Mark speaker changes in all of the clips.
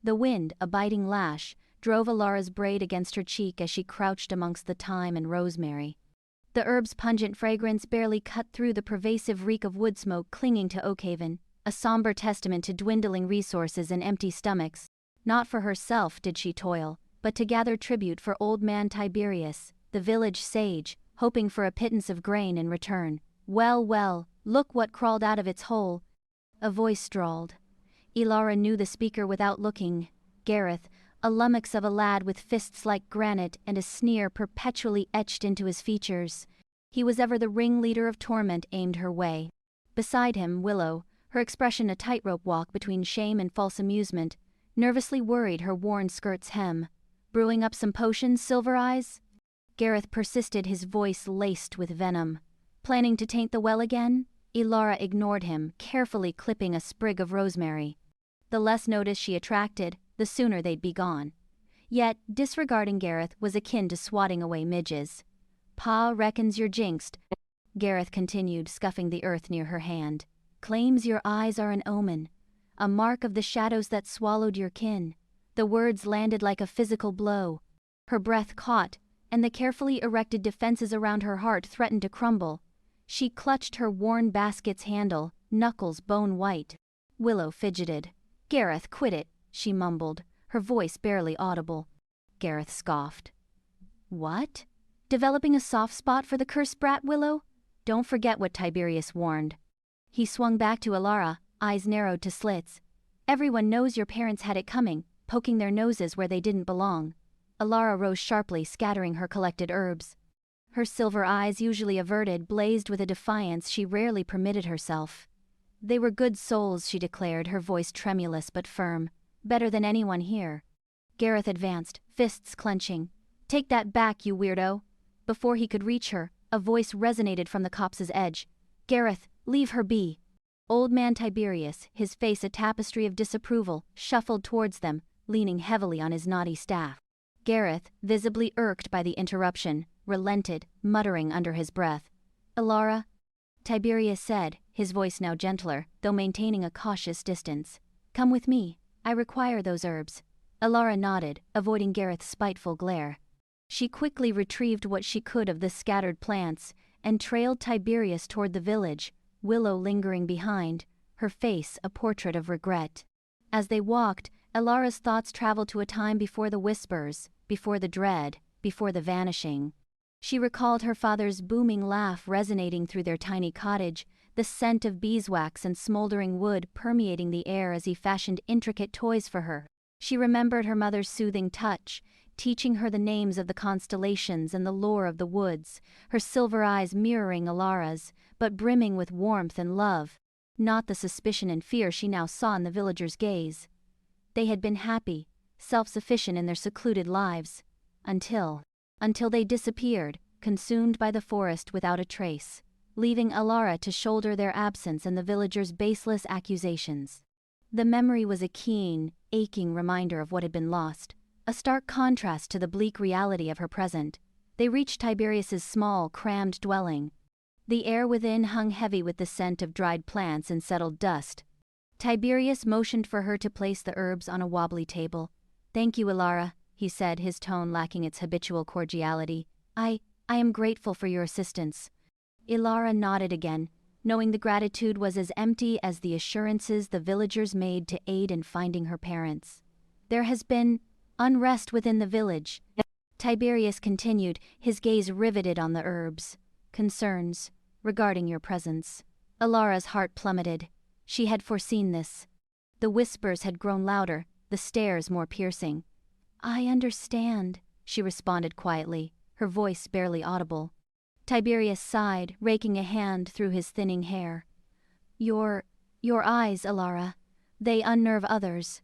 Speaker 1: The wind, a biting lash, drove Alara's braid against her cheek as she crouched amongst the thyme and rosemary. The herb's pungent fragrance barely cut through the pervasive reek of wood smoke clinging to Oakhaven, a somber testament to dwindling resources and empty stomachs. Not for herself did she toil, but to gather tribute for old man Tiberius, the village sage, hoping for a pittance of grain in return. Well, well, look what crawled out of its hole. A voice drawled. Alara knew the speaker without looking. Gareth, a lummox of a lad with fists like granite and a sneer perpetually etched into his features. He was ever the ringleader of torment aimed her way. Beside him, Willow, her expression a tightrope walk between shame and false amusement, nervously worried her worn skirt's hem. Brewing up some potions, Silver Eyes? Gareth persisted, his voice laced with venom. Planning to taint the well again? Alara ignored him, carefully clipping a sprig of rosemary. The less notice she attracted, the sooner they'd be gone. Yet, disregarding Gareth was akin to swatting away midges. Pa reckons you're jinxed, Gareth continued, scuffing the earth near her hand. Claims your eyes are an omen, a mark of the shadows that swallowed your kin. The words landed like a physical blow. Her breath caught, and the carefully erected defenses around her heart threatened to crumble. She clutched her worn basket's handle, knuckles bone white. Willow fidgeted. Gareth, quit it, she mumbled, her voice barely audible. Gareth scoffed. What? Developing a soft spot for the cursed brat, Willow? Don't forget what Tiberius warned. He swung back to Alara, eyes narrowed to slits. Everyone knows your parents had it coming, poking their noses where they didn't belong. Alara rose sharply, scattering her collected herbs. Her silver eyes, usually averted, blazed with a defiance she rarely permitted herself. They were good souls, she declared, her voice tremulous but firm. Better than anyone here. Gareth advanced, fists clenching. Take that back, you weirdo. Before he could reach her, a voice resonated from the copse's edge. Gareth, leave her be. Old man Tiberius, his face a tapestry of disapproval, shuffled towards them, leaning heavily on his knotty staff. Gareth, visibly irked by the interruption, relented, muttering under his breath. Alara? Tiberius said, his voice now gentler, though maintaining a cautious distance. Come with me. I require those herbs. Alara nodded, avoiding Gareth's spiteful glare. She quickly retrieved what she could of the scattered plants, and trailed Tiberius toward the village, Willow lingering behind, her face a portrait of regret. As they walked, Alara's thoughts traveled to a time before the whispers, before the dread, before the vanishing. She recalled her father's booming laugh resonating through their tiny cottage, the scent of beeswax and smoldering wood permeating the air as he fashioned intricate toys for her. She remembered her mother's soothing touch, teaching her the names of the constellations and the lore of the woods, her silver eyes mirroring Alara's, but brimming with warmth and love, not the suspicion and fear she now saw in the villagers' gaze. They had been happy, self-sufficient in their secluded lives, until they disappeared, consumed by the forest without a trace, leaving Alara to shoulder their absence and the villagers' baseless accusations. The memory was a keen, aching reminder of what had been lost, a stark contrast to the bleak reality of her present. They reached Tiberius's small, crammed dwelling. The air within hung heavy with the scent of dried plants and settled dust. Tiberius motioned for her to place the herbs on a wobbly table. Thank you, Alara, he said, his tone lacking its habitual cordiality. I am grateful for your assistance. Alara nodded again, knowing the gratitude was as empty as the assurances the villagers made to aid in finding her parents. There has been unrest within the village, Tiberius continued, his gaze riveted on the herbs. Concerns regarding your presence. Alara's heart plummeted. She had foreseen this. The whispers had grown louder, the stares more piercing. I understand, she responded quietly, her voice barely audible. Tiberius sighed, raking a hand through his thinning hair. Your eyes, Alara. They unnerve others.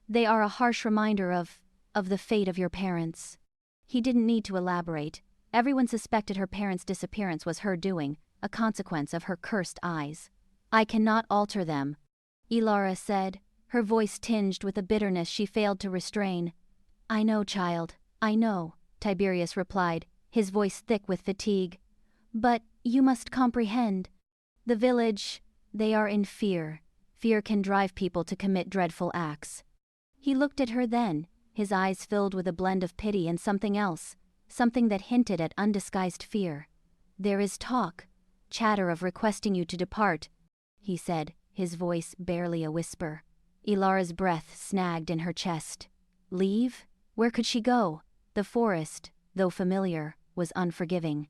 Speaker 1: They are a harsh reminder of the fate of your parents. He didn't need to elaborate. Everyone suspected her parents' disappearance was her doing, a consequence of her cursed eyes. I cannot alter them, Alara said, her voice tinged with a bitterness she failed to restrain. I know, child, I know, Tiberius replied, his voice thick with fatigue. But you must comprehend. The village, they are in fear. Fear can drive people to commit dreadful acts. He looked at her then, his eyes filled with a blend of pity and something else, something that hinted at undisguised fear. "There is talk, chatter of requesting you to depart," he said, his voice barely a whisper. Ilara's breath snagged in her chest. Leave? Where could she go? The forest, though familiar, was unforgiving.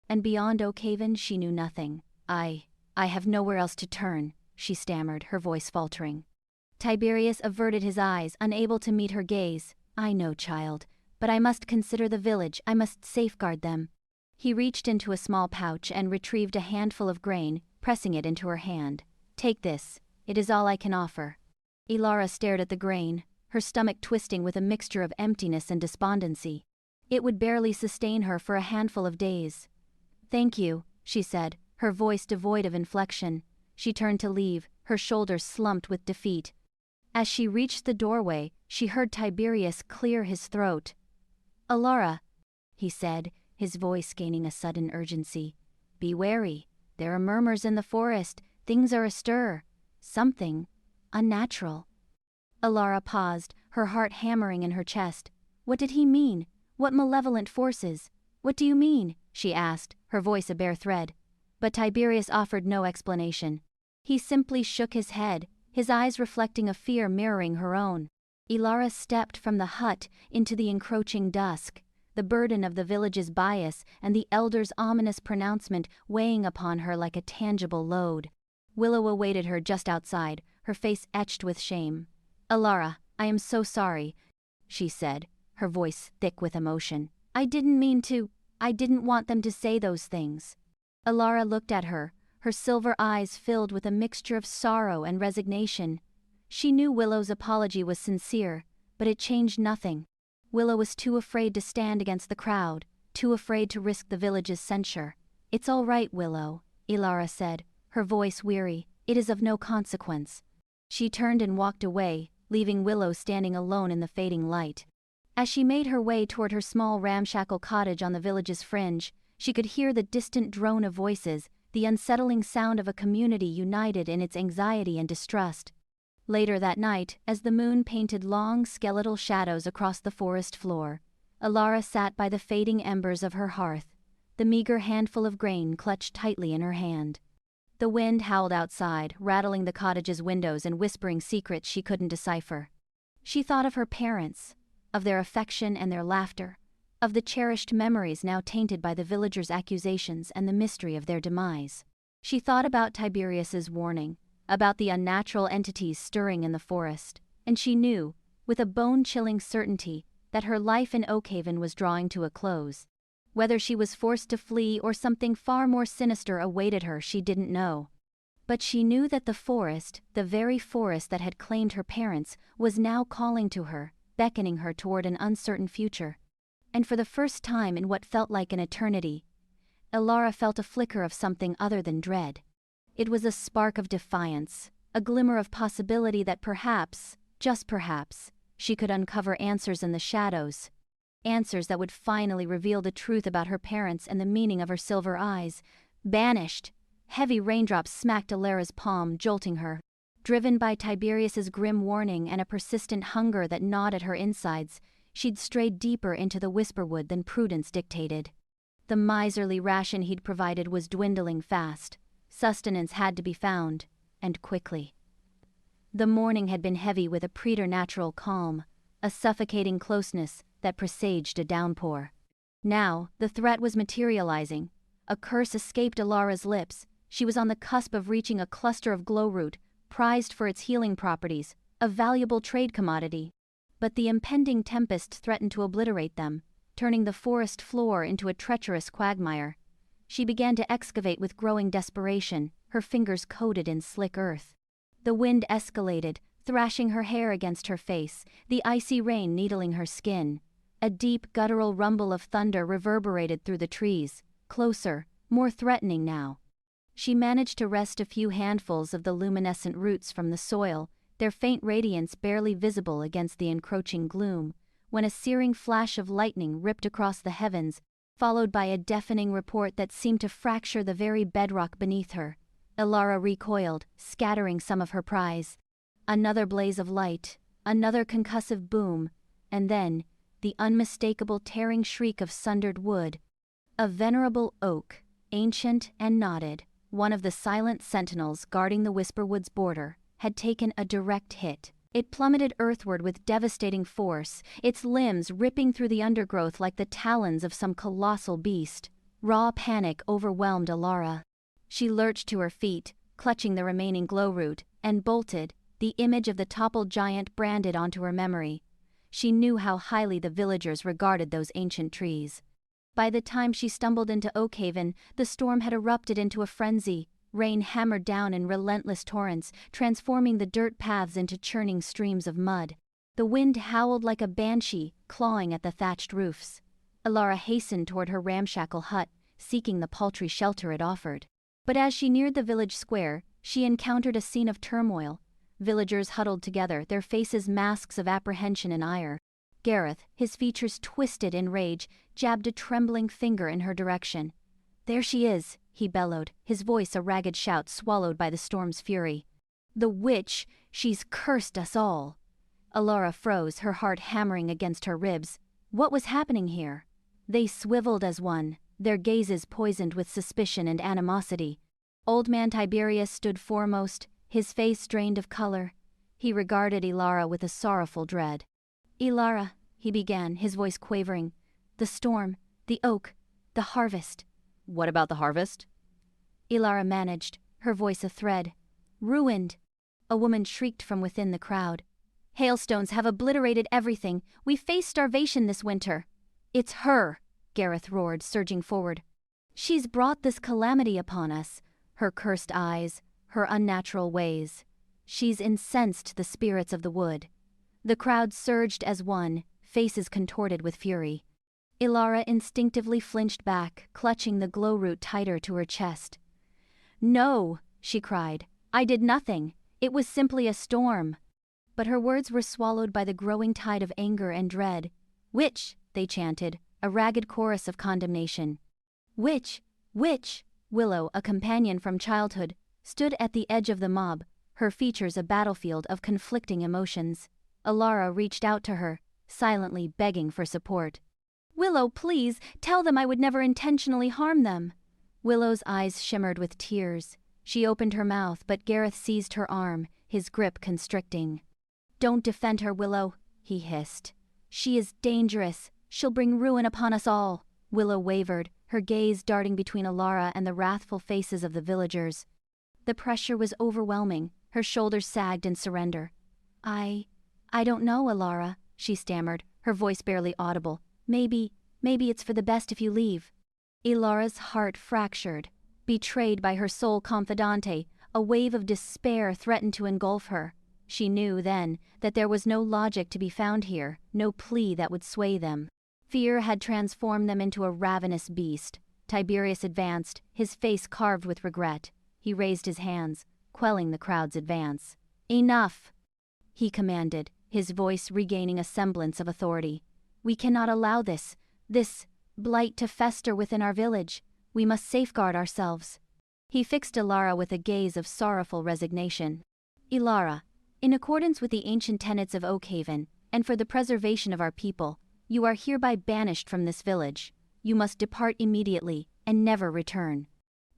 Speaker 1: And beyond Oakhaven she knew nothing. I have nowhere else to turn," she stammered, her voice faltering. Tiberius averted his eyes, unable to meet her gaze. "I know, child, but I must consider the village, I must safeguard them." He reached into a small pouch and retrieved a handful of grain, pressing it into her hand. "Take this, it is all I can offer." Ilara stared at the grain, her stomach twisting with a mixture of emptiness and despondency. It would barely sustain her for a handful of days. "Thank you," she said, her voice devoid of inflection. She turned to leave, her shoulders slumped with defeat. As she reached the doorway, she heard Tiberius clear his throat. "Ilara," he said, his voice gaining a sudden urgency. "Be wary. There are murmurs in the forest. Things are astir. Something unnatural." Ilara paused, her heart hammering in her chest. What did he mean? What malevolent forces? "What do you mean?" she asked, her voice a bare thread. But Tiberius offered no explanation. He simply shook his head, his eyes reflecting a fear mirroring her own. Ilara stepped from the hut into the encroaching dusk, the burden of the village's bias and the elder's ominous pronouncement weighing upon her like a tangible load. Willow awaited her just outside, her face etched with shame. "Ilara, I am so sorry," she said, her voice thick with emotion. I didn't want them to say those things." Ilara looked at her, her silver eyes filled with a mixture of sorrow and resignation. She knew Willow's apology was sincere, but it changed nothing. Willow was too afraid to stand against the crowd, too afraid to risk the village's censure. "It's all right, Willow," Ilara said, her voice weary. "It is of no consequence." She turned and walked away, leaving Willow standing alone in the fading light. As she made her way toward her small ramshackle cottage on the village's fringe, she could hear the distant drone of voices, the unsettling sound of a community united in its anxiety and distrust. Later that night, as the moon painted long, skeletal shadows across the forest floor, Ilara sat by the fading embers of her hearth, the meager handful of grain clutched tightly in her hand. The wind howled outside, rattling the cottage's windows and whispering secrets she couldn't decipher. She thought of her parents, of their affection and their laughter, of the cherished memories now tainted by the villagers' accusations and the mystery of their demise. She thought about Tiberius's warning, about the unnatural entities stirring in the forest, and she knew, with a bone-chilling certainty, that her life in Oakhaven was drawing to a close. Whether she was forced to flee or something far more sinister awaited her, she didn't know. But she knew that the forest, the very forest that had claimed her parents, was now calling to her, beckoning her toward an uncertain future. And for the first time in what felt like an eternity, Ilara felt a flicker of something other than dread. It was a spark of defiance, a glimmer of possibility that perhaps, just perhaps, she could uncover answers in the shadows. Answers that would finally reveal the truth about her parents and the meaning of her silver eyes. Banished! Heavy raindrops smacked Ilara's palm, jolting her. Driven by Tiberius's grim warning and a persistent hunger that gnawed at her insides, she'd strayed deeper into the whisperwood than prudence dictated. The miserly ration he'd provided was dwindling fast. Sustenance had to be found, and quickly. The morning had been heavy with a preternatural calm, a suffocating closeness that presaged a downpour. Now, the threat was materializing. A curse escaped Ilara's lips. She was on the cusp of reaching a cluster of glowroot, prized for its healing properties, a valuable trade commodity. But the impending tempest threatened to obliterate them, turning the forest floor into a treacherous quagmire. She began to excavate with growing desperation, her fingers coated in slick earth. The wind escalated, thrashing her hair against her face, the icy rain needling her skin. A deep, guttural rumble of thunder reverberated through the trees, closer, more threatening now. She managed to wrest a few handfuls of the luminescent roots from the soil, their faint radiance barely visible against the encroaching gloom, when a searing flash of lightning ripped across the heavens, followed by a deafening report that seemed to fracture the very bedrock beneath her. Ilara recoiled, scattering some of her prize. Another blaze of light, Another concussive boom, and then, the unmistakable tearing shriek of sundered wood. A venerable oak, ancient and knotted, one of the silent sentinels guarding the Whisperwood's border, had taken a direct hit. It plummeted earthward with devastating force, its limbs ripping through the undergrowth like the talons of some colossal beast. Raw panic overwhelmed Alara. She lurched to her feet, clutching the remaining glowroot, and bolted, the image of the toppled giant branded onto her memory. She knew how highly the villagers regarded those ancient trees. By the time she stumbled into Oakhaven, the storm had erupted into a frenzy. Rain hammered down in relentless torrents, transforming the dirt paths into churning streams of mud. The wind howled like a banshee, clawing at the thatched roofs. Alara hastened toward her ramshackle hut, seeking the paltry shelter it offered. But as she neared the village square, she encountered a scene of turmoil. Villagers huddled together, their faces masks of apprehension and ire. Gareth, his features twisted in rage, jabbed a trembling finger in her direction. "There she is," he bellowed, his voice a ragged shout swallowed by the storm's fury. "The witch, she's cursed us all." Alara froze, her heart hammering against her ribs. What was happening here? They swiveled as one, their gazes poisoned with suspicion and animosity. Old man Tiberius stood foremost, his face drained of color. He regarded Ilara with a sorrowful dread. "Ilara," he began, his voice quavering. "The storm, the oak, the harvest."
Speaker 2: "What about the harvest?"
Speaker 1: Ilara managed, her voice a thread. "Ruined." A woman shrieked from within the crowd. "Hailstones have obliterated everything. We face starvation this winter." "It's her," Gareth roared, surging forward. "She's brought this calamity upon us. Her cursed eyes, her unnatural ways. She's incensed the spirits of the wood." The crowd surged as one, faces contorted with fury. Ilara instinctively flinched back, clutching the glowroot tighter to her chest. "No," she cried. "I did nothing. It was simply a storm." But her words were swallowed by the growing tide of anger and dread. "Witch!" they chanted, a ragged chorus of condemnation. "Witch! Witch!" Willow, a companion from childhood, stood at the edge of the mob, her features a battlefield of conflicting emotions. Alara reached out to her, silently begging for support. "Willow, please, tell them I would never intentionally harm them." Willow's eyes shimmered with tears. She opened her mouth, but Gareth seized her arm, his grip constricting. "Don't defend her, Willow," he hissed. "She is dangerous. She'll bring ruin upon us all." Willow wavered, her gaze darting between Alara and the wrathful faces of the villagers. The pressure was overwhelming, her shoulders sagged in surrender. I don't know, Alara," she stammered, her voice barely audible. Maybe it's for the best if you leave." Ilara's heart fractured. Betrayed by her sole confidante, a wave of despair threatened to engulf her. She knew then that there was no logic to be found here, no plea that would sway them. Fear had transformed them into a ravenous beast. Tiberius advanced, his face carved with regret. He raised his hands, quelling the crowd's advance. "Enough!" he commanded, his voice regaining a semblance of authority. "We cannot allow this blight to fester within our village. We must safeguard ourselves." He fixed Ilara with a gaze of sorrowful resignation. "Ilara, in accordance with the ancient tenets of Oakhaven, and for the preservation of our people, you are hereby banished from this village. You must depart immediately, and never return."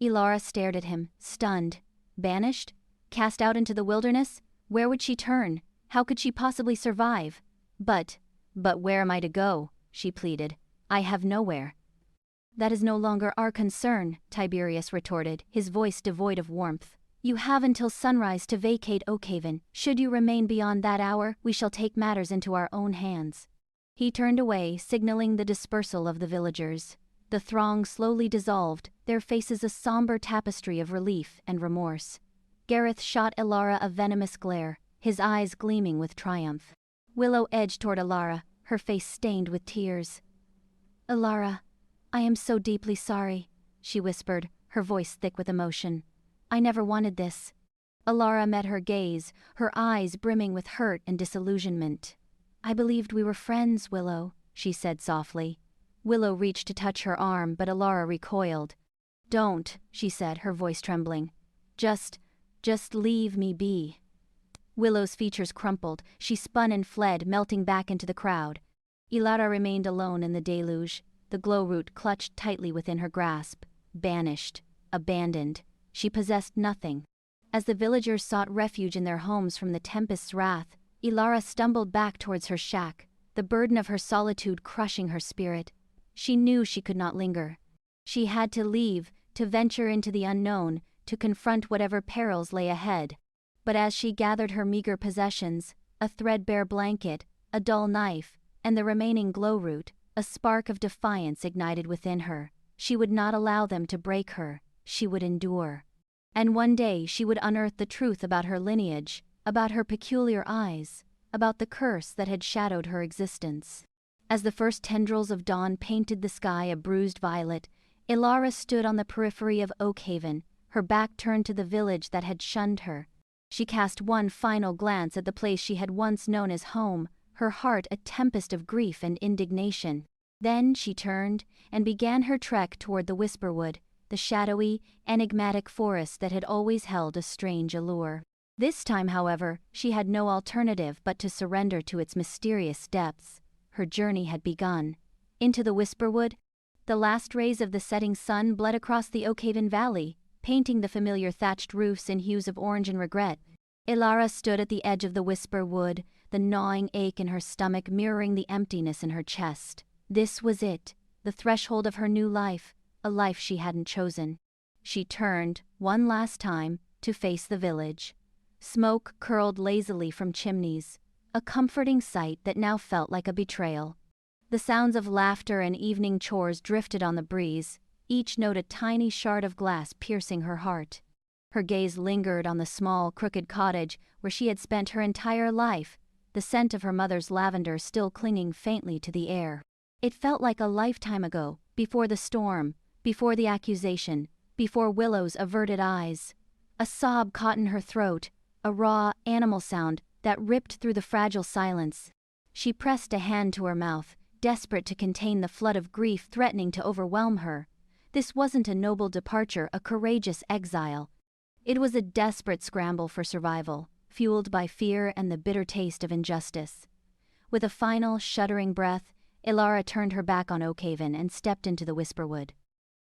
Speaker 1: Ilara stared at him, stunned. Banished? Cast out into the wilderness? Where would she turn? How could she possibly survive? But where am I to go?" she pleaded. "I have nowhere." "That is no longer our concern," Tiberius retorted, his voice devoid of warmth. "You have until sunrise to vacate Oakhaven. Should you remain beyond that hour, we shall take matters into our own hands." He turned away, signaling the dispersal of the villagers. The throng slowly dissolved, their faces a somber tapestry of relief and remorse. Gareth shot Ilara a venomous glare, his eyes gleaming with triumph. Willow edged toward Ilara, her face stained with tears. "Ilara, I am so deeply sorry," she whispered, her voice thick with emotion. "I never wanted this." Ilara met her gaze, her eyes brimming with hurt and disillusionment. "I believed we were friends, Willow," she said softly. Willow reached to touch her arm, but Ilara recoiled. "Don't," she said, her voice trembling. Just leave me be." Willow's features crumpled, she spun and fled, melting back into the crowd. Ilara remained alone in the deluge, the glow root clutched tightly within her grasp. Banished, abandoned, she possessed nothing. As the villagers sought refuge in their homes from the tempest's wrath, Ilara stumbled back towards her shack, the burden of her solitude crushing her spirit. She knew she could not linger. She had to leave, to venture into the unknown, to confront whatever perils lay ahead. But as she gathered her meager possessions, a threadbare blanket, a dull knife, and the remaining glow root, a spark of defiance ignited within her. She would not allow them to break her, she would endure. And one day she would unearth the truth about her lineage, about her peculiar eyes, about the curse that had shadowed her existence. As the first tendrils of dawn painted the sky a bruised violet, Ilara stood on the periphery of Oakhaven, her back turned to the village that had shunned her. She cast one final glance at the place she had once known as home, her heart a tempest of grief and indignation. Then she turned and began her trek toward the Whisperwood, the shadowy, enigmatic forest that had always held a strange allure. This time, however, she had no alternative but to surrender to its mysterious depths. Her journey had begun. Into the Whisperwood, the last rays of the setting sun bled across the Oakhaven Valley, painting the familiar thatched roofs in hues of orange and regret. Ilara stood at the edge of the Whisperwood, the gnawing ache in her stomach mirroring the emptiness in her chest. This was it, the threshold of her new life, a life she hadn't chosen. She turned, one last time, to face the village. Smoke curled lazily from chimneys, a comforting sight that now felt like a betrayal. The sounds of laughter and evening chores drifted on the breeze, each note a tiny shard of glass piercing her heart. Her gaze lingered on the small, crooked cottage where she had spent her entire life, the scent of her mother's lavender still clinging faintly to the air. It felt like a lifetime ago, before the storm, before the accusation, before Willow's averted eyes. A sob caught in her throat, a raw, animal sound that ripped through the fragile silence. She pressed a hand to her mouth, desperate to contain the flood of grief threatening to overwhelm her. This wasn't a noble departure, a courageous exile. It was a desperate scramble for survival, fueled by fear and the bitter taste of injustice. With a final, shuddering breath, Ilara turned her back on Oakhaven and stepped into the Whisperwood.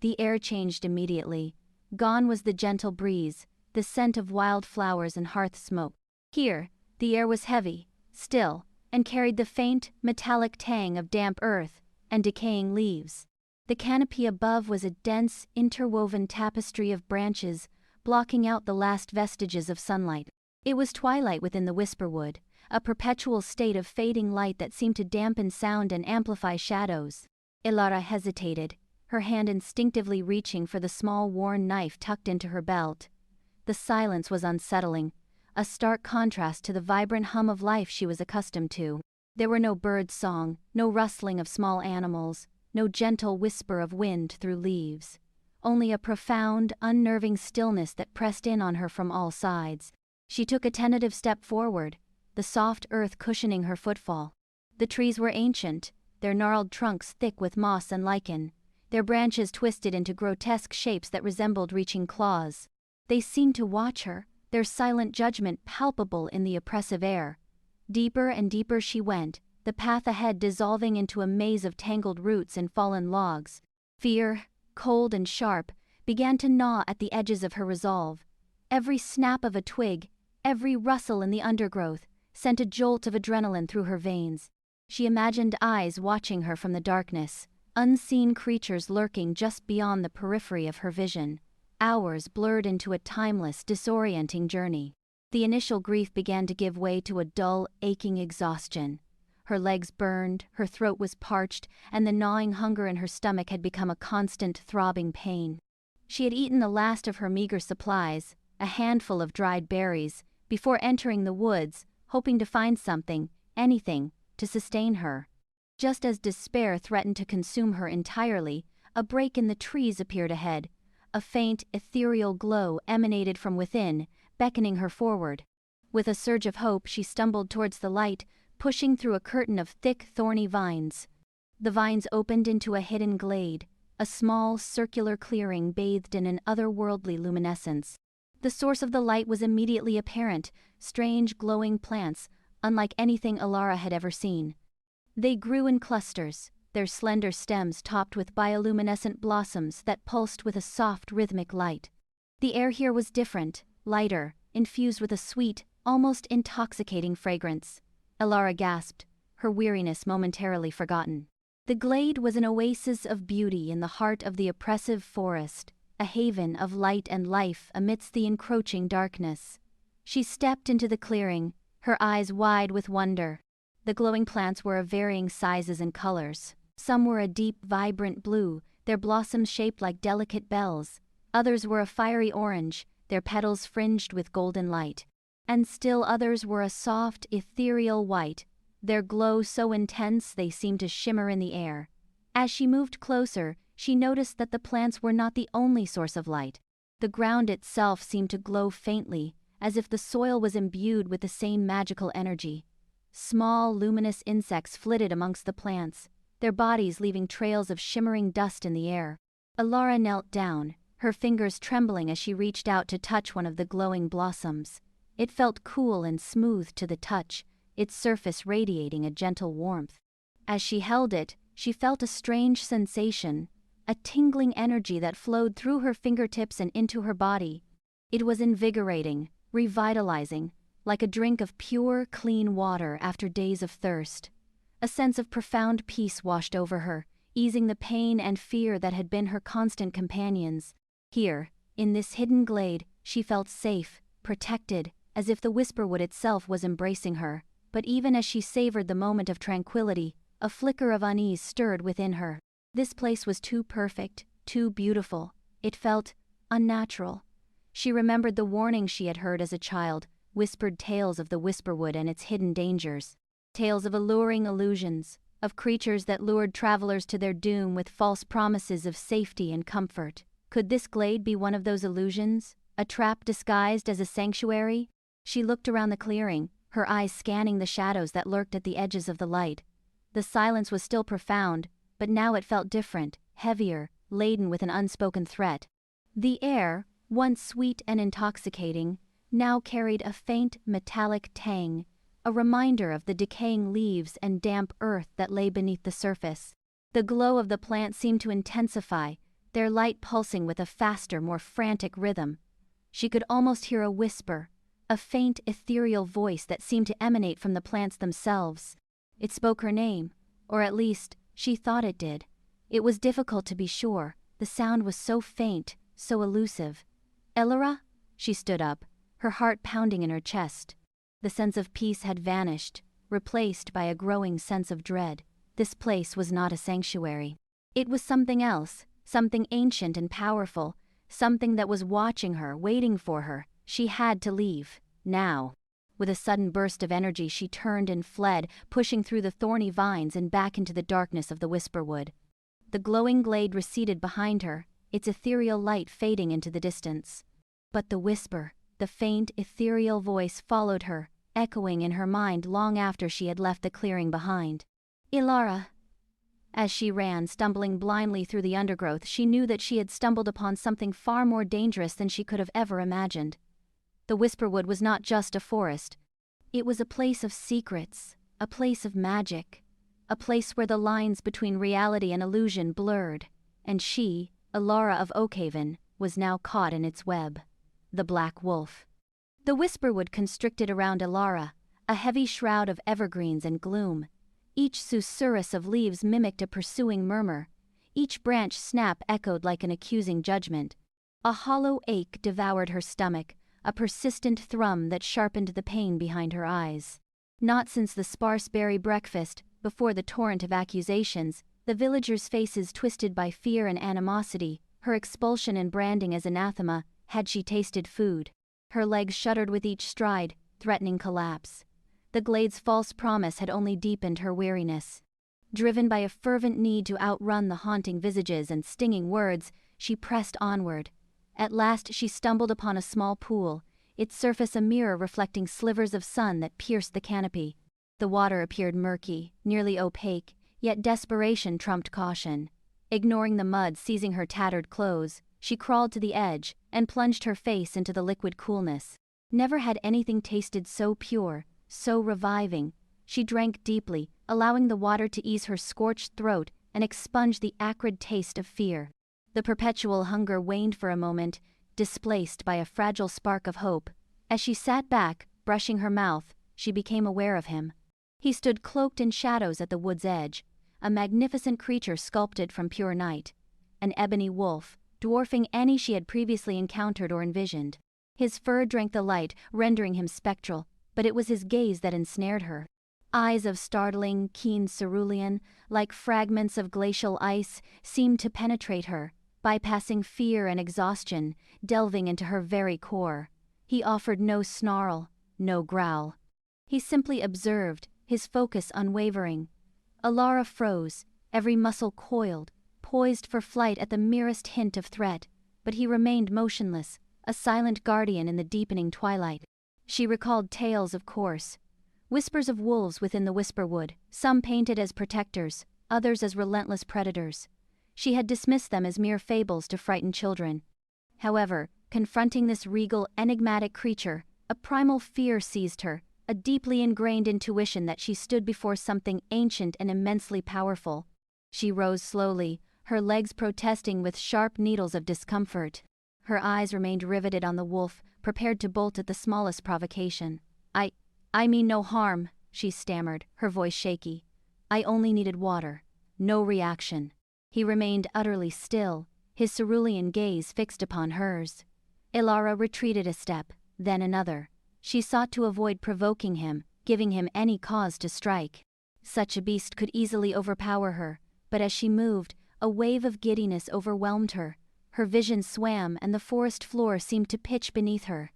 Speaker 1: The air changed immediately. Gone was the gentle breeze, the scent of wild flowers and hearth smoke. Here, the air was heavy, still, and carried the faint, metallic tang of damp earth and decaying leaves. The canopy above was a dense, interwoven tapestry of branches, blocking out the last vestiges of sunlight. It was twilight within the Whisperwood, a perpetual state of fading light that seemed to dampen sound and amplify shadows. Ilara hesitated, her hand instinctively reaching for the small worn knife tucked into her belt. The silence was unsettling, a stark contrast to the vibrant hum of life she was accustomed to. There were no bird song, no rustling of small animals, no gentle whisper of wind through leaves. Only a profound, unnerving stillness that pressed in on her from all sides. She took a tentative step forward, the soft earth cushioning her footfall. The trees were ancient, their gnarled trunks thick with moss and lichen, their branches twisted into grotesque shapes that resembled reaching claws. They seemed to watch her, their silent judgment palpable in the oppressive air. Deeper and deeper she went, the path ahead dissolving into a maze of tangled roots and fallen logs. Fear, cold and sharp, began to gnaw at the edges of her resolve. Every snap of a twig, every rustle in the undergrowth, sent a jolt of adrenaline through her veins. She imagined eyes watching her from the darkness, unseen creatures lurking just beyond the periphery of her vision. Hours blurred into a timeless, disorienting journey. The initial grief began to give way to a dull, aching exhaustion. Her legs burned, her throat was parched, and the gnawing hunger in her stomach had become a constant, throbbing pain. She had eaten the last of her meager supplies, a handful of dried berries, before entering the woods, hoping to find something, anything, to sustain her. Just as despair threatened to consume her entirely, a break in the trees appeared ahead. A faint, ethereal glow emanated from within, beckoning her forward. With a surge of hope, she stumbled towards the light, pushing through a curtain of thick, thorny vines. The vines opened into a hidden glade, a small, circular clearing bathed in an otherworldly luminescence. The source of the light was immediately apparent, strange glowing plants, unlike anything Alara had ever seen. They grew in clusters, their slender stems topped with bioluminescent blossoms that pulsed with a soft rhythmic light. The air here was different, lighter, infused with a sweet, almost intoxicating fragrance. Alara gasped, her weariness momentarily forgotten. The glade was an oasis of beauty in the heart of the oppressive forest, a haven of light and life amidst the encroaching darkness. She stepped into the clearing, her eyes wide with wonder. The glowing plants were of varying sizes and colors. Some were a deep, vibrant blue, their blossoms shaped like delicate bells. Others were a fiery orange, their petals fringed with golden light. And still others were a soft, ethereal white, their glow so intense they seemed to shimmer in the air. As she moved closer, she noticed that the plants were not the only source of light. The ground itself seemed to glow faintly, as if the soil was imbued with the same magical energy. Small, luminous insects flitted amongst the plants, their bodies leaving trails of shimmering dust in the air. Alara knelt down, her fingers trembling as she reached out to touch one of the glowing blossoms. It felt cool and smooth to the touch, its surface radiating a gentle warmth. As she held it, she felt a strange sensation, a tingling energy that flowed through her fingertips and into her body. It was invigorating, revitalizing, like a drink of pure, clean water after days of thirst. A sense of profound peace washed over her, easing the pain and fear that had been her constant companions. Here, in this hidden glade, she felt safe, protected, as if the whisperwood itself was embracing her. But even as she savored the moment of tranquility, a flicker of unease stirred within her. This place was too perfect, too beautiful. It felt unnatural. She remembered the warnings she had heard as a child, whispered tales of the whisperwood and its hidden dangers. Tales of alluring illusions, of creatures that lured travelers to their doom with false promises of safety and comfort. Could this glade be one of those illusions? A trap disguised as a sanctuary? She looked around the clearing, her eyes scanning the shadows that lurked at the edges of the light. The silence was still profound, but now it felt different, heavier, laden with an unspoken threat. The air, once sweet and intoxicating, now carried a faint metallic tang, a reminder of the decaying leaves and damp earth that lay beneath the surface. The glow of the plant seemed to intensify, their light pulsing with a faster, more frantic rhythm. She could almost hear a whisper, a faint ethereal voice that seemed to emanate from the plants themselves. It spoke her name, or at least, she thought it did. It was difficult to be sure, the sound was so faint, so elusive. Alara? She stood up, her heart pounding in her chest. The sense of peace had vanished, replaced by a growing sense of dread. This place was not a sanctuary. It was something else, something ancient and powerful, something that was watching her, waiting for her. She had to leave, now. With a sudden burst of energy she turned and fled, pushing through the thorny vines and back into the darkness of the whisperwood. The glowing glade receded behind her, its ethereal light fading into the distance. But the whisper, the faint, ethereal voice followed her, echoing in her mind long after she had left the clearing behind. Alara. As she ran, stumbling blindly through the undergrowth, she knew that she had stumbled upon something far more dangerous than she could have ever imagined. The whisperwood was not just a forest. It was a place of secrets, a place of magic, a place where the lines between reality and illusion blurred, and she, Alara of Oakhaven, was now caught in its web. The Black Wolf. The whisperwood constricted around Alara, a heavy shroud of evergreens and gloom. Each susurrus of leaves mimicked a pursuing murmur. Each branch snap echoed like an accusing judgment. A hollow ache devoured her stomach, a persistent thrum that sharpened the pain behind her eyes. Not since the sparse berry breakfast, before the torrent of accusations, the villagers' faces twisted by fear and animosity, her expulsion and branding as anathema, had she tasted food. Her legs shuddered with each stride, threatening collapse. The glade's false promise had only deepened her weariness. Driven by a fervent need to outrun the haunting visages and stinging words, she pressed onward. At last she stumbled upon a small pool, its surface a mirror reflecting slivers of sun that pierced the canopy. The water appeared murky, nearly opaque, yet desperation trumped caution. Ignoring the mud seizing her tattered clothes, she crawled to the edge and plunged her face into the liquid coolness. Never had anything tasted so pure, so reviving. She drank deeply, allowing the water to ease her scorched throat and expunge the acrid taste of fear. The perpetual hunger waned for a moment, displaced by a fragile spark of hope. As she sat back, brushing her mouth, she became aware of him. He stood cloaked in shadows at the wood's edge, a magnificent creature sculpted from pure night. An ebony wolf, dwarfing any she had previously encountered or envisioned. His fur drank the light, rendering him spectral, but it was his gaze that ensnared her. Eyes of startling, keen cerulean, like fragments of glacial ice, seemed to penetrate her, bypassing fear and exhaustion, delving into her very core. He offered no snarl, no growl. He simply observed, his focus unwavering. Alara froze, every muscle coiled, poised for flight at the merest hint of threat, but he remained motionless, a silent guardian in the deepening twilight. She recalled tales, of course. Whispers of wolves within the Whisperwood, some painted as protectors, others as relentless predators. She had dismissed them as mere fables to frighten children. However, confronting this regal, enigmatic creature, a primal fear seized her, a deeply ingrained intuition that she stood before something ancient and immensely powerful. She rose slowly, her legs protesting with sharp needles of discomfort. Her eyes remained riveted on the wolf, prepared to bolt at the smallest provocation. I mean no harm, she stammered, her voice shaky. I only needed water. No reaction. He remained utterly still, his cerulean gaze fixed upon hers. Ilara retreated a step, then another. She sought to avoid provoking him, giving him any cause to strike. Such a beast could easily overpower her, but as she moved, a wave of giddiness overwhelmed her. Her vision swam and the forest floor seemed to pitch beneath her.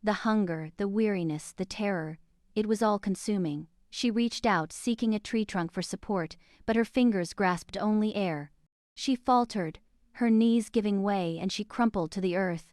Speaker 1: The hunger, the weariness, the terror, it was all consuming. She reached out, seeking a tree trunk for support, but her fingers grasped only air. She faltered, her knees giving way, and she crumpled to the earth.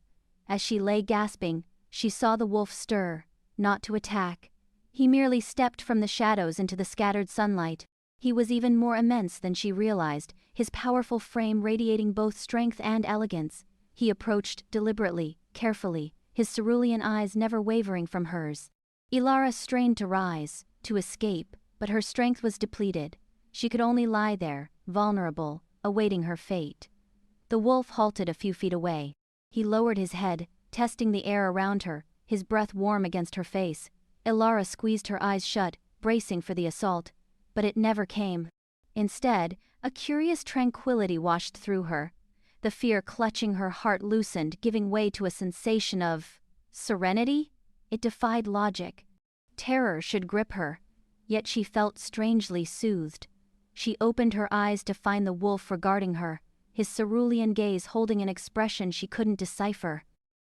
Speaker 1: As she lay gasping, she saw the wolf stir, not to attack. He merely stepped from the shadows into the scattered sunlight. He was even more immense than she realized, his powerful frame radiating both strength and elegance. He approached deliberately, carefully, his cerulean eyes never wavering from hers. Ilara strained to rise, to escape, but her strength was depleted. She could only lie there, vulnerable, awaiting her fate. The wolf halted a few feet away. He lowered his head, testing the air around her, his breath warm against her face. Ilara squeezed her eyes shut, bracing for the assault. But it never came. Instead, a curious tranquility washed through her. The fear clutching her heart loosened, giving way to a sensation of serenity? It defied logic. Terror should grip her, yet she felt strangely soothed. She opened her eyes to find the wolf regarding her, his cerulean gaze holding an expression she couldn't decipher.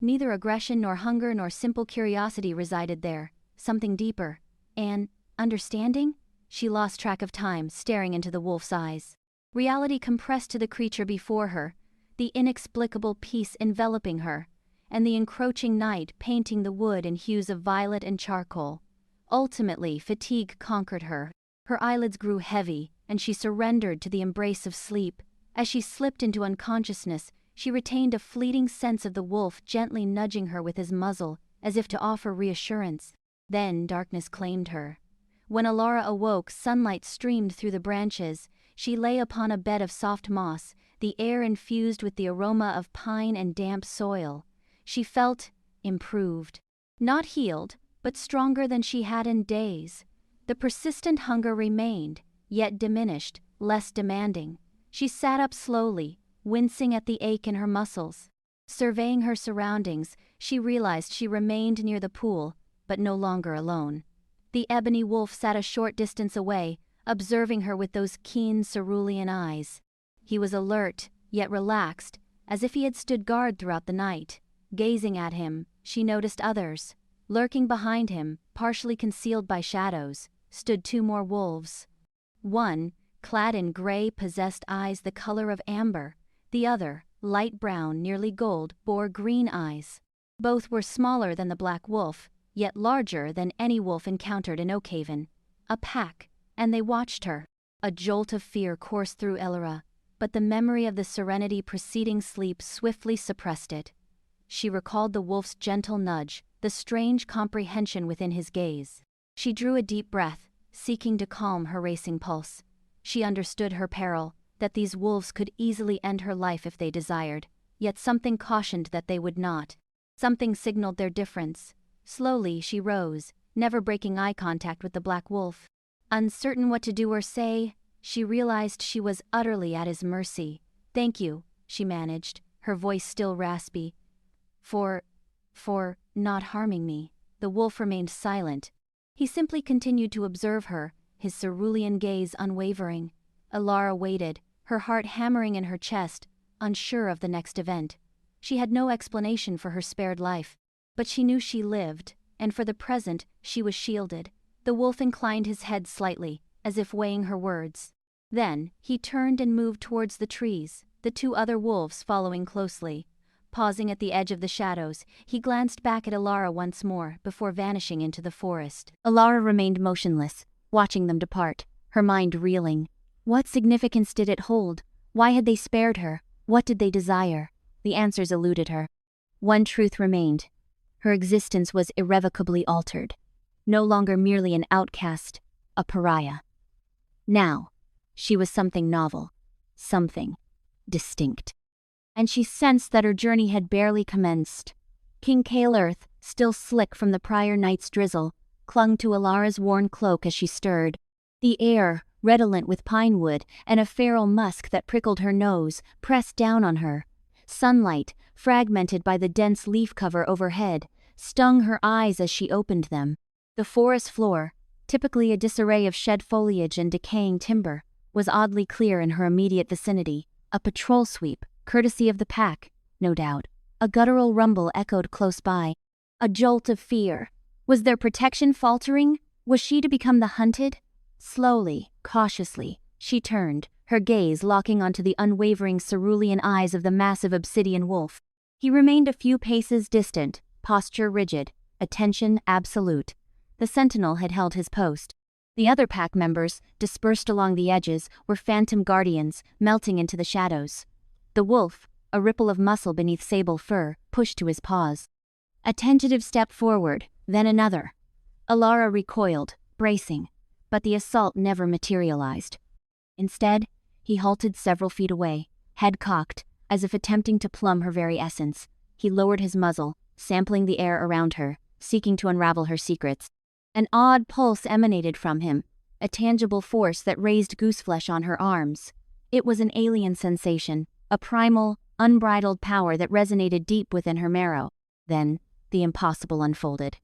Speaker 1: Neither aggression nor hunger nor simple curiosity resided there, something deeper. An understanding? She lost track of time, staring into the wolf's eyes. Reality compressed to the creature before her, the inexplicable peace enveloping her, and the encroaching night painting the wood in hues of violet and charcoal. Ultimately, fatigue conquered her. Her eyelids grew heavy, and she surrendered to the embrace of sleep. As she slipped into unconsciousness, she retained a fleeting sense of the wolf gently nudging her with his muzzle, as if to offer reassurance. Then darkness claimed her. When Alara awoke, sunlight streamed through the branches. She lay upon a bed of soft moss, the air infused with the aroma of pine and damp soil. She felt improved. Not healed, but stronger than she had in days. The persistent hunger remained, yet diminished, less demanding. She sat up slowly, wincing at the ache in her muscles. Surveying her surroundings, she realized she remained near the pool, but no longer alone. The ebony wolf sat a short distance away, observing her with those keen cerulean eyes. He was alert, yet relaxed, as if he had stood guard throughout the night. Gazing at him, she noticed others. Lurking behind him, partially concealed by shadows, stood two more wolves. One, clad in gray, possessed eyes the color of amber. The other, light brown, nearly gold, bore green eyes. Both were smaller than the black wolf, yet larger than any wolf encountered in Oakhaven. A pack, and they watched her. A jolt of fear coursed through Ilara, but the memory of the serenity preceding sleep swiftly suppressed it. She recalled the wolf's gentle nudge, the strange comprehension within his gaze. She drew a deep breath, seeking to calm her racing pulse. She understood her peril, that these wolves could easily end her life if they desired, yet something cautioned that they would not. Something signaled their difference. Slowly she rose, never breaking eye contact with the black wolf. Uncertain what to do or say, she realized she was utterly at his mercy. "Thank you," she managed, her voice still raspy. For not harming me." The wolf remained silent. He simply continued to observe her, his cerulean gaze unwavering. Alara waited, her heart hammering in her chest, unsure of the next event. She had no explanation for her spared life, but she knew she lived, and for the present she was shielded. The wolf inclined his head slightly, as if weighing her words. Then he turned and moved towards the trees, the two other wolves following closely. Pausing at the edge of the shadows, he glanced back at Alara once more before vanishing into the forest. Alara remained motionless, watching them depart, her mind reeling. What significance did it hold? Why had they spared her? What did they desire? The answers eluded her. One truth remained. Her existence was irrevocably altered. No longer merely an outcast, a pariah. Now, she was something novel, something distinct. And she sensed that her journey had barely commenced. King Kale Earth, still slick from the prior night's drizzle, clung to Alara's worn cloak as she stirred. The air, redolent with pine wood and a feral musk that prickled her nose, pressed down on her. Sunlight, fragmented by the dense leaf cover overhead, stung her eyes as she opened them. The forest floor, typically a disarray of shed foliage and decaying timber, was oddly clear in her immediate vicinity. A patrol sweep, courtesy of the pack, no doubt. A guttural rumble echoed close by. A jolt of fear. Was their protection faltering? Was she to become the hunted? Slowly, cautiously, she turned, her gaze locking onto the unwavering cerulean eyes of the massive obsidian wolf. He remained a few paces distant, posture rigid, attention absolute. The sentinel had held his post. The other pack members, dispersed along the edges, were phantom guardians, melting into the shadows. The wolf, a ripple of muscle beneath sable fur, pushed to his paws. A tentative step forward, then another. Alara recoiled, bracing, but the assault never materialized. Instead, he halted several feet away, head cocked, as if attempting to plumb her very essence. He lowered his muzzle, sampling the air around her, seeking to unravel her secrets. An odd pulse emanated from him, a tangible force that raised gooseflesh on her arms. It was an alien sensation, a primal, unbridled power that resonated deep within her marrow. Then, the impossible unfolded.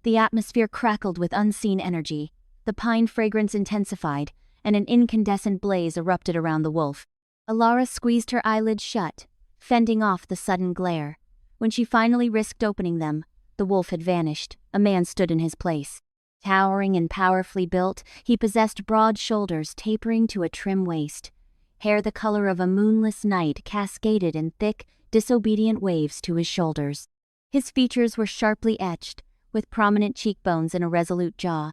Speaker 1: The atmosphere crackled with unseen energy, the pine fragrance intensified, and an incandescent blaze erupted around the wolf. Alara squeezed her eyelids shut, fending off the sudden glare. When she finally risked opening them, the wolf had vanished. A man stood in his place. Towering and powerfully built, he possessed broad shoulders tapering to a trim waist. Hair the color of a moonless night cascaded in thick, disobedient waves to his shoulders. His features were sharply etched, with prominent cheekbones and a resolute jaw.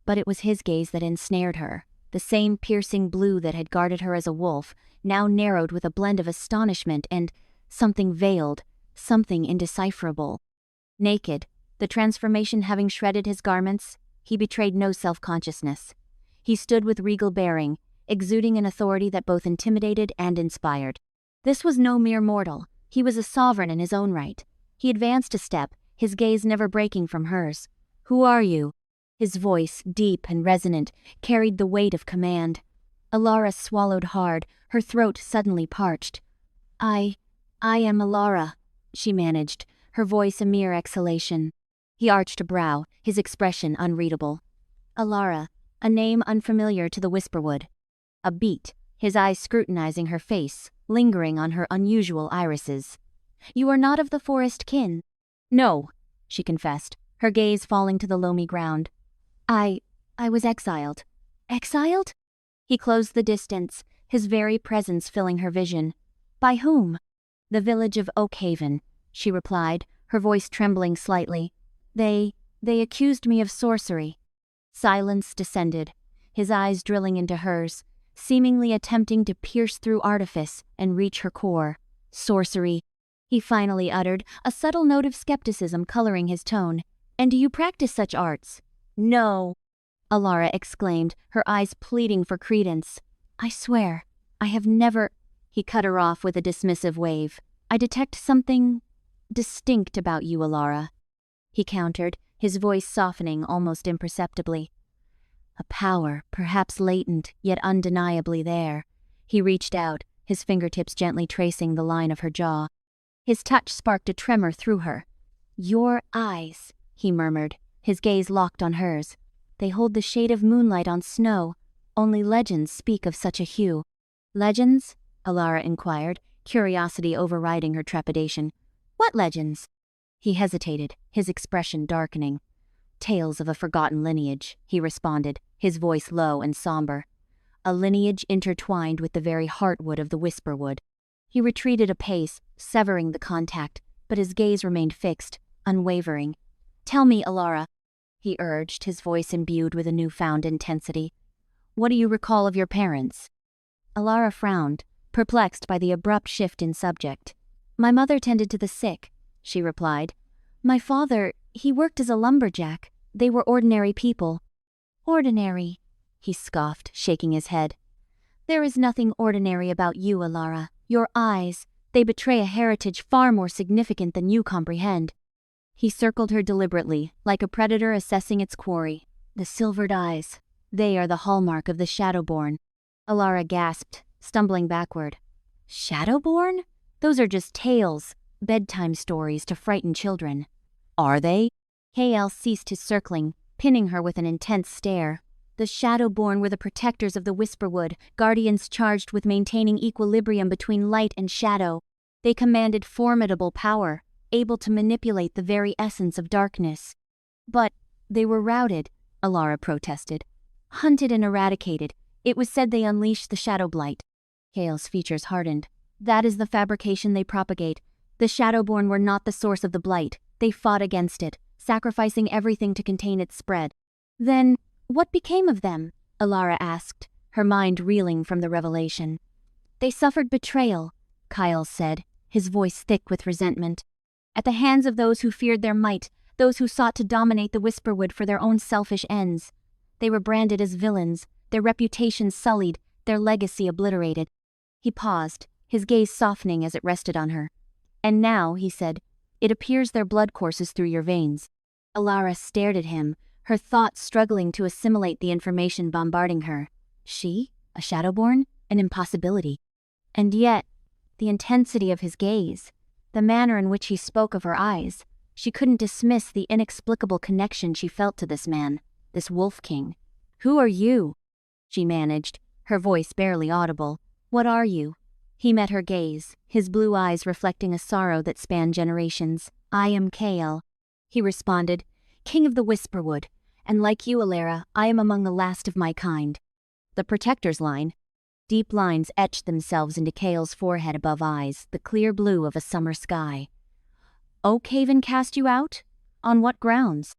Speaker 1: But it was his gaze that ensnared her. The same piercing blue that had guarded her as a wolf, now narrowed with a blend of astonishment and something veiled, something indecipherable. Naked, the transformation having shredded his garments, he betrayed no self-consciousness. He stood with regal bearing, exuding an authority that both intimidated and inspired. This was no mere mortal. He was a sovereign in his own right. He advanced a step, his gaze never breaking from hers. "Who are you?" His voice, deep and resonant, carried the weight of command. Alara swallowed hard, her throat suddenly parched. I am Alara," she managed, her voice a mere exhalation. He arched a brow, his expression unreadable. Alara, a name unfamiliar to the Whisperwood. A beat, his eyes scrutinizing her face, lingering on her unusual irises. "You are not of the forest kin?" "No," she confessed, her gaze falling to the loamy ground. I was exiled." "Exiled?" He closed the distance, his very presence filling her vision. "By whom?" "The village of Oakhaven," she replied, her voice trembling slightly. They accused me of sorcery." Silence descended, his eyes drilling into hers, seemingly attempting to pierce through artifice and reach her core. Sorcery. he finally uttered, a subtle note of skepticism coloring his tone. "And do you practice such arts?" "No," Alara exclaimed, her eyes pleading for credence. "I swear, I have never—" He cut her off with a dismissive wave. "I detect something distinct about you, Alara," he countered, his voice softening almost imperceptibly. A power, perhaps latent, yet undeniably there. He reached out, his fingertips gently tracing the line of her jaw. His touch sparked a tremor through her. "Your eyes," he murmured, his gaze locked on hers. "They hold the shade of moonlight on snow. Only legends speak of such a hue." "Legends?" Alara inquired, curiosity overriding her trepidation. "What legends?" He hesitated, his expression darkening. "Tales of a forgotten lineage," he responded, his voice low and somber. "A lineage intertwined with the very heartwood of the Whisperwood." He retreated a pace, severing the contact, but his gaze remained fixed, unwavering. "Tell me, Alara," he urged, his voice imbued with a newfound intensity. "What do you recall of your parents?" Alara frowned, perplexed by the abrupt shift in subject. "My mother tended to the sick," she replied. "My father, he worked as a lumberjack. They were ordinary people." "Ordinary," he scoffed, shaking his head. "There is nothing ordinary about you, Alara. Your eyes, they betray a heritage far more significant than you comprehend." He circled her deliberately, like a predator assessing its quarry. "The silvered eyes, they are the hallmark of the Shadowborn." Alara gasped, stumbling backward. "Shadowborn? Those are just tales, bedtime stories to frighten children." "Are they?" Kael ceased his circling, pinning her with an intense stare. "The Shadowborn were the protectors of the Whisperwood, guardians charged with maintaining equilibrium between light and shadow. They commanded formidable power, able to manipulate the very essence of darkness." "But they were routed," Alara protested. "Hunted and eradicated. It was said they unleashed the Shadow Blight." Kael's features hardened. "That is the fabrication they propagate. The Shadowborn were not the source of the blight. They fought against it, sacrificing everything to contain its spread." "Then what became of them?" Alara asked, her mind reeling from the revelation. "They suffered betrayal," Kyle said, his voice thick with resentment. "At the hands of those who feared their might, those who sought to dominate the Whisperwood for their own selfish ends. They were branded as villains, their reputations sullied, their legacy obliterated." He paused, his gaze softening as it rested on her. "And now," he said, "it appears their blood courses through your veins." Alara stared at him, her thoughts struggling to assimilate the information bombarding her. She? A Shadowborn? An impossibility. And yet, the intensity of his gaze, the manner in which he spoke of her eyes, she couldn't dismiss the inexplicable connection she felt to this man, this Wolf King. "Who are you?" she managed, her voice barely audible. "What are you?" He met her gaze, his blue eyes reflecting a sorrow that spanned generations. "I am Kael," he responded, "King of the Whisperwood, and like you, Alara, I am among the last of my kind." The Protector's line. Deep lines etched themselves into Kael's forehead above eyes, the clear blue of a summer sky. "Oakhaven cast you out? On what grounds?"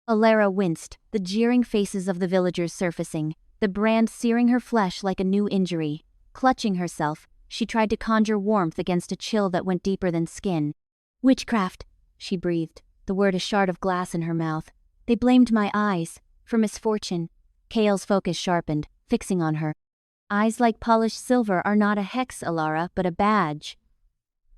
Speaker 1: Alara winced, the jeering faces of the villagers surfacing, the brand searing her flesh like a new injury. Clutching herself, she tried to conjure warmth against a chill that went deeper than skin. "Witchcraft," she breathed, the word a shard of glass in her mouth. "They blamed my eyes, for misfortune." Kael's focus sharpened, fixing on her. "Eyes like polished silver are not a hex, Alara, but a badge."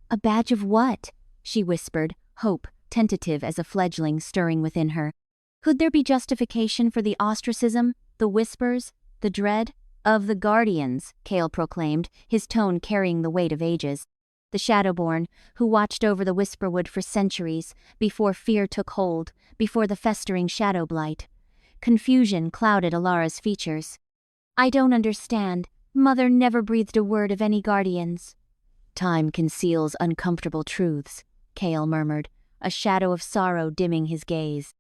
Speaker 1: "A badge of what?" she whispered, hope, tentative as a fledgling stirring within her. Could there be justification for the ostracism, the whispers, the dread? "Of the Guardians," Kael proclaimed, his tone carrying the weight of ages. "The Shadowborn, who watched over the Whisperwood for centuries, before fear took hold, before the festering shadow blight." Confusion clouded Alara's features. "I don't understand. Mother never breathed a word of any Guardians." "Time conceals uncomfortable truths," Kael murmured, a shadow of sorrow dimming his gaze.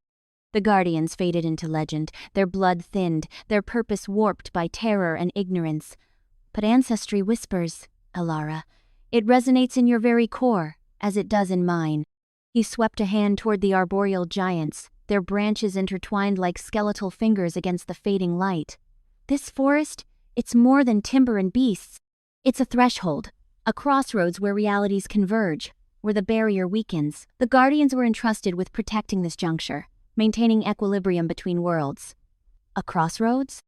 Speaker 1: The Guardians faded into legend, their blood thinned, their purpose warped by terror and ignorance. "But ancestry whispers, Alara. It resonates in your very core, as it does in mine." He swept a hand toward the arboreal giants, their branches intertwined like skeletal fingers against the fading light. "This forest, it's more than timber and beasts. It's a threshold, a crossroads where realities converge. where the barrier weakens. The Guardians were entrusted with protecting this juncture, maintaining equilibrium between worlds. A crossroads?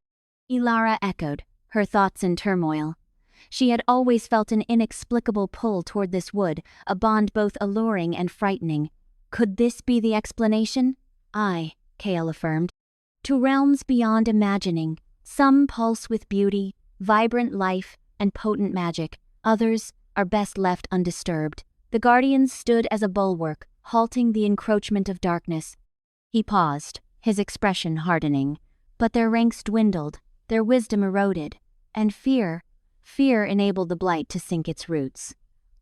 Speaker 1: Ilara echoed, her thoughts in turmoil. She had always felt an inexplicable pull toward this wood, a bond both alluring and frightening. Could this be the explanation? Aye, Kael affirmed. To realms beyond imagining, some pulse with beauty, vibrant life, and potent magic. Others are best left undisturbed. The Guardians stood as a bulwark, halting the encroachment of darkness. He paused, his expression hardening. But their ranks dwindled, their wisdom eroded, and fear enabled the blight to sink its roots.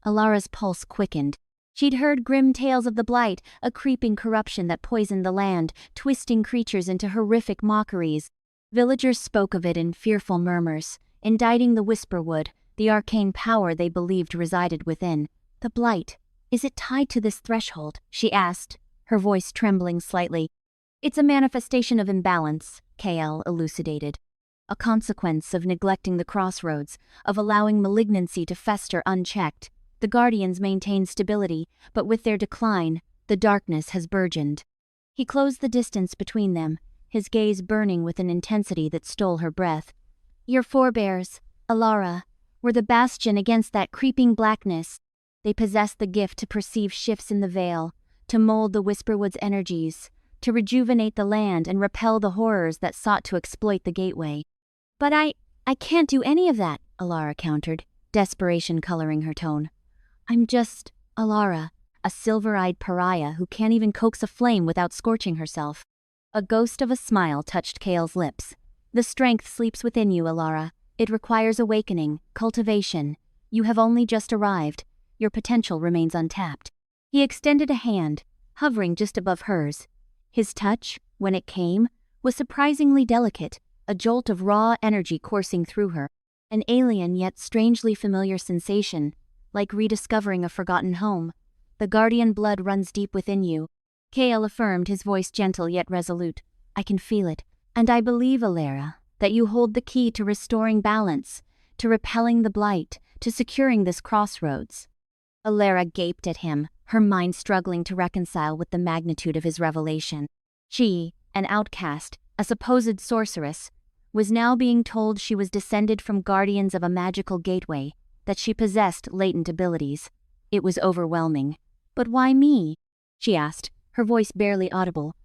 Speaker 1: Alara's pulse quickened. She'd heard grim tales of the blight, a creeping corruption that poisoned the land, twisting creatures into horrific mockeries. Villagers spoke of it in fearful murmurs, indicting the Whisperwood, the arcane power they believed resided within. The blight, is it tied to this threshold? She asked, her voice trembling slightly. It's a manifestation of imbalance, Kael elucidated. A consequence of neglecting the crossroads, of allowing malignancy to fester unchecked. The Guardians maintain stability, but with their decline, the darkness has burgeoned. He closed the distance between them, his gaze burning with an intensity that stole her breath. Your forebears, Alara, were the bastion against that creeping blackness. They possessed the gift to perceive shifts in the veil, to mold the Whisperwood's energies, to rejuvenate the land and repel the horrors that sought to exploit the gateway. But I can't do any of that, Alara countered, desperation coloring her tone. I'm just Alara, a silver-eyed pariah who can't even coax a flame without scorching herself. A ghost of a smile touched Kael's lips. The strength sleeps within you, Alara. It requires awakening, cultivation. You have only just arrived. Your potential remains untapped. He extended a hand, hovering just above hers. His touch, when it came, was surprisingly delicate, a jolt of raw energy coursing through her, an alien yet strangely familiar sensation, like rediscovering a forgotten home. The Guardian blood runs deep within you. Kael affirmed, his voice gentle yet resolute. I can feel it, and I believe, Alara, that you hold the key to restoring balance, to repelling the blight, to securing this crossroads. Alara gaped at him, her mind struggling to reconcile with the magnitude of his revelation. She, an outcast, a supposed sorceress, was now being told she was descended from guardians of a magical gateway, that she possessed latent abilities. It was overwhelming. But why me? She asked, her voice barely audible.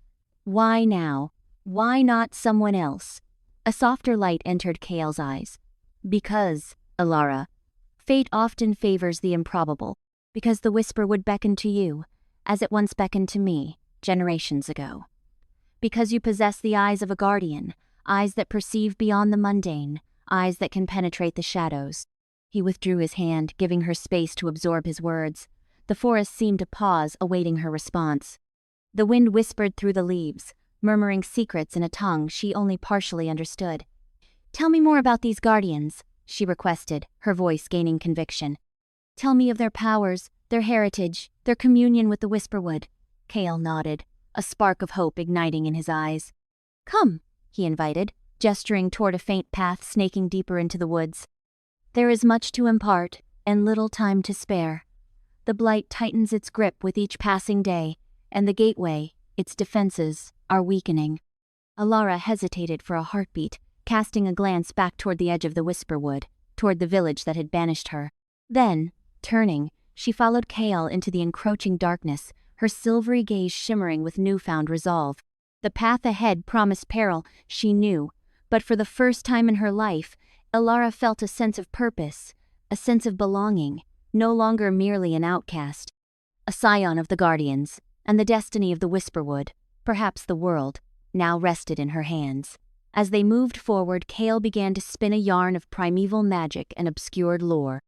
Speaker 1: Why now? Why not someone else? A softer light entered Kael's eyes. Because, Alara, fate often favors the improbable. Because the whisper would beckon to you, as it once beckoned to me, generations ago. Because you possess the eyes of a guardian, eyes that perceive beyond the mundane, eyes that can penetrate the shadows. He withdrew his hand, giving her space to absorb his words. The forest seemed to pause, awaiting her response. The wind whispered through the leaves, murmuring secrets in a tongue she only partially understood. Tell me more about these guardians, she requested, her voice gaining conviction. Tell me of their powers, their heritage, their communion with the Whisperwood. Kael nodded, a spark of hope igniting in his eyes. Come, he invited, gesturing toward a faint path snaking deeper into the woods. There is much to impart, and little time to spare. The blight tightens its grip with each passing day, and the gateway, its defenses, are weakening. Alara hesitated for a heartbeat, casting a glance back toward the edge of the Whisperwood, toward the village that had banished her. Then, turning, she followed Kael into the encroaching darkness, her silvery gaze shimmering with newfound resolve. The path ahead promised peril, she knew, but for the first time in her life, Alara felt a sense of purpose, a sense of belonging, no longer merely an outcast. A scion of the Guardians, and the destiny of the Whisperwood, perhaps the world, now rested in her hands. As they moved forward, Kael began to spin a yarn of primeval magic and obscured lore.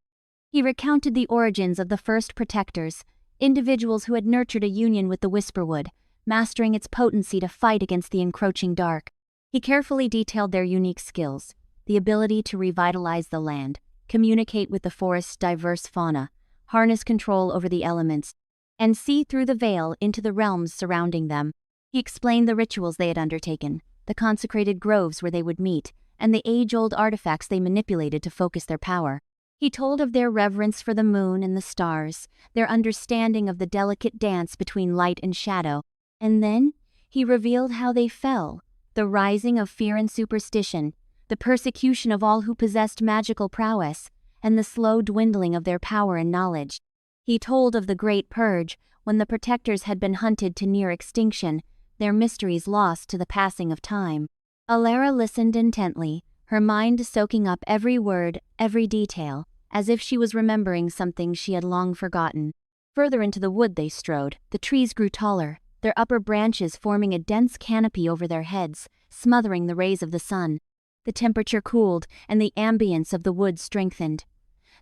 Speaker 1: He recounted the origins of the first protectors, individuals who had nurtured a union with the Whisperwood, mastering its potency to fight against the encroaching dark. He carefully detailed their unique skills, the ability to revitalize the land, communicate with the forest's diverse fauna, harness control over the elements, and see through the veil into the realms surrounding them. He explained the rituals they had undertaken, the consecrated groves where they would meet, and the age-old artifacts they manipulated to focus their power. He told of their reverence for the moon and the stars, their understanding of the delicate dance between light and shadow, and then he revealed how they fell, the rising of fear and superstition, the persecution of all who possessed magical prowess, and the slow dwindling of their power and knowledge. He told of the Great Purge, when the protectors had been hunted to near extinction, their mysteries lost to the passing of time. Alara listened intently, her mind soaking up every word, every detail, as if she was remembering something she had long forgotten. Further into the wood they strode. The trees grew taller, their upper branches forming a dense canopy over their heads, smothering the rays of the sun. The temperature cooled, and the ambience of the wood strengthened.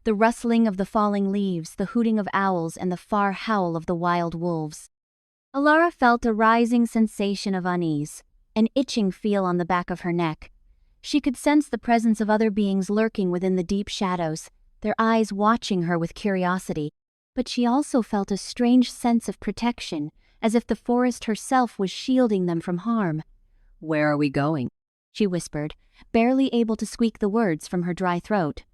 Speaker 1: The rustling of the falling leaves, the hooting of owls, and the far howl of the wild wolves. Alara felt a rising sensation of unease, an itching feel on the back of her neck. She could sense the presence of other beings lurking within the deep shadows, their eyes watching her with curiosity, but she also felt a strange sense of protection, as if the forest herself was shielding them from harm.
Speaker 2: "Where are we going?"
Speaker 1: she whispered, barely able to squeak the words from her dry throat.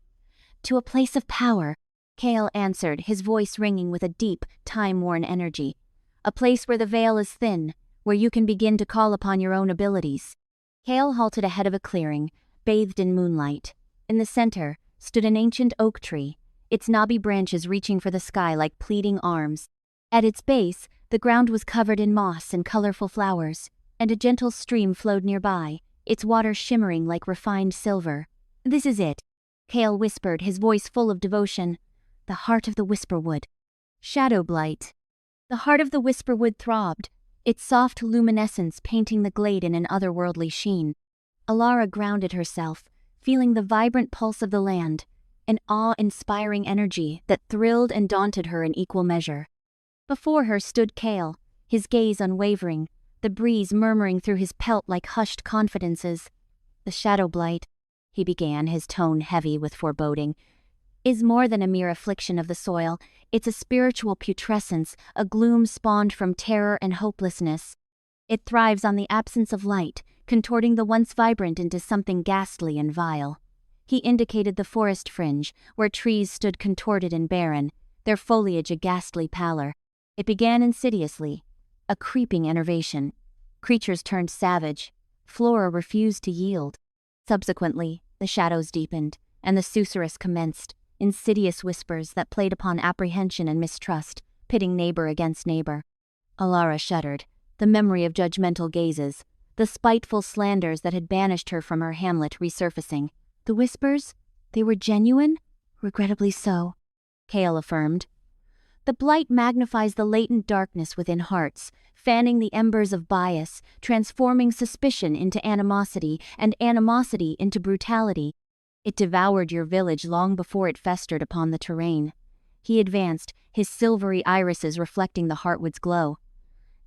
Speaker 1: "To a place of power," Kale answered, his voice ringing with a deep, time-worn energy. "A place where the veil is thin, where you can begin to call upon your own abilities." Kale halted ahead of a clearing, bathed in moonlight. In the center stood an ancient oak tree, its knobby branches reaching for the sky like pleading arms. At its base, the ground was covered in moss and colorful flowers, and a gentle stream flowed nearby, its water shimmering like refined silver. "This is it," Kale whispered, his voice full of devotion. "The heart of the Whisperwood." Shadow Blight. The heart of the Whisperwood throbbed, its soft luminescence painting the glade in an otherworldly sheen. Alara grounded herself, feeling the vibrant pulse of the land, an awe-inspiring energy that thrilled and daunted her in equal measure. Before her stood Kale, his gaze unwavering, the breeze murmuring through his pelt like hushed confidences. "The Shadow Blight," he began, his tone heavy with foreboding, "is more than a mere affliction of the soil. It's a spiritual putrescence, a gloom spawned from terror and hopelessness. It thrives on the absence of light, contorting the once vibrant into something ghastly and vile." He indicated the forest fringe, where trees stood contorted and barren, their foliage a ghastly pallor. It began insidiously, a creeping enervation. Creatures turned savage. Flora refused to yield. Subsequently, the shadows deepened, and the susurrus commenced, insidious whispers that played upon apprehension and mistrust, pitting neighbor against neighbor. Alara shuddered, the memory of judgmental gazes, the spiteful slanders that had banished her from her hamlet resurfacing. The whispers? They were genuine? Regrettably so, Kale affirmed. The blight magnifies the latent darkness within hearts, fanning the embers of bias, transforming suspicion into animosity, and animosity into brutality. It devoured your village long before it festered upon the terrain. He advanced, his silvery irises reflecting the heartwood's glow.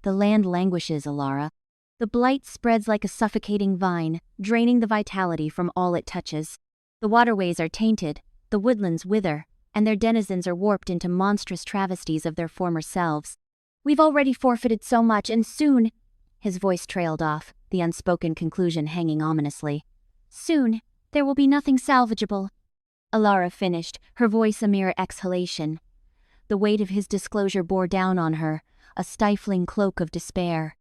Speaker 1: The land languishes, Alara. The blight spreads like a suffocating vine, draining the vitality from all it touches. The waterways are tainted, the woodlands wither, and their denizens are warped into monstrous travesties of their former selves. "We've already forfeited so much, and soon—" His voice trailed off, the unspoken conclusion hanging ominously. "Soon, there will be nothing salvageable." Alara finished, her voice a mere exhalation. The weight of his disclosure bore down on her, a stifling cloak of despair.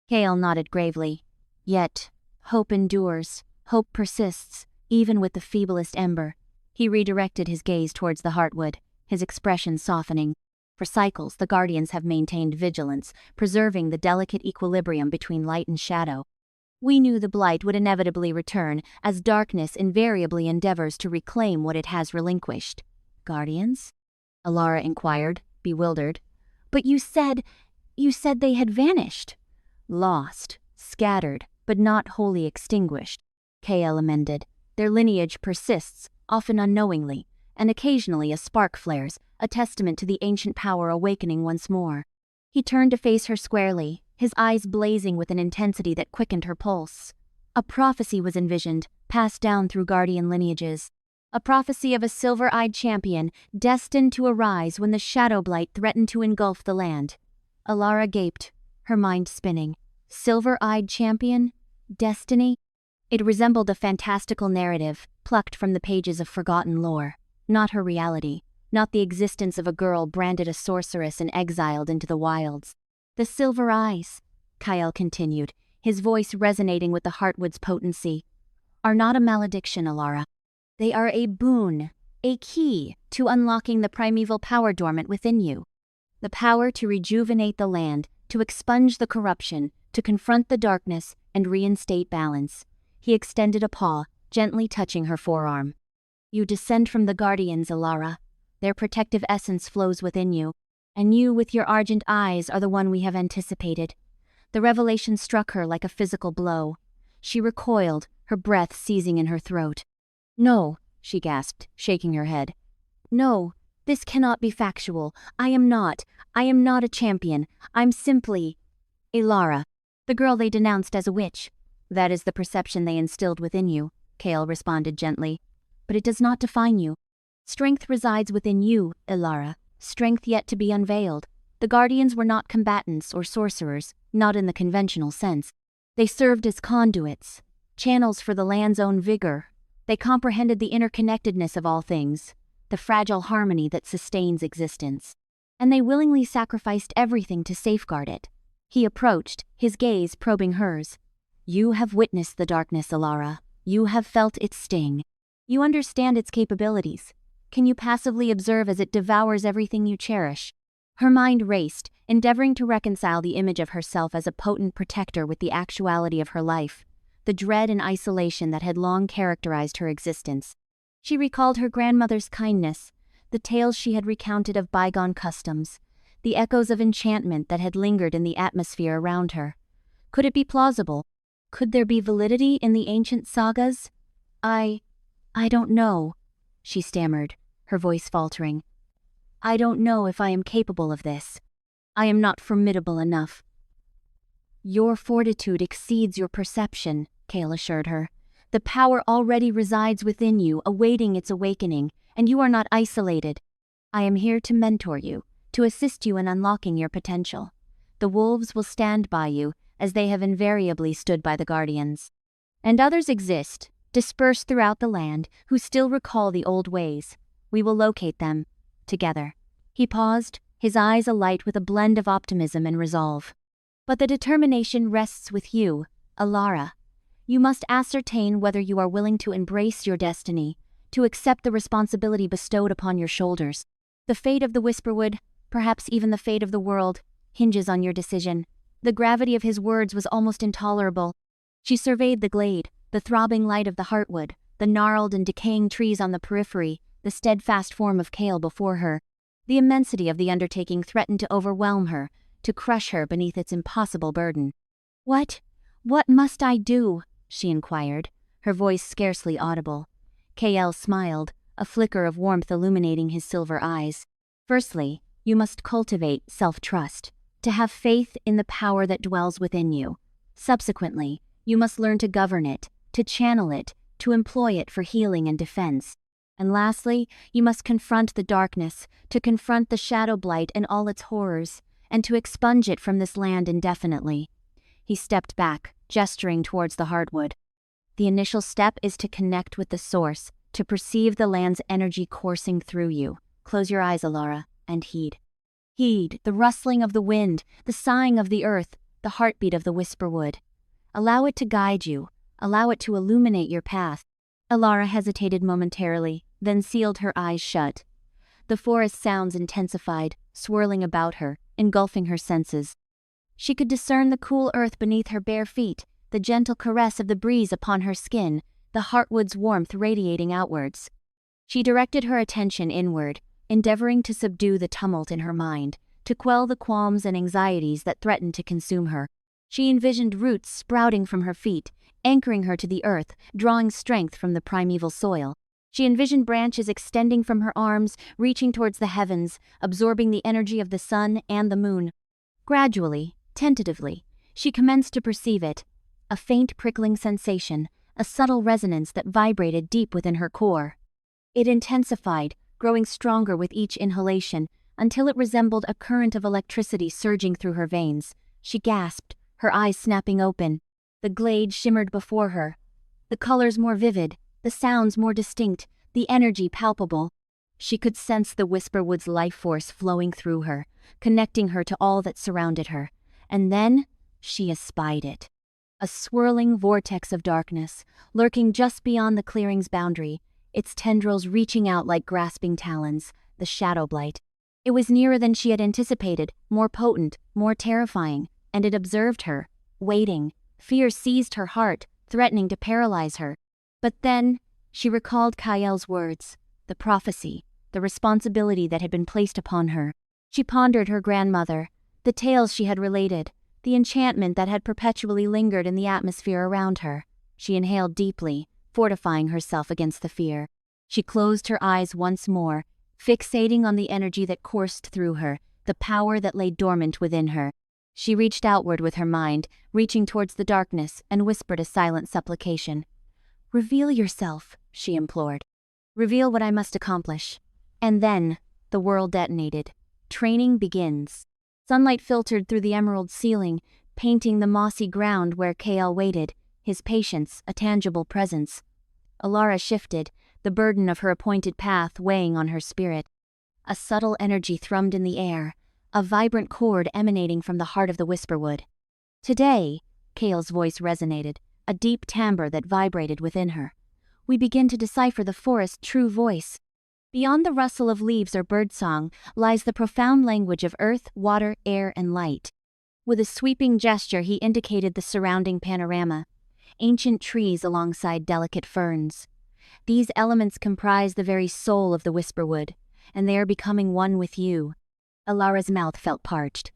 Speaker 1: Kale nodded gravely. "Yet, hope endures, hope persists, even with the feeblest ember." He redirected his gaze towards the heartwood, his expression softening. For cycles, the Guardians have maintained vigilance, preserving the delicate equilibrium between light and shadow. "We knew the blight would inevitably return, as darkness invariably endeavors to reclaim what it has relinquished." "Guardians?" Alara inquired, bewildered. "But you said they had vanished." "Lost, scattered, but not wholly extinguished," Kale amended. "Their lineage persists, often unknowingly, and occasionally a spark flares, a testament to the ancient power awakening once more." He turned to face her squarely, his eyes blazing with an intensity that quickened her pulse. A prophecy was envisioned, passed down through Guardian lineages. A prophecy of a silver-eyed champion, destined to arise when the shadow blight threatened to engulf the land. Alara gaped, her mind spinning. Silver-eyed champion? Destiny? It resembled a fantastical narrative, plucked from the pages of forgotten lore. not her reality, not the existence of a girl branded a sorceress and exiled into the wilds. The silver eyes, Kyle continued, his voice resonating with the Heartwood's potency, are not a malediction, Alara. They are a boon, a key to unlocking the primeval power dormant within you. The power to rejuvenate the land, to expunge the corruption, to confront the darkness, and reinstate balance. He extended a paw, gently touching her forearm. You descend from the Guardians, Alara. Their protective essence flows within you, and you with your argent eyes are the one we have anticipated. The revelation struck her like a physical blow. She recoiled, her breath seizing in her throat. No, she gasped, shaking her head. No, this cannot be factual. I am not a champion. I'm simply Alara, the girl they denounced as a witch. That is the perception they instilled within you, Kale responded gently. But it does not define you. Strength resides within you, Alara, strength yet to be unveiled. The Guardians were not combatants or sorcerers, not in the conventional sense. They served as conduits, channels for the land's own vigor. They comprehended the interconnectedness of all things, the fragile harmony that sustains existence. And they willingly sacrificed everything to safeguard it. He approached, his gaze probing hers. You have witnessed the darkness, Alara. You have felt its sting. You understand its capabilities. Can you passively observe as it devours everything you cherish? Her mind raced, endeavoring to reconcile the image of herself as a potent protector with the actuality of her life, the dread and isolation that had long characterized her existence. She recalled her grandmother's kindness, the tales she had recounted of bygone customs, the echoes of enchantment that had lingered in the atmosphere around her. Could it be plausible? Could there be validity in the ancient sagas? I don't know, she stammered, her voice faltering. I don't know if I am capable of this. I am not formidable enough. Your fortitude exceeds your perception, Kale assured her. The power already resides within you, awaiting its awakening, and you are not isolated. I am here to mentor you, to assist you in unlocking your potential. The wolves will stand by you, as they have invariably stood by the Guardians. And others exist, dispersed throughout the land, who still recall the old ways. We will locate them, together. He paused, his eyes alight with a blend of optimism and resolve. But the determination rests with you, Alara. You must ascertain whether you are willing to embrace your destiny, to accept the responsibility bestowed upon your shoulders. The fate of the Whisperwood, perhaps even the fate of the world, hinges on your decision. The gravity of his words was almost intolerable. She surveyed the glade, the throbbing light of the heartwood, the gnarled and decaying trees on the periphery, the steadfast form of Kale before her. The immensity of the undertaking threatened to overwhelm her, to crush her beneath its impossible burden. What must I do?" she inquired, her voice scarcely audible. Kale smiled, a flicker of warmth illuminating his silver eyes. "Firstly, you must cultivate self-trust, to have faith in the power that dwells within you. Subsequently, you must learn to govern it, to channel it, to employ it for healing and defense. And lastly, you must confront the darkness, to confront the shadow blight and all its horrors, and to expunge it from this land indefinitely." He stepped back, gesturing towards the hardwood. "The initial step is to connect with the source, to perceive the land's energy coursing through you. Close your eyes, Alara, and heed. Heed the rustling of the wind, the sighing of the earth, the heartbeat of the Whisperwood. Allow it to guide you, allow it to illuminate your path." Alara hesitated momentarily, then sealed her eyes shut. The forest sounds intensified, swirling about her, engulfing her senses. She could discern the cool earth beneath her bare feet, the gentle caress of the breeze upon her skin, the heartwood's warmth radiating outwards. She directed her attention inward, endeavoring to subdue the tumult in her mind, to quell the qualms and anxieties that threatened to consume her. She envisioned roots sprouting from her feet, anchoring her to the earth, drawing strength from the primeval soil. She envisioned branches extending from her arms, reaching towards the heavens, absorbing the energy of the sun and the moon. Gradually, tentatively, she commenced to perceive it, a faint prickling sensation, a subtle resonance that vibrated deep within her core. It intensified, growing stronger with each inhalation, until it resembled a current of electricity surging through her veins. She gasped, her eyes snapping open. The glade shimmered before her, the colors more vivid, the sounds more distinct, the energy palpable. She could sense the Whisperwood's life force flowing through her, connecting her to all that surrounded her. And then, she espied it. A swirling vortex of darkness, lurking just beyond the clearing's boundary, its tendrils reaching out like grasping talons, the Shadow Blight. It was nearer than she had anticipated, more potent, more terrifying, and it observed her, waiting. Fear seized her heart, threatening to paralyze her. But then, she recalled Kael's words, the prophecy, the responsibility that had been placed upon her. She pondered her grandmother, the tales she had related, the enchantment that had perpetually lingered in the atmosphere around her. She inhaled deeply, fortifying herself against the fear. She closed her eyes once more, fixating on the energy that coursed through her, the power that lay dormant within her. She reached outward with her mind, reaching towards the darkness, and whispered a silent supplication. "Reveal yourself," she implored. "Reveal what I must accomplish." And then, the world detonated. Training begins. Sunlight filtered through the emerald ceiling, painting the mossy ground where Kael waited, his patience a tangible presence. Alara shifted, the burden of her appointed path weighing on her spirit. A subtle energy thrummed in the air, a vibrant chord emanating from the heart of the Whisperwood. "Today," Kael's voice resonated, a deep timbre that vibrated within her. "We begin to decipher the forest's true voice. Beyond the rustle of leaves or birdsong lies the profound language of earth, water, air, and light." With a sweeping gesture he indicated the surrounding panorama. Ancient trees alongside delicate ferns. These elements comprise the very soul of the Whisperwood, and they are becoming one with you. Alara's mouth felt parched.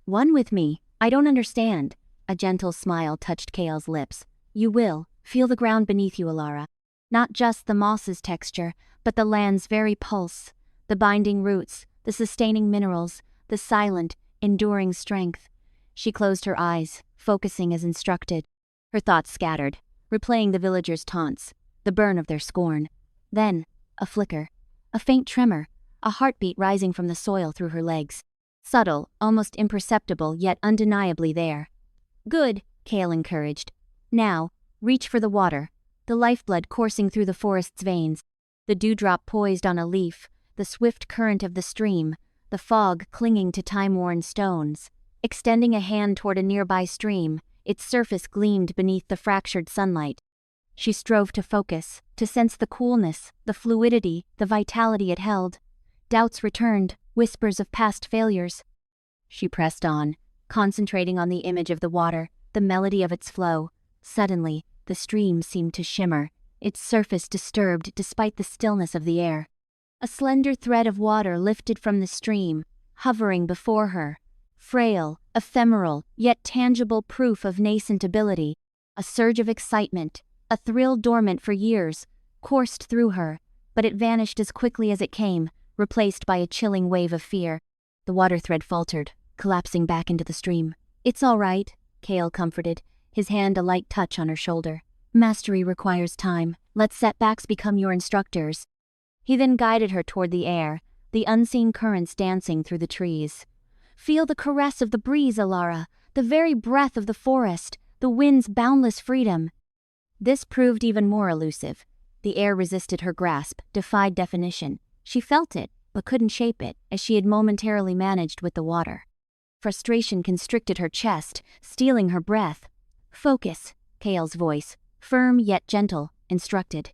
Speaker 1: "One with me? I don't understand." A gentle smile touched Kael's lips. "You will. Feel the ground beneath you, Alara. Not just the moss's texture, but the land's very pulse, the binding roots, the sustaining minerals, the silent, enduring strength." She closed her eyes, focusing as instructed. Her thoughts scattered, replaying the villagers' taunts, the burn of their scorn. Then, a flicker, a faint tremor, a heartbeat rising from the soil through her legs. Subtle, almost imperceptible, yet undeniably there. "Good," Kael encouraged. "Now, reach for the water, the lifeblood coursing through the forest's veins. The dewdrop poised on a leaf, the swift current of the stream, the fog clinging to time-worn stones." Extending a hand toward a nearby stream, its surface gleamed beneath the fractured sunlight. She strove to focus, to sense the coolness, the fluidity, the vitality it held. Doubts returned, whispers of past failures. She pressed on, concentrating on the image of the water, the melody of its flow. Suddenly, the stream seemed to shimmer, its surface disturbed despite the stillness of the air. A slender thread of water lifted from the stream, hovering before her. Frail, ephemeral, yet tangible proof of nascent ability. A surge of excitement, a thrill dormant for years, coursed through her, but it vanished as quickly as it came, replaced by a chilling wave of fear. The water thread faltered, collapsing back into the stream. "It's all right," Kael comforted, his hand a light touch on her shoulder. "Mastery requires time. Let setbacks become your instructors." He then guided her toward the air, the unseen currents dancing through the trees. "Feel the caress of the breeze, Alara, the very breath of the forest, the wind's boundless freedom." This proved even more elusive. The air resisted her grasp, defied definition. She felt it, but couldn't shape it, as she had momentarily managed with the water. Frustration constricted her chest, stealing her breath. "Focus," Kael's voice, firm yet gentle, instructed.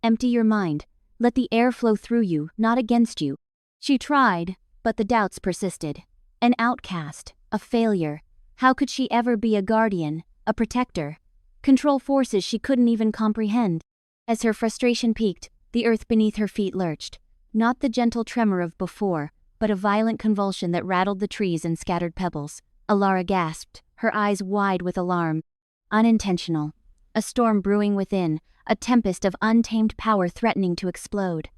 Speaker 1: "Empty your mind. Let the air flow through you, not against you." She tried, but the doubts persisted. An outcast, a failure. How could she ever be a guardian, a protector? Control forces she couldn't even comprehend. As her frustration peaked, the earth beneath her feet lurched. Not the gentle tremor of before, but a violent convulsion that rattled the trees and scattered pebbles. Alara gasped, her eyes wide with alarm. Unintentional. A storm brewing within, a tempest of untamed power threatening to explode.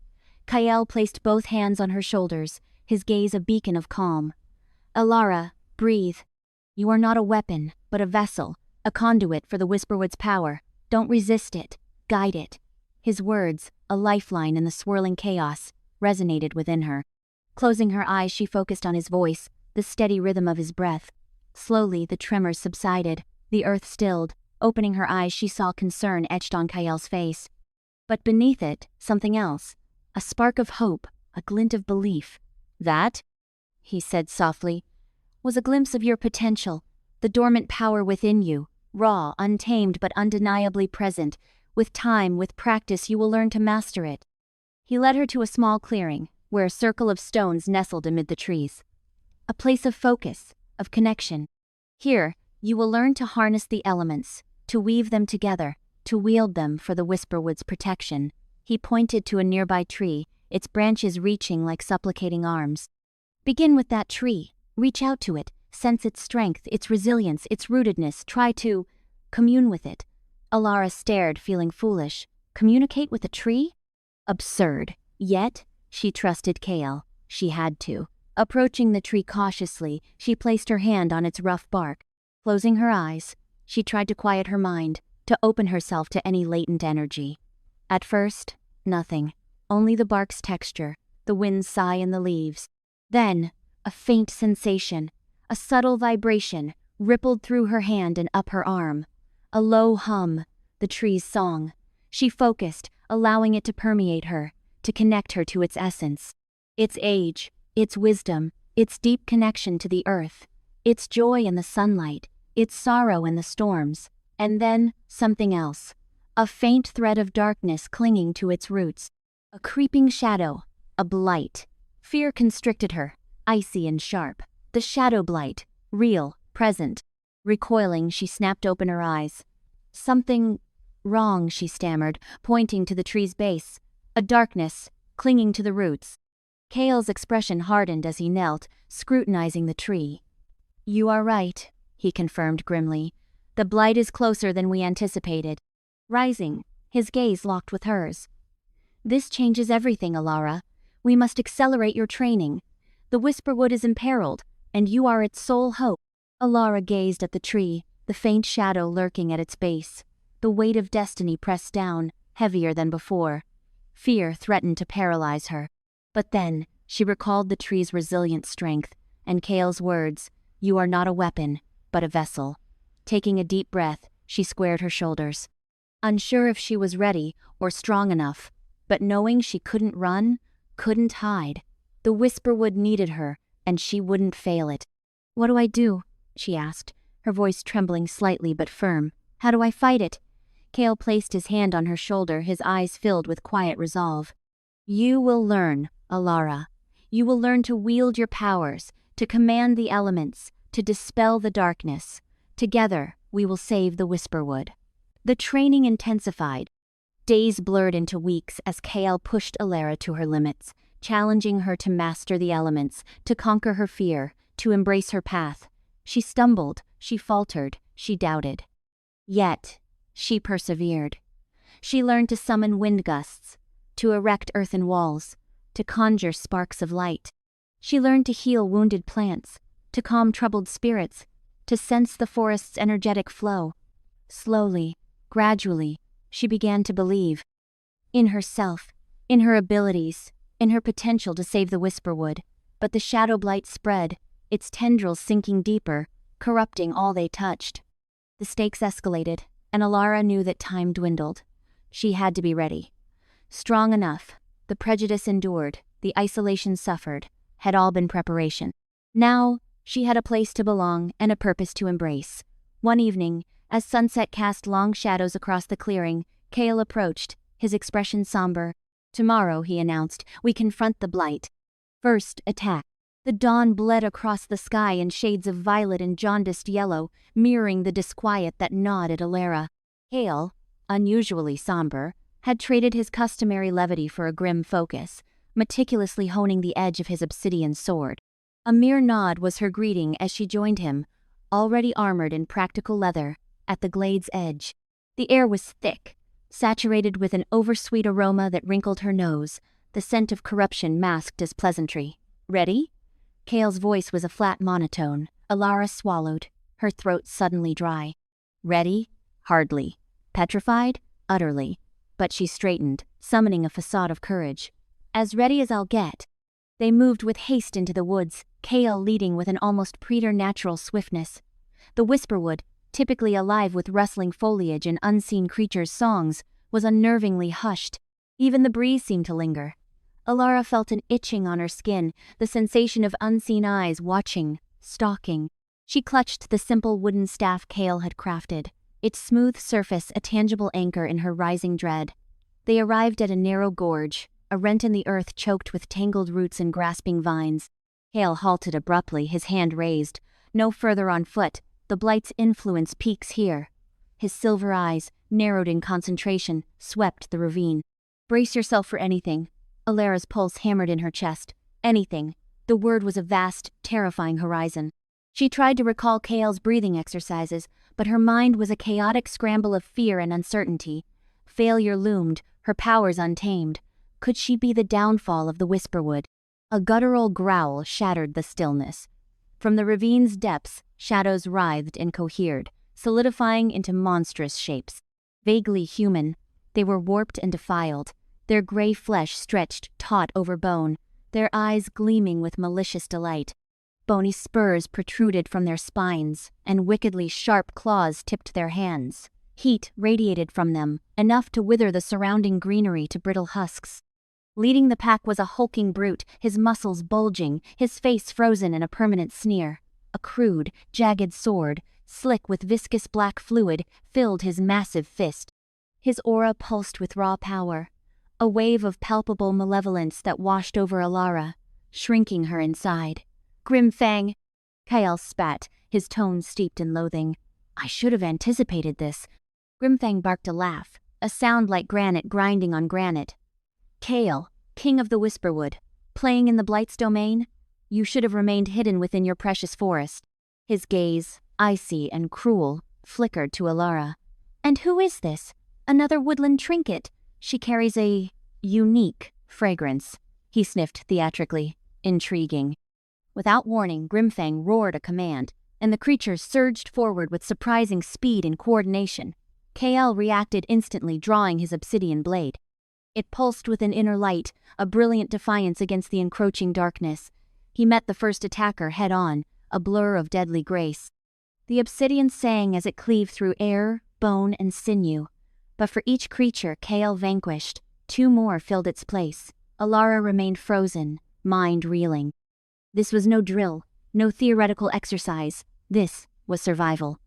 Speaker 1: Kael placed both hands on her shoulders, his gaze a beacon of calm. "Alara, breathe. You are not a weapon, but a vessel, a conduit for the Whisperwood's power. Don't resist it, guide it." His words, a lifeline in the swirling chaos, resonated within her. Closing her eyes, she focused on his voice, the steady rhythm of his breath. Slowly, the tremors subsided, the earth stilled. Opening her eyes, she saw concern etched on Kael's face. But beneath it, something else. A spark of hope, a glint of belief. "That," he said softly, "was a glimpse of your potential, the dormant power within you, raw, untamed but undeniably present. With time, with practice, you will learn to master it." He led her to a small clearing, where a circle of stones nestled amid the trees. "A place of focus, of connection. Here, you will learn to harness the elements, to weave them together, to wield them for the Whisperwood's protection." He pointed to a nearby tree, its branches reaching like supplicating arms. "Begin with that tree. Reach out to it, sense its strength, its resilience, its rootedness. Try to commune with it." Alara stared, feeling foolish. Communicate with a tree? Absurd. Yet, she trusted Kale. She had to. Approaching the tree cautiously, she placed her hand on its rough bark. Closing her eyes, she tried to quiet her mind, to open herself to any latent energy. At first, nothing. Only the bark's texture, the wind's sigh in the leaves. Then, a faint sensation, a subtle vibration, rippled through her hand and up her arm. A low hum, the tree's song. She focused, allowing it to permeate her, to connect her to its essence. Its age, its wisdom, its deep connection to the earth, its joy in the sunlight, its sorrow in the storms, and then something else. A faint thread of darkness clinging to its roots. A creeping shadow, a blight. Fear constricted her, icy and sharp. The shadow blight, real, present. Recoiling, she snapped open her eyes. "Something wrong," she stammered, pointing to the tree's base. A darkness, clinging to the roots. Kale's expression hardened as he knelt, scrutinizing the tree. "You are right," he confirmed grimly. "The blight is closer than we anticipated." Rising, his gaze locked with hers. "This changes everything, Alara. We must accelerate your training. The Whisperwood is imperiled, and you are its sole hope." Alara gazed at the tree, the faint shadow lurking at its base. The weight of destiny pressed down, heavier than before. Fear threatened to paralyze her. But then, she recalled the tree's resilient strength, and Kale's words, "You are not a weapon, but a vessel." Taking a deep breath, she squared her shoulders. Unsure if she was ready or strong enough, but knowing she couldn't run, couldn't hide. The Whisperwood needed her, and she wouldn't fail it. "What do I do?" she asked, her voice trembling slightly but firm. "How do I fight it?" Kale placed his hand on her shoulder, his eyes filled with quiet resolve. "You will learn, Alara. You will learn to wield your powers, to command the elements, to dispel the darkness. Together, we will save the Whisperwood." The training intensified. Days blurred into weeks as Kale pushed Alara to her limits, challenging her to master the elements, to conquer her fear, to embrace her path. She stumbled, she faltered, she doubted. Yet, she persevered. She learned to summon wind gusts, to erect earthen walls, to conjure sparks of light. She learned to heal wounded plants, to calm troubled spirits, to sense the forest's energetic flow. Slowly, gradually, she began to believe. In herself, in her abilities, in her potential to save the Whisperwood. But the shadow blight spread, its tendrils sinking deeper, corrupting all they touched. The stakes escalated, and Alara knew that time dwindled. She had to be ready. Strong enough, the prejudice endured, the isolation suffered, had all been preparation. Now, she had a place to belong and a purpose to embrace. One evening, as sunset cast long shadows across the clearing, Kale approached, his expression somber. "Tomorrow," he announced, "we confront the blight. First, attack." The dawn bled across the sky in shades of violet and jaundiced yellow, mirroring the disquiet that gnawed at Alara. Kale, unusually somber, had traded his customary levity for a grim focus, meticulously honing the edge of his obsidian sword. A mere nod was her greeting as she joined him, already armored in practical leather, at the glade's edge. The air was thick, saturated with an oversweet aroma that wrinkled her nose, the scent of corruption masked as pleasantry. "Ready?" Kale's voice was a flat monotone. Alara swallowed, her throat suddenly dry. Ready? Hardly. Petrified? Utterly. But she straightened, summoning a facade of courage. "As ready as I'll get." They moved with haste into the woods, Kale leading with an almost preternatural swiftness. The Whisperwood, typically alive with rustling foliage and unseen creatures' songs, was unnervingly hushed. Even the breeze seemed to linger. Alara felt an itching on her skin, the sensation of unseen eyes watching, stalking. She clutched the simple wooden staff Kale had crafted, its smooth surface a tangible anchor in her rising dread. They arrived at a narrow gorge, a rent in the earth choked with tangled roots and grasping vines. Kale halted abruptly, his hand raised. No further on foot, the blight's influence peaks here. His silver eyes, narrowed in concentration, swept the ravine. Brace yourself for anything. Alara's pulse hammered in her chest. Anything. The word was a vast, terrifying horizon. She tried to recall Kale's breathing exercises, but her mind was a chaotic scramble of fear and uncertainty. Failure loomed, her powers untamed. Could she be the downfall of the Whisperwood? A guttural growl shattered the stillness. From the ravine's depths, shadows writhed and cohered, solidifying into monstrous shapes. Vaguely human, they were warped and defiled, their gray flesh stretched taut over bone, their eyes gleaming with malicious delight. Bony spurs protruded from their spines, and wickedly sharp claws tipped their hands. Heat radiated from them, enough to wither the surrounding greenery to brittle husks. Leading the pack was a hulking brute, his muscles bulging, his face frozen in a permanent sneer. A crude, jagged sword, slick with viscous black fluid, filled his massive fist. His aura pulsed with raw power, a wave of palpable malevolence that washed over Alara, shrinking her inside. Grimfang! Kyle spat, his tone steeped in loathing. I should have anticipated this. Grimfang barked a laugh, a sound like granite grinding on granite. Kale, king of the Whisperwood, playing in the Blight's domain? You should have remained hidden within your precious forest. His gaze, icy and cruel, flickered to Alara. And who is this? Another woodland trinket. She carries a unique fragrance. He sniffed theatrically. Intriguing. Without warning, Grimfang roared a command, and the creature surged forward with surprising speed and coordination. KL reacted instantly, drawing his obsidian blade. It pulsed with an inner light, a brilliant defiance against the encroaching darkness. He met the first attacker head-on, a blur of deadly grace. The obsidian sang as it cleaved through air, bone, and sinew. But for each creature KL vanquished, two more filled its place. Alara remained frozen, mind reeling. This was no drill, no theoretical exercise. This was survival.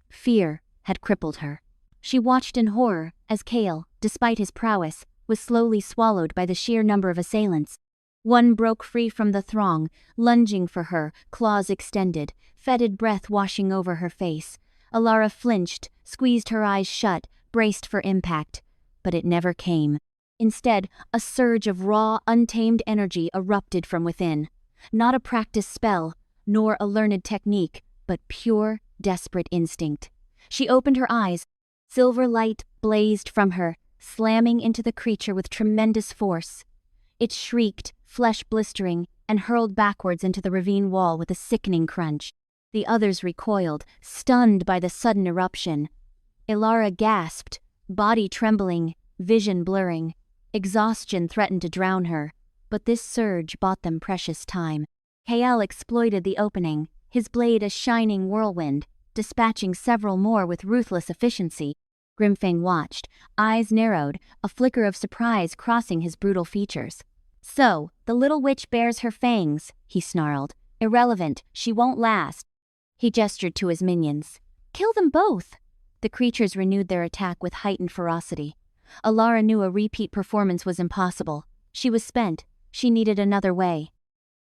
Speaker 1: Fear had crippled her. She watched in horror as Kale, despite his prowess, was slowly swallowed by the sheer number of assailants. One broke free from the throng, lunging for her, claws extended, fetid breath washing over her face. Alara flinched, squeezed her eyes shut, braced for impact. But it never came. Instead, a surge of raw, untamed energy erupted from within. Not a practiced spell, nor a learned technique, but pure, desperate instinct. She opened her eyes. Silver light blazed from her, slamming into the creature with tremendous force. It shrieked, flesh blistering, and hurled backwards into the ravine wall with a sickening crunch. The others recoiled, stunned by the sudden eruption. Alara gasped, body trembling, vision blurring. Exhaustion threatened to drown her, but this surge bought them precious time. Kael exploited the opening, his blade a shining whirlwind, dispatching several more with ruthless efficiency. Grimfang watched, eyes narrowed, a flicker of surprise crossing his brutal features. So, the little witch bears her fangs, he snarled. Irrelevant, she won't last. He gestured to his minions. Kill them both! The creatures renewed their attack with heightened ferocity. Alara knew a repeat performance was impossible. She was spent. She needed another way.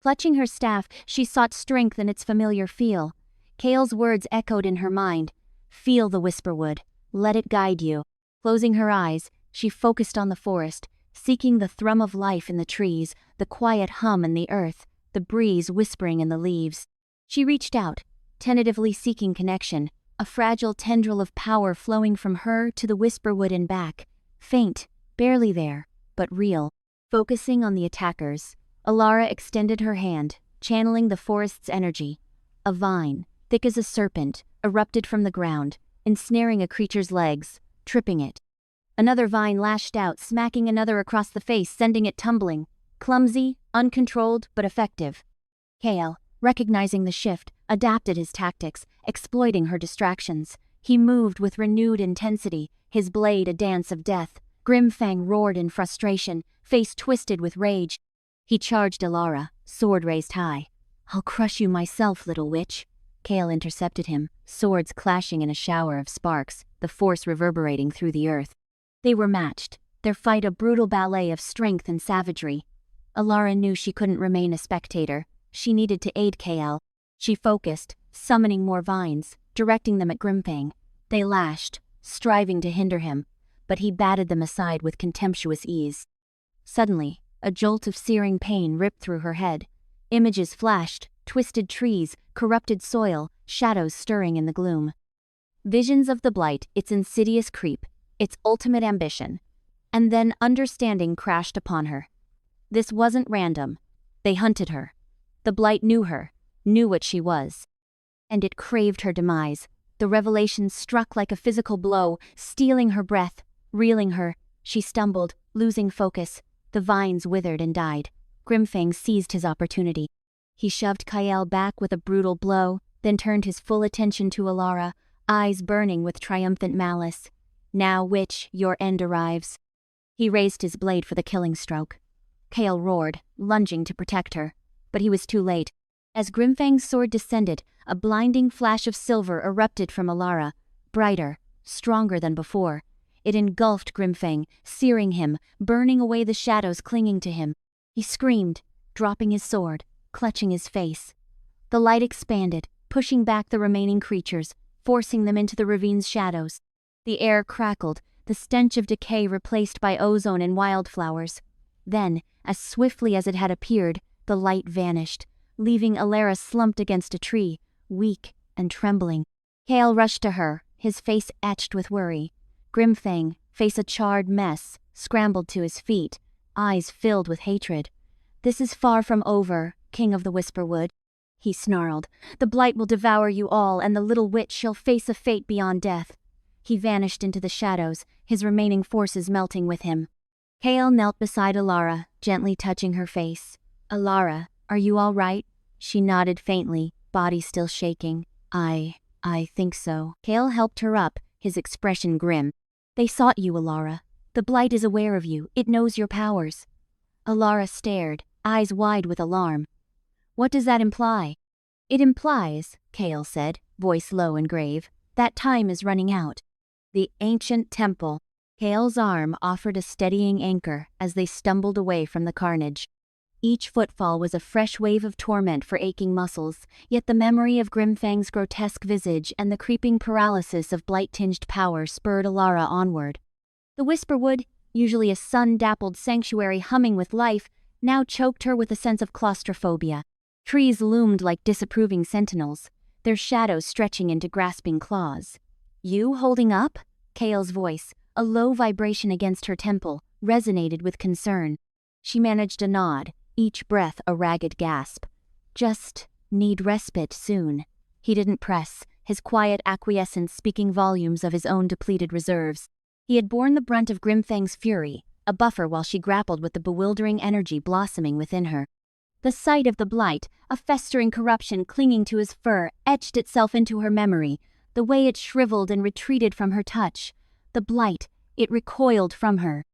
Speaker 1: Clutching her staff, she sought strength in its familiar feel. Kale's words echoed in her mind. Feel the Whisperwood. Let it guide you. Closing her eyes, she focused on the forest, seeking the thrum of life in the trees, the quiet hum in the earth, the breeze whispering in the leaves. She reached out, tentatively seeking connection, a fragile tendril of power flowing from her to the Whisperwood and back. Faint, barely there, but real. Focusing on the attackers, Alara extended her hand, channeling the forest's energy. A vine, thick as a serpent, erupted from the ground, ensnaring a creature's legs, tripping it. Another vine lashed out, smacking another across the face, sending it tumbling. Clumsy, uncontrolled, but effective. Kale, recognizing the shift, adapted his tactics, exploiting her distractions. He moved with renewed intensity, his blade a dance of death. Grimfang roared in frustration, face twisted with rage. He charged Alara, sword raised high. "I'll crush you myself, little witch." Kale intercepted him, swords clashing in a shower of sparks, the force reverberating through the earth. They were matched, their fight a brutal ballet of strength and savagery. Alara knew she couldn't remain a spectator. She needed to aid Kale. She focused, summoning more vines, directing them at Grimfang. They lashed, striving to hinder him, but he batted them aside with contemptuous ease. Suddenly, a jolt of searing pain ripped through her head. Images flashed, twisted trees, corrupted soil, shadows stirring in the gloom. Visions of the blight, its insidious creep, its ultimate ambition. And then understanding crashed upon her. This wasn't random. They hunted her. The blight knew her, knew what she was. And it craved her demise. The revelation struck like a physical blow, stealing her breath, reeling her. She stumbled, losing focus. The vines withered and died. Grimfang seized his opportunity. He shoved Kyle back with a brutal blow, then turned his full attention to Alara, eyes burning with triumphant malice. "Now, witch, your end arrives." He raised his blade for the killing stroke. Kale roared, lunging to protect her. But he was too late. As Grimfang's sword descended, a blinding flash of silver erupted from Alara, brighter, stronger than before. It engulfed Grimfang, searing him, burning away the shadows clinging to him. He screamed, dropping his sword, clutching his face. The light expanded, pushing back the remaining creatures, forcing them into the ravine's shadows. The air crackled, the stench of decay replaced by ozone and wildflowers. Then, as swiftly as it had appeared, the light vanished, leaving Alara slumped against a tree, weak and trembling. Kale rushed to her, his face etched with worry. Grimfang, face a charred mess, scrambled to his feet, eyes filled with hatred. "This is far from over, King of the Whisperwood," he snarled. "The blight will devour you all, and the little witch shall face a fate beyond death." He vanished into the shadows, his remaining forces melting with him. Kale knelt beside Alara, gently touching her face. "Alara, are you all right?" She nodded faintly, body still shaking. I think so." Kale helped her up, his expression grim. "They sought you, Alara. The blight is aware of you. It knows your powers." Alara stared, eyes wide with alarm. "What does that imply?" "It implies," Kale said, voice low and grave, "that time is running out." The ancient temple. Kale's arm offered a steadying anchor as they stumbled away from the carnage. Each footfall was a fresh wave of torment for aching muscles, yet the memory of Grimfang's grotesque visage and the creeping paralysis of blight-tinged power spurred Alara onward. The Whisperwood, usually a sun-dappled sanctuary humming with life, now choked her with a sense of claustrophobia. Trees loomed like disapproving sentinels, their shadows stretching into grasping claws. "You holding up?" Kale's voice, a low vibration against her temple, resonated with concern. She managed a nod, each breath a ragged gasp. "Just need respite soon." He didn't press, his quiet acquiescence speaking volumes of his own depleted reserves. He had borne the brunt of Grimfang's fury, a buffer while she grappled with the bewildering energy blossoming within her. The sight of the blight, a festering corruption clinging to his fur, etched itself into her memory, the way it shriveled and retreated from her touch. The blight, it recoiled from her.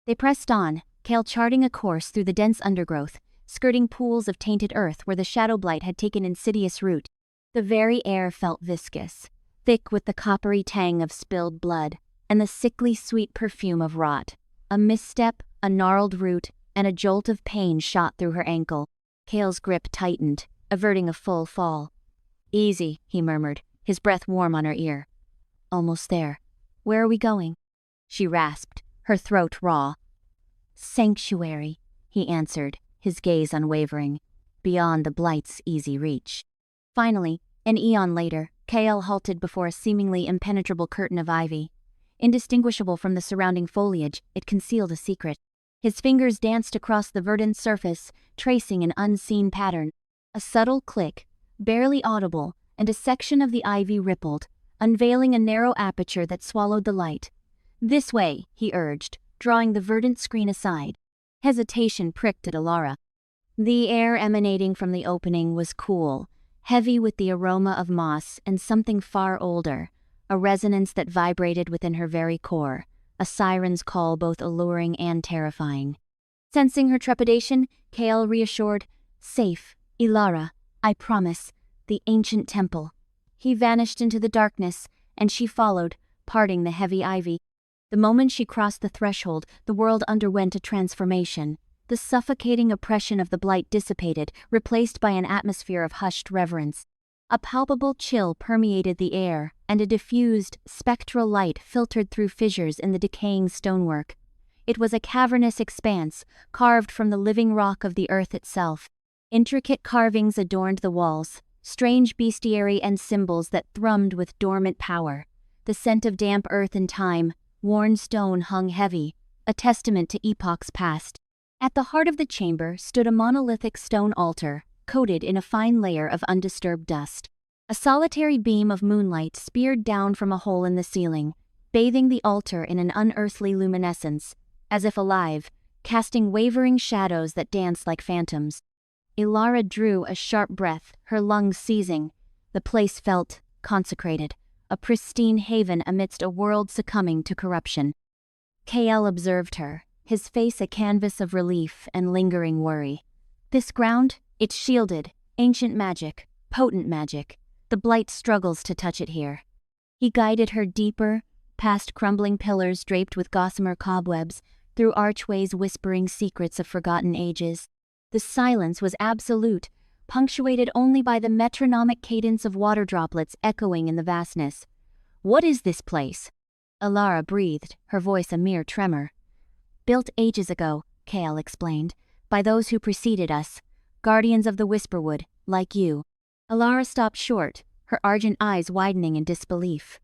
Speaker 1: They pressed on, Kale charting a course through the dense undergrowth, skirting pools of tainted earth where the shadow blight had taken insidious root. The very air felt viscous, thick with the coppery tang of spilled blood, and the sickly sweet perfume of rot. A misstep, a gnarled root, and a jolt of pain shot through her ankle. Kale's grip tightened, averting a full fall. "Easy," he murmured, his breath warm on her ear. "Almost there. Where are we going?" She rasped, her throat raw. "Sanctuary," he answered, his gaze unwavering, beyond the blight's easy reach. Finally, an eon later, Kale halted before a seemingly impenetrable curtain of ivy. Indistinguishable from the surrounding foliage, it concealed a secret. His fingers danced across the verdant surface, tracing an unseen pattern. A subtle click, barely audible, and a section of the ivy rippled, unveiling a narrow aperture that swallowed the light. "This way," he urged, drawing the verdant screen aside. Hesitation pricked at Alara. The air emanating from the opening was cool, heavy with the aroma of moss and something far older, a resonance that vibrated within her very core, a siren's call both alluring and terrifying. Sensing her trepidation, Kael reassured, "Safe, Ilara, I promise, the ancient temple." He vanished into the darkness, and she followed, parting the heavy ivy. The moment she crossed the threshold, the world underwent a transformation. The suffocating oppression of the blight dissipated, replaced by an atmosphere of hushed reverence. A palpable chill permeated the air, and a diffused, spectral light filtered through fissures in the decaying stonework. It was a cavernous expanse, carved from the living rock of the earth itself. Intricate carvings adorned the walls, strange bestiary and symbols that thrummed with dormant power. The scent of damp earth and time, worn stone hung heavy, a testament to epochs past. At the heart of the chamber stood a monolithic stone altar, coated in a fine layer of undisturbed dust. A solitary beam of moonlight speared down from a hole in the ceiling, bathing the altar in an unearthly luminescence, as if alive, casting wavering shadows that danced like phantoms. Ilara drew a sharp breath, her lungs seizing. The place felt consecrated, a pristine haven amidst a world succumbing to corruption. Kael observed her, his face a canvas of relief and lingering worry. This ground, it's shielded, ancient magic, potent magic. The blight struggles to touch it here. He guided her deeper, past crumbling pillars draped with gossamer cobwebs, through archways whispering secrets of forgotten ages. The silence was absolute, punctuated only by the metronomic cadence of water droplets echoing in the vastness. "What is this place?" Ilara breathed, her voice a mere tremor. "Built ages ago," Kael explained, "by those who preceded us, guardians of the Whisperwood, like you." Ilara stopped short, her argent eyes widening in disbelief.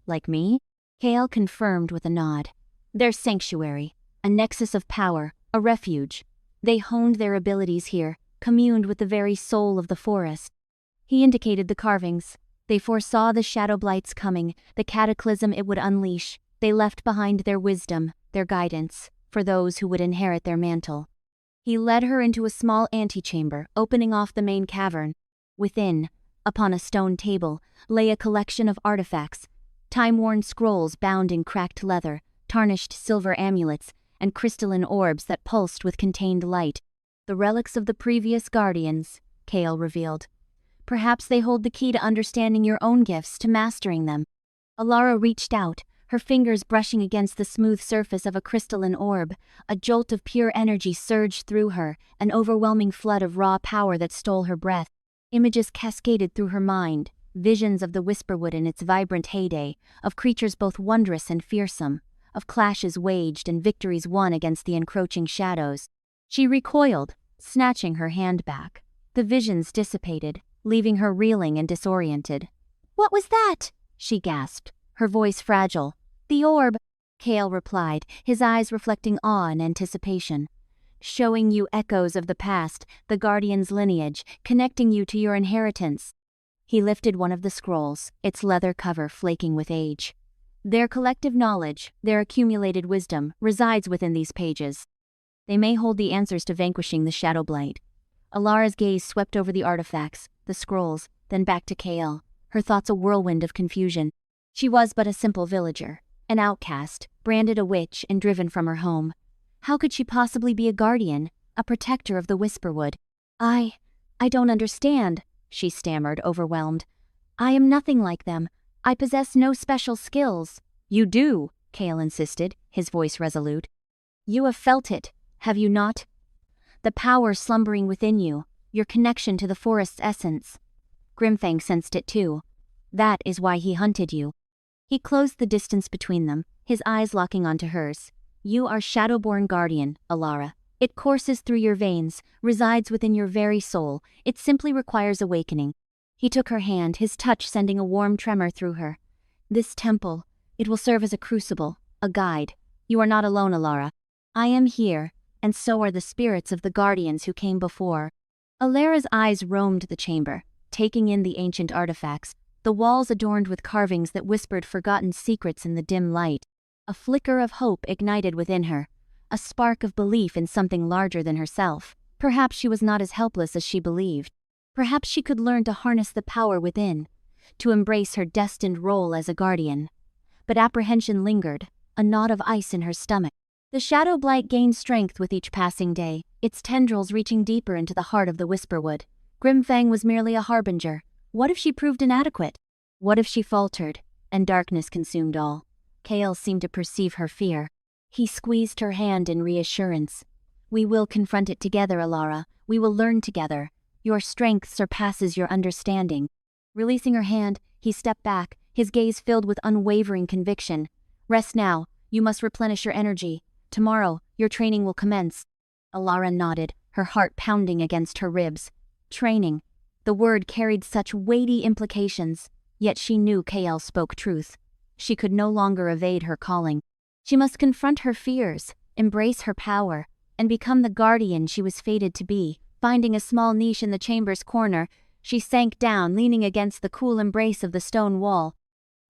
Speaker 1: "Like me?" Kael confirmed with a nod. "Their sanctuary, a nexus of power, a refuge. They honed their abilities here, communed with the very soul of the forest." He indicated the carvings. They foresaw the shadow blight's coming, the cataclysm it would unleash. They left behind their wisdom, their guidance, for those who would inherit their mantle. He led her into a small antechamber, opening off the main cavern. Within, upon a stone table, lay a collection of artifacts, time-worn scrolls bound in cracked leather, tarnished silver amulets, and crystalline orbs that pulsed with contained light. "The relics of the previous guardians," Kael revealed. "Perhaps they hold the key to understanding your own gifts, to mastering them." Ilara reached out, her fingers brushing against the smooth surface of a crystalline orb. A jolt of pure energy surged through her, an overwhelming flood of raw power that stole her breath. Images cascaded through her mind, visions of the Whisperwood in its vibrant heyday, of creatures both wondrous and fearsome, of clashes waged and victories won against the encroaching shadows. She recoiled, snatching her hand back. The visions dissipated, leaving her reeling and disoriented. "What was that?" she gasped, her voice fragile. "The orb," Kael replied, his eyes reflecting awe and anticipation. "Showing you echoes of the past, the Guardian's lineage, connecting you to your inheritance." He lifted one of the scrolls, its leather cover flaking with age. "Their collective knowledge, their accumulated wisdom, resides within these pages. They may hold the answers to vanquishing the Shadow Blight." Ilara's gaze swept over the artifacts, the scrolls, then back to Kael, her thoughts a whirlwind of confusion. She was but a simple villager, an outcast, branded a witch and driven from her home. How could she possibly be a guardian, a protector of the Whisperwood? I don't understand," she stammered, overwhelmed. "I am nothing like them. I possess no special skills." "You do," Kael insisted, his voice resolute. "You have felt it, have you not? The power slumbering within you, your connection to the forest's essence. Grimfang sensed it too. That is why he hunted you." He closed the distance between them, his eyes locking onto hers. "You are Shadowborn Guardian, Ilara. It courses through your veins, resides within your very soul. It simply requires awakening." He took her hand, his touch sending a warm tremor through her. "This temple, it will serve as a crucible, a guide. You are not alone, Ilara. I am here, and so are the spirits of the guardians who came before." Ilara's eyes roamed the chamber, taking in the ancient artifacts, the walls adorned with carvings that whispered forgotten secrets in the dim light. A flicker of hope ignited within her, a spark of belief in something larger than herself. Perhaps she was not as helpless as she believed. Perhaps she could learn to harness the power within, to embrace her destined role as a guardian. But apprehension lingered, a knot of ice in her stomach. The shadow blight gained strength with each passing day, its tendrils reaching deeper into the heart of the Whisperwood. Grimfang was merely a harbinger. What if she proved inadequate? What if she faltered, and darkness consumed all? Kale seemed to perceive her fear. He squeezed her hand in reassurance. "We will confront it together, Alara. We will learn together. Your strength surpasses your understanding." Releasing her hand, he stepped back, his gaze filled with unwavering conviction. "Rest now. You must replenish your energy. Tomorrow, your training will commence." Alara nodded, her heart pounding against her ribs. Training. The word carried such weighty implications, yet she knew Kael spoke truth. She could no longer evade her calling. She must confront her fears, embrace her power, and become the guardian she was fated to be. Finding a small niche in the chamber's corner, she sank down, leaning against the cool embrace of the stone wall.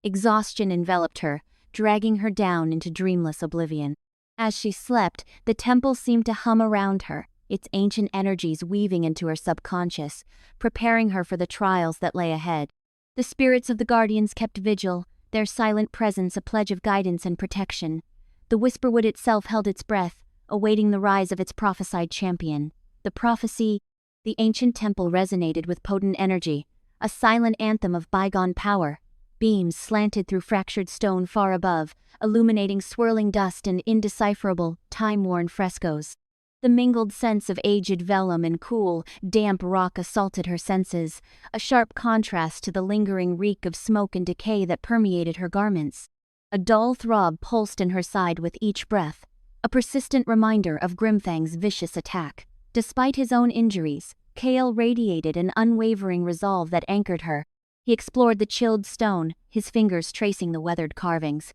Speaker 1: Exhaustion enveloped her, dragging her down into dreamless oblivion. As she slept, the temple seemed to hum around her, its ancient energies weaving into her subconscious, preparing her for the trials that lay ahead. The spirits of the guardians kept vigil, their silent presence a pledge of guidance and protection. The Whisperwood itself held its breath, awaiting the rise of its prophesied champion. The prophecy, the ancient temple resonated with potent energy, a silent anthem of bygone power. Beams slanted through fractured stone far above, illuminating swirling dust and indecipherable, time-worn frescoes. The mingled scents of aged vellum and cool, damp rock assaulted her senses, a sharp contrast to the lingering reek of smoke and decay that permeated her garments. A dull throb pulsed in her side with each breath, a persistent reminder of Grimfang's vicious attack. Despite his own injuries, Kael radiated an unwavering resolve that anchored her. He explored the chilled stone, his fingers tracing the weathered carvings.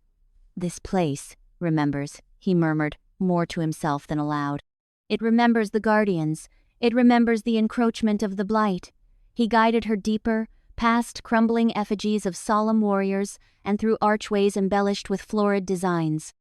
Speaker 1: "This place remembers," he murmured, more to himself than aloud. "It remembers the guardians. It remembers the encroachment of the blight." He guided her deeper, past crumbling effigies of solemn warriors and through archways embellished with florid designs.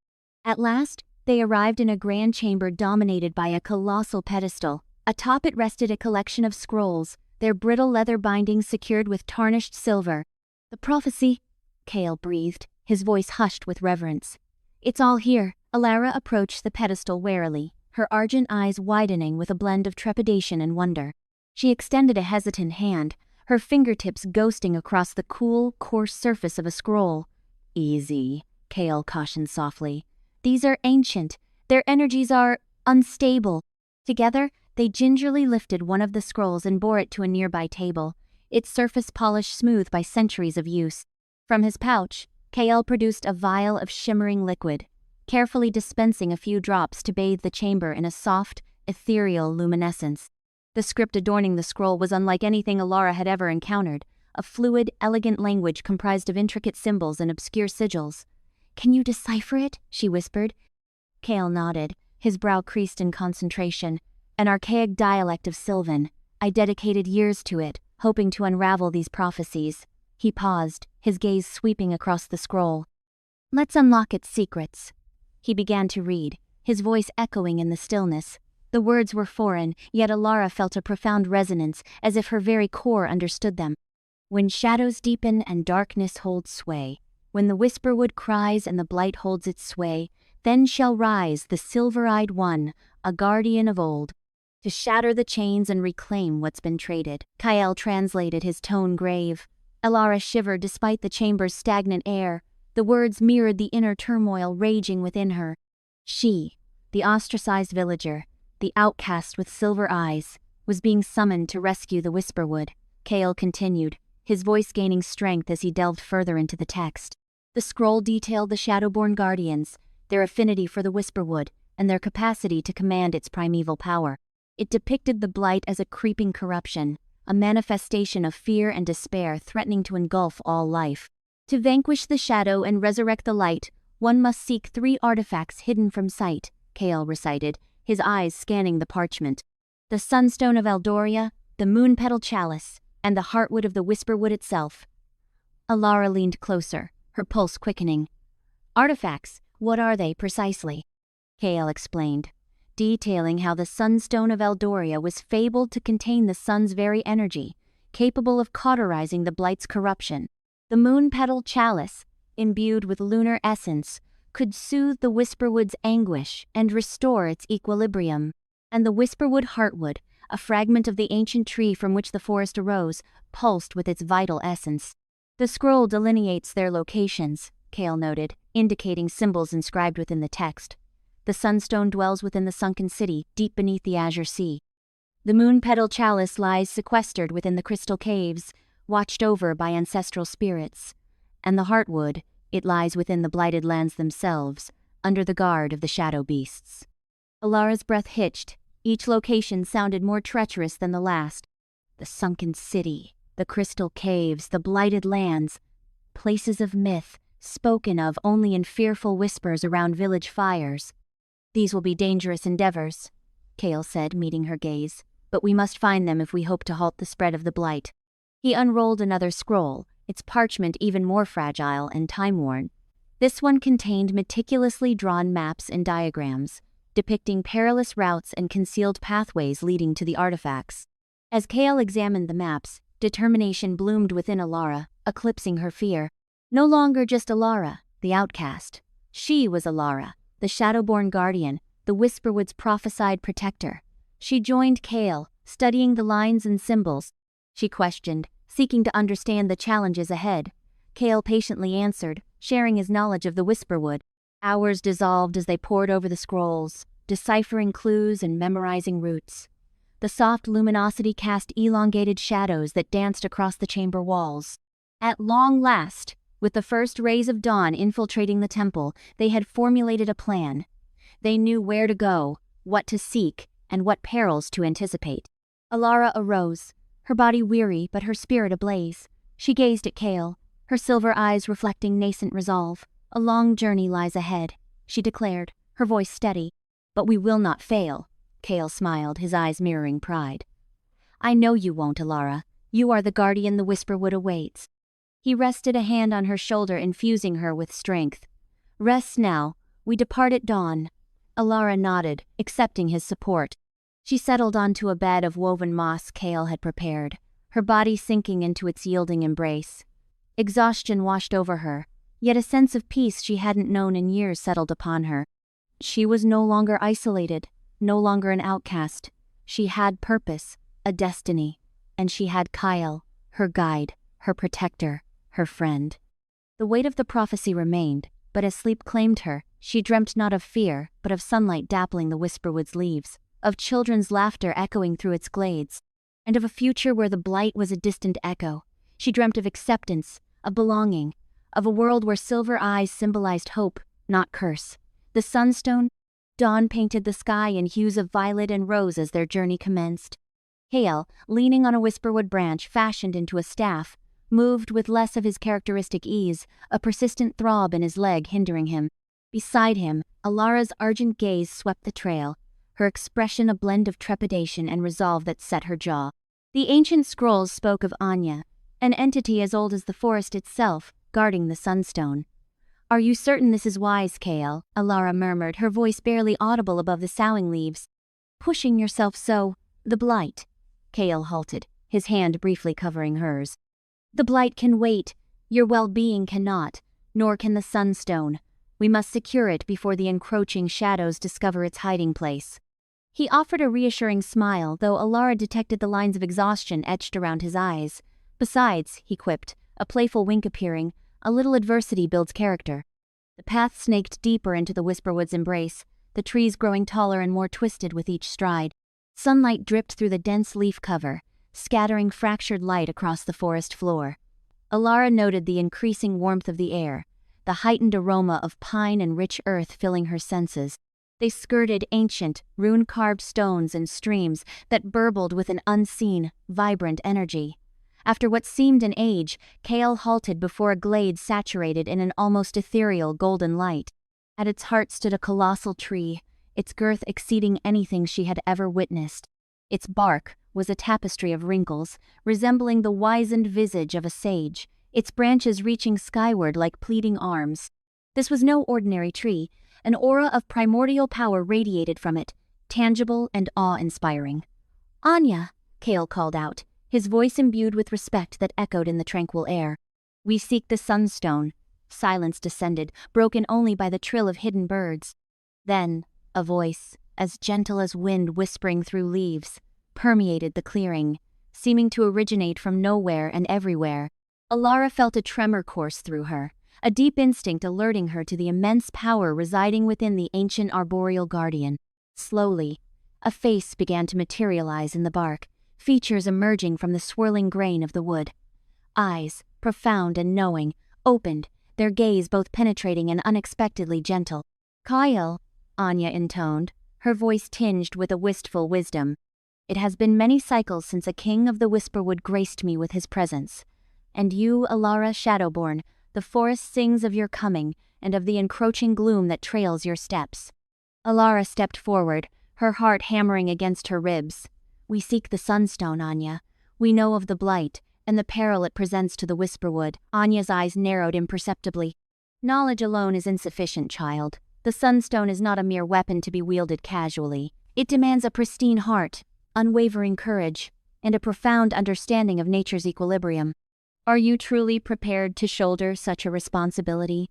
Speaker 1: At last, they arrived in a grand chamber dominated by a colossal pedestal. Atop it rested a collection of scrolls, their brittle leather bindings secured with tarnished silver. "The prophecy," Kael breathed, his voice hushed with reverence. "It's all here." Alara approached the pedestal warily, her argent eyes widening with a blend of trepidation and wonder. She extended a hesitant hand, her fingertips ghosting across the cool, coarse surface of a scroll. "Easy," Kael cautioned softly. "These are ancient. Their energies are unstable." Together, they gingerly lifted one of the scrolls and bore it to a nearby table, its surface polished smooth by centuries of use. From his pouch, Kael produced a vial of shimmering liquid, carefully dispensing a few drops to bathe the chamber in a soft, ethereal luminescence. The script adorning the scroll was unlike anything Alara had ever encountered, a fluid, elegant language comprised of intricate symbols and obscure sigils. "Can you decipher it?" she whispered. Kael nodded, his brow creased in concentration. "An archaic dialect of Sylvan. I dedicated years to it, hoping to unravel these prophecies." He paused, his gaze sweeping across the scroll. "Let's unlock its secrets." He began to read, his voice echoing in the stillness. The words were foreign, yet Alara felt a profound resonance, as if her very core understood them. "When shadows deepen and darkness holds sway, when the Whisperwood cries and the blight holds its sway, then shall rise the silver-eyed one, a guardian of old, to shatter the chains and reclaim what's been traded." Kael translated, his tone grave. Alara shivered despite the chamber's stagnant air. The words mirrored the inner turmoil raging within her. She, the ostracized villager, the outcast with silver eyes, was being summoned to rescue the Whisperwood. Kael continued, his voice gaining strength as he delved further into the text. The scroll detailed the Shadowborn Guardians, their affinity for the Whisperwood, and their capacity to command its primeval power. It depicted the blight as a creeping corruption, a manifestation of fear and despair threatening to engulf all life. To vanquish the shadow and resurrect the light, one must seek 3 artifacts hidden from sight, Kael recited, his eyes scanning the parchment. The Sunstone of Eldoria, the Moonpetal Chalice, and the Heartwood of the Whisperwood itself. Alara leaned closer, her pulse quickening. "Artifacts, what are they precisely?" Kael explained, detailing how the Sunstone of Eldoria was fabled to contain the sun's very energy, capable of cauterizing the blight's corruption. The Moonpetal Chalice, imbued with lunar essence, could soothe the Whisperwood's anguish and restore its equilibrium. And the Whisperwood heartwood, a fragment of the ancient tree from which the forest arose, pulsed with its vital essence. The scroll delineates their locations, Kale noted, indicating symbols inscribed within the text. The sunstone dwells within the sunken city, deep beneath the azure sea. The moon-petal chalice lies sequestered within the crystal caves, watched over by ancestral spirits. And the heartwood, it lies within the blighted lands themselves, under the guard of the shadow beasts. Alara's breath hitched. Each location sounded more treacherous than the last. The sunken city, the crystal caves, the blighted lands, places of myth, spoken of only in fearful whispers around village fires. These will be dangerous endeavors, Kale said, meeting her gaze, but we must find them if we hope to halt the spread of the blight. He unrolled another scroll, its parchment even more fragile and time-worn. This one contained meticulously drawn maps and diagrams, depicting perilous routes and concealed pathways leading to the artifacts. As Kale examined the maps, determination bloomed within Alara, eclipsing her fear. No longer just Alara, the outcast. She was Alara, the Shadowborn guardian, the Whisperwood's prophesied protector. She joined Kale, studying the lines and symbols. She questioned, seeking to understand the challenges ahead. Kale patiently answered, sharing his knowledge of the Whisperwood. Hours dissolved as they pored over the scrolls, deciphering clues and memorizing routes. The soft luminosity cast elongated shadows that danced across the chamber walls. At long last, with the first rays of dawn infiltrating the temple, they had formulated a plan. They knew where to go, what to seek, and what perils to anticipate. Alara arose, her body weary but her spirit ablaze. She gazed at Kale, her silver eyes reflecting nascent resolve. A long journey lies ahead, she declared, her voice steady. But we will not fail, Kale smiled, his eyes mirroring pride. I know you won't, Alara. You are the guardian the Whisperwood awaits. He rested a hand on her shoulder, infusing her with strength. Rest now, we depart at dawn. Alara nodded, accepting his support. She settled onto a bed of woven moss Kale had prepared, her body sinking into its yielding embrace. Exhaustion washed over her, yet a sense of peace she hadn't known in years settled upon her. She was no longer isolated, no longer an outcast. She had purpose, a destiny, and she had Kyle, her guide, her protector, her friend. The weight of the prophecy remained, but as sleep claimed her, she dreamt not of fear, but of sunlight dappling the Whisperwood's leaves, of children's laughter echoing through its glades, and of a future where the blight was a distant echo. She dreamt of acceptance, of belonging, of a world where silver eyes symbolized hope, not curse. The sunstone, dawn painted the sky in hues of violet and rose as their journey commenced. Kale, leaning on a Whisperwood branch fashioned into a staff, moved with less of his characteristic ease, a persistent throb in his leg hindering him. Beside him, Alara's argent gaze swept the trail, her expression a blend of trepidation and resolve that set her jaw. The ancient scrolls spoke of Anya, an entity as old as the forest itself, guarding the sunstone. Are you certain this is wise, Kale? Alara murmured, her voice barely audible above the soughing leaves. Pushing yourself so, the blight. Kale halted, his hand briefly covering hers. The blight can wait, your well-being cannot, nor can the sunstone. We must secure it before the encroaching shadows discover its hiding place. He offered a reassuring smile, though Alara detected the lines of exhaustion etched around his eyes. Besides, he quipped, a playful wink appearing, a little adversity builds character. The path snaked deeper into the Whisperwood's embrace, the trees growing taller and more twisted with each stride. Sunlight dripped through the dense leaf cover, scattering fractured light across the forest floor. Alara noted the increasing warmth of the air, the heightened aroma of pine and rich earth filling her senses. They skirted ancient, rune-carved stones and streams that burbled with an unseen, vibrant energy. After what seemed an age, Kale halted before a glade saturated in an almost ethereal golden light. At its heart stood a colossal tree, its girth exceeding anything she had ever witnessed. Its bark was a tapestry of wrinkles, resembling the wizened visage of a sage, its branches reaching skyward like pleading arms. This was no ordinary tree. An aura of primordial power radiated from it, tangible and awe-inspiring. Anya, Kale called out, his voice imbued with respect that echoed in the tranquil air. We seek the sunstone. Silence descended, broken only by the trill of hidden birds. Then, a voice, as gentle as wind whispering through leaves, permeated the clearing, seeming to originate from nowhere and everywhere. Alara felt a tremor course through her, a deep instinct alerting her to the immense power residing within the ancient arboreal guardian. Slowly, a face began to materialize in the bark, features emerging from the swirling grain of the wood. Eyes, profound and knowing, opened, their gaze both penetrating and unexpectedly gentle. "Kyle," Anya intoned, her voice tinged with a wistful wisdom. "It has been many cycles since a king of the Whisperwood graced me with his presence. And you, Alara Shadowborn, the forest sings of your coming and of the encroaching gloom that trails your steps." Alara stepped forward, her heart hammering against her ribs. "We seek the Sunstone, Anya. We know of the blight and the peril it presents to the Whisperwood." Anya's eyes narrowed imperceptibly. "Knowledge alone is insufficient, child. The Sunstone is not a mere weapon to be wielded casually. It demands a pristine heart, unwavering courage, and a profound understanding of nature's equilibrium. Are you truly prepared to shoulder such a responsibility?"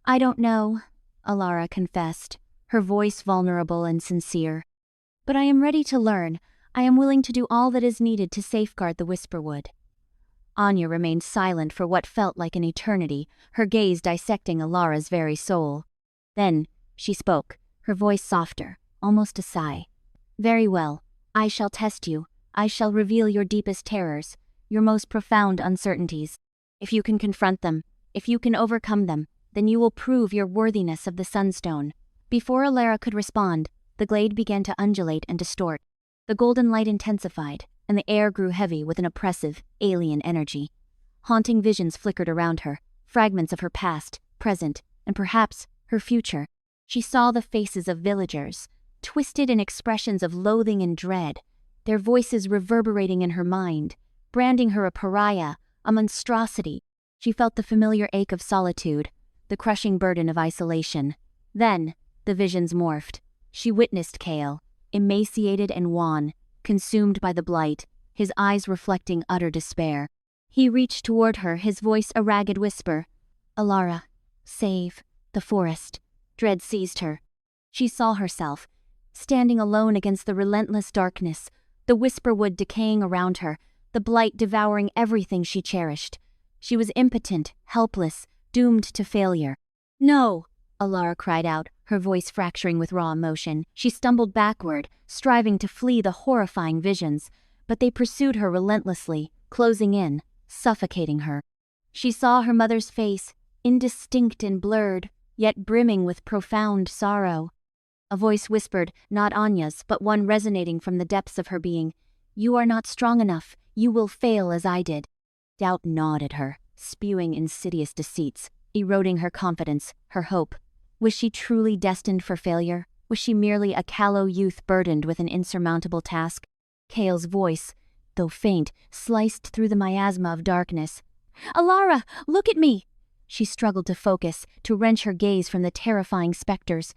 Speaker 1: "I don't know," Alara confessed, her voice vulnerable and sincere. "But I am ready to learn. I am willing to do all that is needed to safeguard the Whisperwood." Anya remained silent for what felt like an eternity, her gaze dissecting Alara's very soul. Then, she spoke, her voice softer, almost a sigh. "Very well. I shall test you. I shall reveal your deepest terrors, your most profound uncertainties. If you can confront them, if you can overcome them, then you will prove your worthiness of the Sunstone." Before Alara could respond, the glade began to undulate and distort. The golden light intensified, and the air grew heavy with an oppressive, alien energy. Haunting visions flickered around her, fragments of her past, present, and perhaps her future. She saw the faces of villagers, twisted in expressions of loathing and dread, their voices reverberating in her mind, branding her a pariah, a monstrosity. She felt the familiar ache of solitude, the crushing burden of isolation. Then, the visions morphed. She witnessed Kale, emaciated and wan, consumed by the blight, his eyes reflecting utter despair. He reached toward her, his voice a ragged whisper. "Alara, save the forest." Dread seized her. She saw herself, standing alone against the relentless darkness, the Whisperwood decaying around her, the blight devouring everything she cherished. She was impotent, helpless, doomed to failure. "No!" Alara cried out, her voice fracturing with raw emotion. She stumbled backward, striving to flee the horrifying visions, but they pursued her relentlessly, closing in, suffocating her. She saw her mother's face, indistinct and blurred, yet brimming with profound sorrow. A voice whispered, not Anya's, but one resonating from the depths of her being, "You are not strong enough. You will fail as I did." Doubt gnawed at her, spewing insidious deceits, eroding her confidence, her hope. Was she truly destined for failure? Was she merely a callow youth burdened with an insurmountable task? Kale's voice, though faint, sliced through the miasma of darkness. "Alara, look at me!" She struggled to focus, to wrench her gaze from the terrifying specters.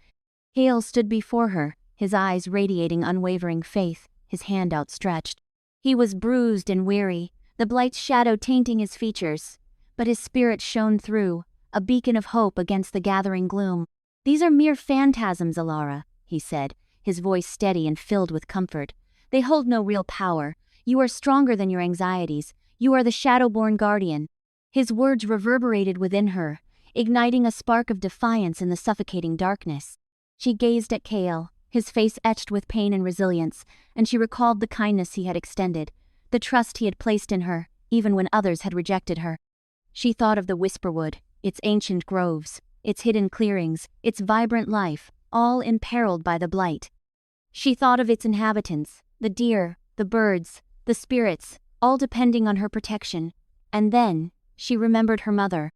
Speaker 1: Kale stood before her, his eyes radiating unwavering faith, his hand outstretched. He was bruised and weary, the blight's shadow tainting his features, but his spirit shone through, a beacon of hope against the gathering gloom. "These are mere phantasms, Alara," he said, his voice steady and filled with comfort. "They hold no real power. You are stronger than your anxieties. You are the Shadowborn Guardian." His words reverberated within her, igniting a spark of defiance in the suffocating darkness. She gazed at Kale, his face etched with pain and resilience, and she recalled the kindness he had extended, the trust he had placed in her, even when others had rejected her. She thought of the Whisperwood, its ancient groves, its hidden clearings, its vibrant life, all imperiled by the blight. She thought of its inhabitants, the deer, the birds, the spirits, all depending on her protection. And then, she remembered her mother.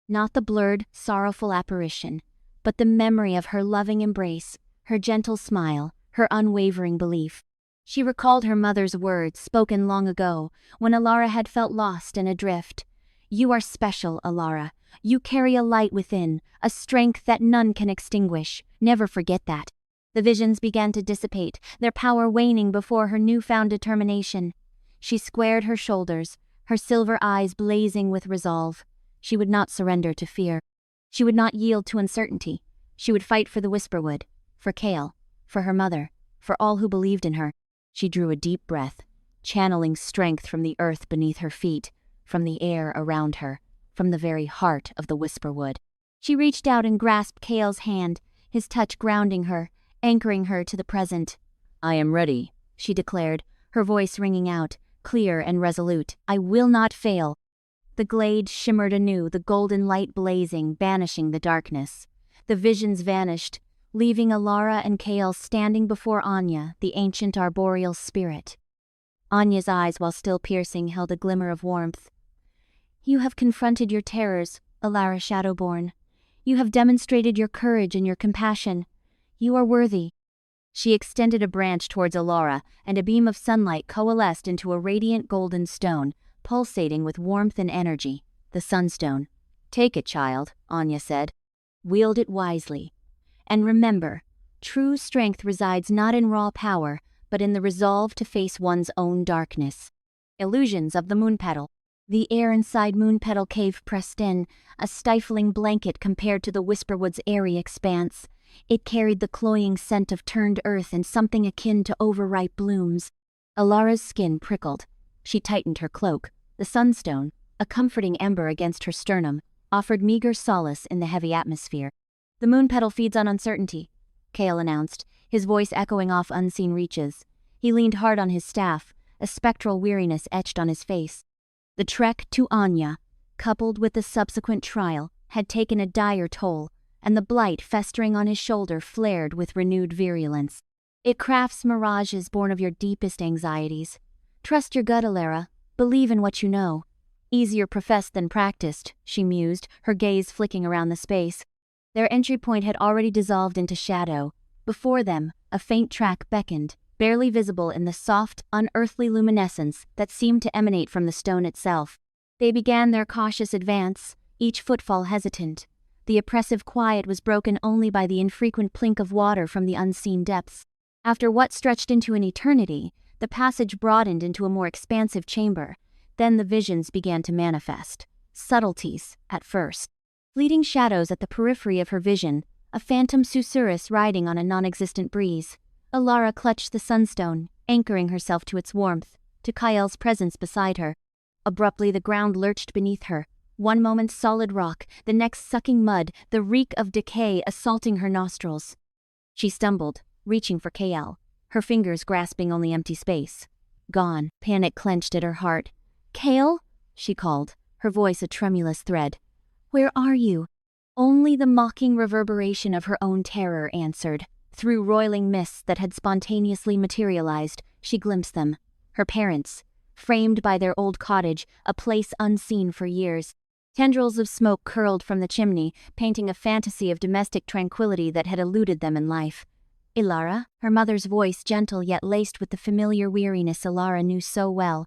Speaker 1: Not the blurred, sorrowful apparition, but the memory of her loving embrace, her gentle smile, her unwavering belief. She recalled her mother's words, spoken long ago, when Alara had felt lost and adrift. "You are special, Alara. You carry a light within, a strength that none can extinguish. Never forget that." The visions began to dissipate, their power waning before her newfound determination. She squared her shoulders, her silver eyes blazing with resolve. She would not surrender to fear. She would not yield to uncertainty. She would fight for the Whisperwood, for Kale, for her mother, for all who believed in her. She drew a deep breath, channeling strength from the earth beneath her feet, from the air around her, from the very heart of the Whisperwood. She reached out and grasped Kale's hand, his touch grounding her, anchoring her to the present. "I am ready," she declared, her voice ringing out, clear and resolute. "I will not fail." The glade shimmered anew, the golden light blazing, banishing the darkness. The visions vanished, leaving Alara and Kale standing before Anya, the ancient arboreal spirit. Anya's eyes, while still piercing, held a glimmer of warmth. "You have confronted your terrors, Alara Shadowborn. You have demonstrated your courage and your compassion. You are worthy." She extended a branch towards Alara, and a beam of sunlight coalesced into a radiant golden stone, pulsating with warmth and energy, the Sunstone. "Take it, child," Anya said. "Wield it wisely. And remember, true strength resides not in raw power, but in the resolve to face one's own darkness." Illusions of the Moonpetal. The air inside Moonpetal Cave pressed in, a stifling blanket compared to the Whisperwood's airy expanse. It carried the cloying scent of turned earth and something akin to overripe blooms. Alara's skin prickled. She tightened her cloak. The Sunstone, a comforting ember against her sternum, offered meager solace in the heavy atmosphere. "The Moonpetal feeds on uncertainty," Kale announced, his voice echoing off unseen reaches. He leaned hard on his staff, a spectral weariness etched on his face. The trek to Anya, coupled with the subsequent trial, had taken a dire toll, and the blight festering on his shoulder flared with renewed virulence. "It crafts mirages born of your deepest anxieties. Trust your gut, Alara. Believe in what you know." "Easier professed than practiced," she mused, her gaze flicking around the space. Their entry point had already dissolved into shadow. Before them, a faint track beckoned, barely visible in the soft, unearthly luminescence that seemed to emanate from the stone itself. They began their cautious advance, each footfall hesitant. The oppressive quiet was broken only by the infrequent plink of water from the unseen depths. After what stretched into an eternity, the passage broadened into a more expansive chamber. Then the visions began to manifest. Subtleties, at first. Fleeting shadows at the periphery of her vision, a phantom susurrus riding on a non-existent breeze. Alara clutched the Sunstone, anchoring herself to its warmth, to Kael's presence beside her. Abruptly the ground lurched beneath her, one moment solid rock, the next sucking mud, the reek of decay assaulting her nostrils. She stumbled, reaching for Kael, her fingers grasping only empty space. Gone, panic clenched at her heart. "Kale?" she called, her voice a tremulous thread. "Where are you?" Only the mocking reverberation of her own terror answered. Through roiling mists that had spontaneously materialized, she glimpsed them. Her parents, framed by their old cottage, a place unseen for years. Tendrils of smoke curled from the chimney, painting a fantasy of domestic tranquility that had eluded them in life. "Ilara?" Her mother's voice gentle yet laced with the familiar weariness Alara knew so well.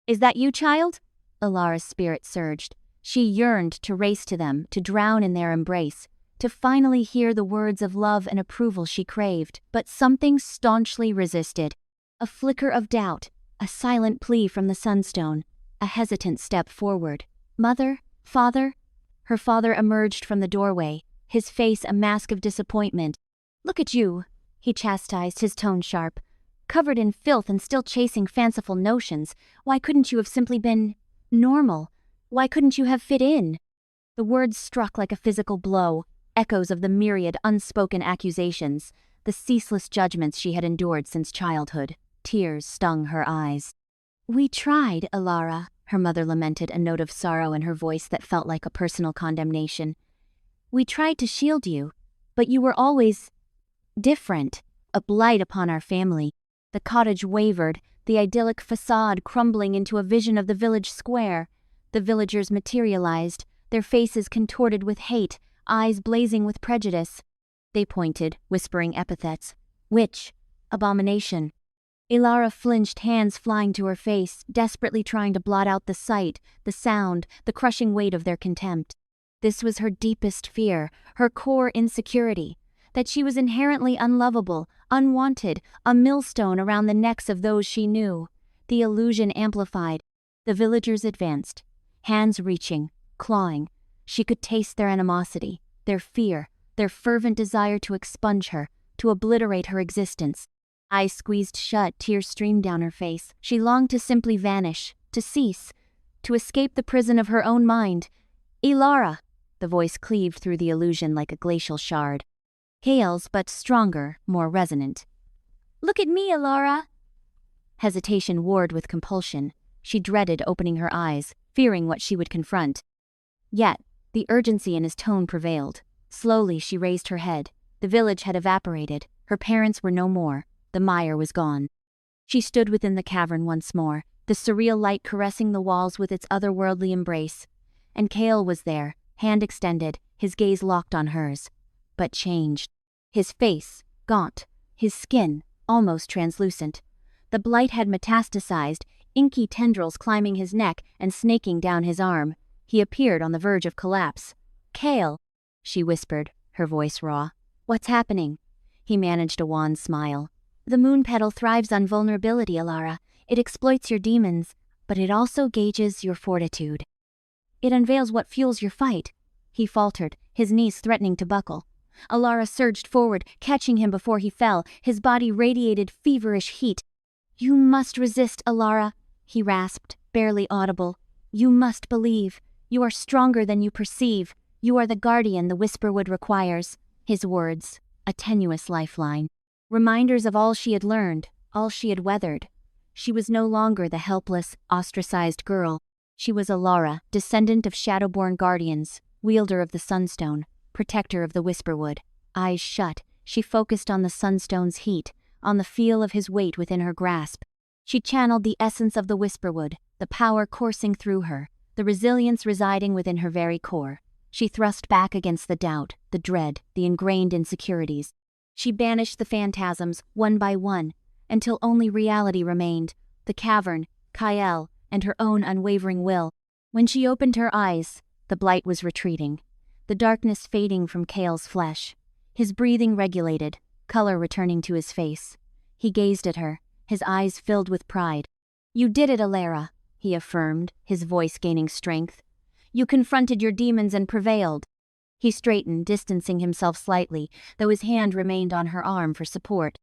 Speaker 1: "Is that you, child?" Alara's spirit surged. She yearned to race to them, to drown in their embrace, to finally hear the words of love and approval she craved, but something staunchly resisted. A flicker of doubt, a silent plea from the Sunstone, a hesitant step forward. "Mother? Father?" Her father emerged from the doorway, his face a mask of disappointment. "Look at you," he chastised, his tone sharp. "Covered in filth and still chasing fanciful notions. Why couldn't you have simply been normal? Why couldn't you have fit in?" The words struck like a physical blow, echoes of the myriad unspoken accusations, the ceaseless judgments she had endured since childhood. Tears stung her eyes. "We tried, Alara," her mother lamented, a note of sorrow in her voice that felt like a personal condemnation. "We tried to shield you, but you were always different, a blight upon our family." The cottage wavered, the idyllic facade crumbling into a vision of the village square. The villagers materialized, their faces contorted with hate, eyes blazing with prejudice. They pointed, whispering epithets. "Witch," "abomination." Ilara flinched, hands flying to her face, desperately trying to blot out the sight, the sound, the crushing weight of their contempt. This was her deepest fear, her core insecurity, that she was inherently unlovable, unwanted, a millstone around the necks of those she knew. The illusion amplified. The villagers advanced, hands reaching, clawing, She could taste their animosity, their fear, their fervent desire to expunge her, to obliterate her existence. Eyes squeezed shut, tears streamed down her face. She longed to simply vanish, to cease, to escape the prison of her own mind. "Ilara!" The voice cleaved through the illusion like a glacial shard. Kale's, but stronger, more resonant. "Look at me, Ilara!" Hesitation warred with compulsion. She dreaded opening her eyes, fearing what she would confront. Yet, the urgency in his tone prevailed. Slowly she raised her head. The village had evaporated. Her parents were no more. The mire was gone. She stood within the cavern once more, the surreal light caressing the walls with its otherworldly embrace. And Kale was there, hand extended, his gaze locked on hers. But changed. His face, gaunt, his skin, almost translucent. The blight had metastasized, inky tendrils climbing his neck and snaking down his arm. He appeared on the verge of collapse. "Kale," she whispered, her voice raw. "What's happening?" He managed a wan smile. "The moon petal thrives on vulnerability, Ilara. It exploits your demons, but it also gauges your fortitude. It unveils what fuels your fight." He faltered, his knees threatening to buckle. Ilara surged forward, catching him before he fell. His body radiated feverish heat. "You must resist, Ilara," he rasped, barely audible. "You must believe. You are stronger than you perceive. You are the guardian the Whisperwood requires." His words, a tenuous lifeline. Reminders of all she had learned, all she had weathered. She was no longer the helpless, ostracized girl. She was Ilara, descendant of Shadowborn guardians, wielder of the Sunstone, protector of the Whisperwood. Eyes shut, she focused on the Sunstone's heat, on the feel of his weight within her grasp. She channeled the essence of the Whisperwood, the power coursing through her, the resilience residing within her very core. She thrust back against the doubt, the dread, the ingrained insecurities. She banished the phantasms, one by one, until only reality remained, the cavern, Kyle, and her own unwavering will. When she opened her eyes, the blight was retreating, the darkness fading from Kale's flesh. His breathing regulated, color returning to his face. He gazed at her, his eyes filled with pride. "You did it, Ilara," he affirmed, his voice gaining strength. "You confronted your demons and prevailed." He straightened, distancing himself slightly, though his hand remained on her arm for support.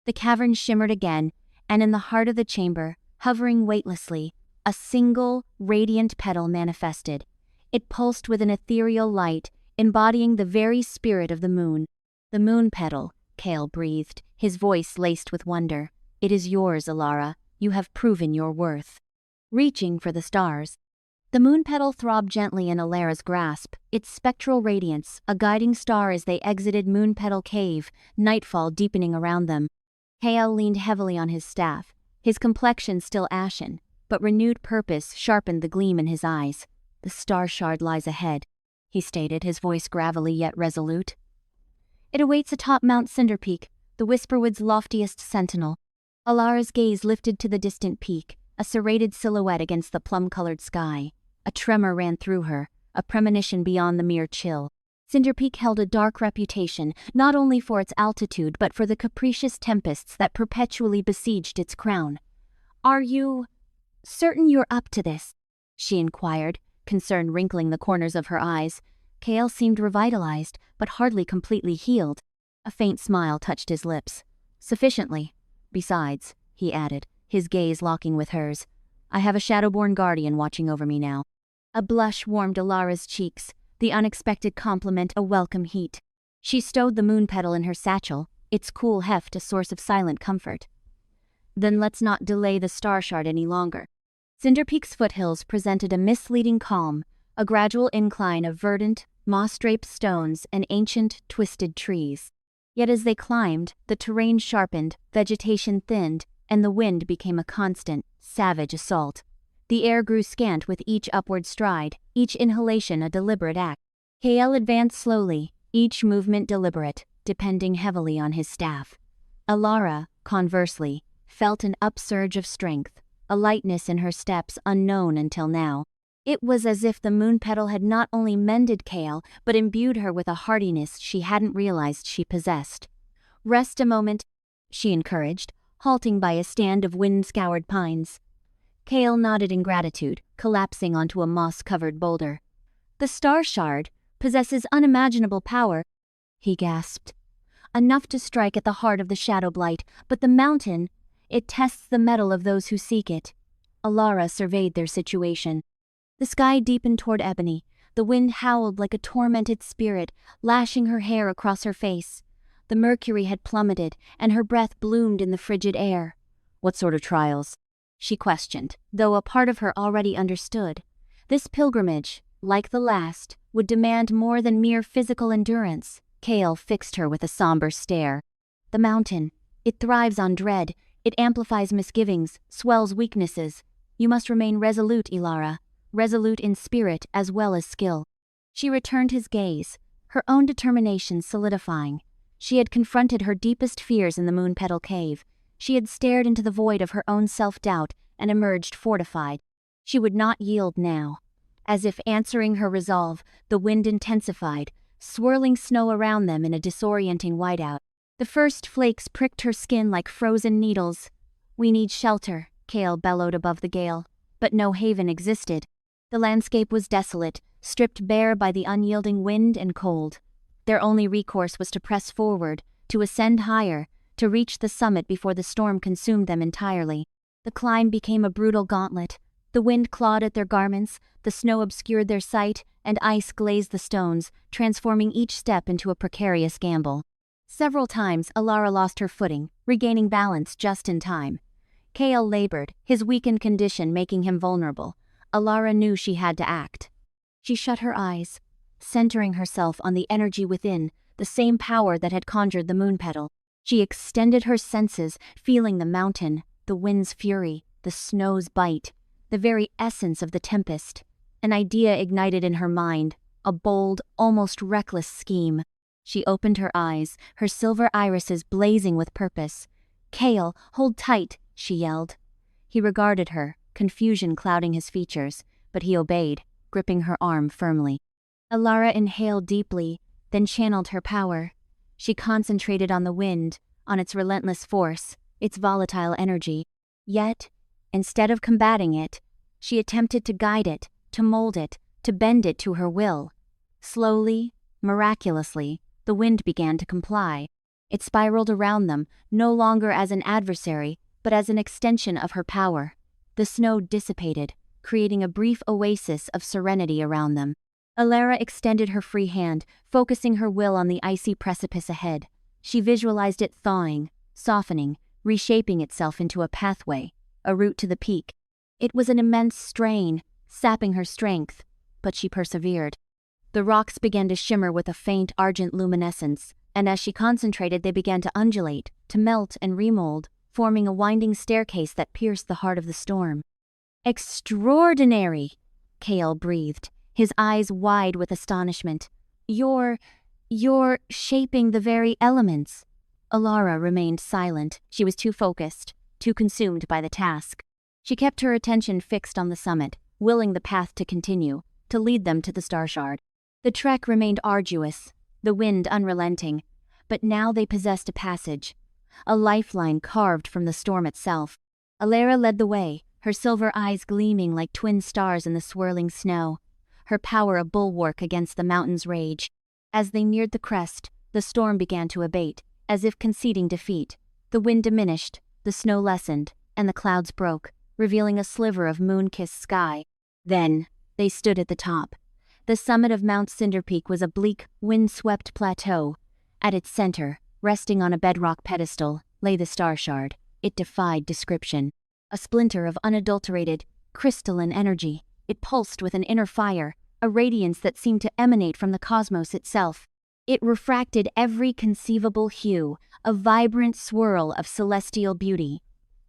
Speaker 1: The cavern shimmered again, and in the heart of the chamber, hovering weightlessly, a single, radiant petal manifested. It pulsed with an ethereal light, embodying the very spirit of the moon. "The moon petal," Kale breathed, his voice laced with wonder. "It is yours, Ilara. You have proven your worth." Reaching for the stars. The moon petal throbbed gently in Ilara's grasp, its spectral radiance, a guiding star as they exited Moon Petal Cave, nightfall deepening around them. Kale leaned heavily on his staff, his complexion still ashen, but renewed purpose sharpened the gleam in his eyes. "The star shard lies ahead," he stated, his voice gravelly yet resolute. "It awaits atop Mount Cinderpeak, the Whisperwood's loftiest sentinel." Ilara's gaze lifted to the distant peak, a serrated silhouette against the plum-colored sky. A tremor ran through her, a premonition beyond the mere chill. Cinderpeak held a dark reputation, not only for its altitude but for the capricious tempests that perpetually besieged its crown. "Are you certain you're up to this?" she inquired, concern wrinkling the corners of her eyes. Kale seemed revitalized, but hardly completely healed. A faint smile touched his lips. "Sufficiently. Besides," he added, his gaze locking with hers, "I have a Shadowborn guardian watching over me now." A blush warmed Ilara's cheeks, the unexpected compliment a welcome heat. She stowed the moon petal in her satchel, its cool heft a source of silent comfort. "Then let's not delay the star shard any longer." Cinderpeak's foothills presented a misleading calm, a gradual incline of verdant, moss-draped stones and ancient, twisted trees. Yet as they climbed, the terrain sharpened, vegetation thinned, and the wind became a constant, savage assault. The air grew scant with each upward stride, each inhalation a deliberate act. Kale advanced slowly, each movement deliberate, depending heavily on his staff. Ilara, conversely, felt an upsurge of strength, a lightness in her steps unknown until now. It was as if the moon petal had not only mended Kale, but imbued her with a hardiness she hadn't realized she possessed. "Rest a moment," she encouraged, halting by a stand of wind-scoured pines. Kale nodded in gratitude, collapsing onto a moss-covered boulder. The star shard possesses unimaginable power, he gasped. Enough to strike at the heart of the Shadow Blight, but the mountain, it tests the mettle of those who seek it. Alara surveyed their situation. The sky deepened toward ebony. The wind howled like a tormented spirit, lashing her hair across her face. The mercury had plummeted, and her breath bloomed in the frigid air. What sort of trials? She questioned, though a part of her already understood. This pilgrimage, like the last, would demand more than mere physical endurance. Kale fixed her with a somber stare. The mountain, it thrives on dread. It amplifies misgivings, swells weaknesses. You must remain resolute, Ilara. Resolute in spirit as well as skill. She returned his gaze, her own determination solidifying. She had confronted her deepest fears in the Moonpetal Cave. She had stared into the void of her own self-doubt and emerged fortified. She would not yield now. As if answering her resolve, the wind intensified, swirling snow around them in a disorienting whiteout. The first flakes pricked her skin like frozen needles. We need shelter, Kale bellowed above the gale. But no haven existed. The landscape was desolate, stripped bare by the unyielding wind and cold. Their only recourse was to press forward, to ascend higher, to reach the summit before the storm consumed them entirely. The climb became a brutal gauntlet. The wind clawed at their garments, the snow obscured their sight, and ice glazed the stones, transforming each step into a precarious gamble. Several times, Alara lost her footing, regaining balance just in time. Kale labored, his weakened condition making him vulnerable. Alara knew she had to act. She shut her eyes, centering herself on the energy within, the same power that had conjured the Moonpetal. She extended her senses, feeling the mountain, the wind's fury, the snow's bite, the very essence of the tempest. An idea ignited in her mind, a bold, almost reckless scheme. She opened her eyes, her silver irises blazing with purpose. "Kale, hold tight," she yelled. He regarded her, confusion clouding his features, but he obeyed, gripping her arm firmly. Alara inhaled deeply, then channeled her power. She concentrated on the wind, on its relentless force, its volatile energy. Yet, instead of combating it, she attempted to guide it, to mold it, to bend it to her will. Slowly, miraculously, the wind began to comply. It spiraled around them, no longer as an adversary, but as an extension of her power. The snow dissipated, creating a brief oasis of serenity around them. Alara extended her free hand, focusing her will on the icy precipice ahead. She visualized it thawing, softening, reshaping itself into a pathway, a route to the peak. It was an immense strain, sapping her strength, but she persevered. The rocks began to shimmer with a faint argent luminescence, and as she concentrated they began to undulate, to melt and remold, forming a winding staircase that pierced the heart of the storm. "Extraordinary!" Kale breathed, his eyes wide with astonishment. You're shaping the very elements." Alara remained silent. She was too focused, too consumed by the task. She kept her attention fixed on the summit, willing the path to continue, to lead them to the star shard. The trek remained arduous, the wind unrelenting, but now they possessed a passage, a lifeline carved from the storm itself. Alara led the way, her silver eyes gleaming like twin stars in the swirling snow, her power a bulwark against the mountain's rage. As they neared the crest, the storm began to abate, as if conceding defeat. The wind diminished, the snow lessened, and the clouds broke, revealing a sliver of moon-kissed sky. Then, they stood at the top. The summit of Mount Cinderpeak was a bleak, wind-swept plateau. At its center, resting on a bedrock pedestal, lay the star shard. It defied description. A splinter of unadulterated, crystalline energy. It pulsed with an inner fire, a radiance that seemed to emanate from the cosmos itself. It refracted every conceivable hue, a vibrant swirl of celestial beauty.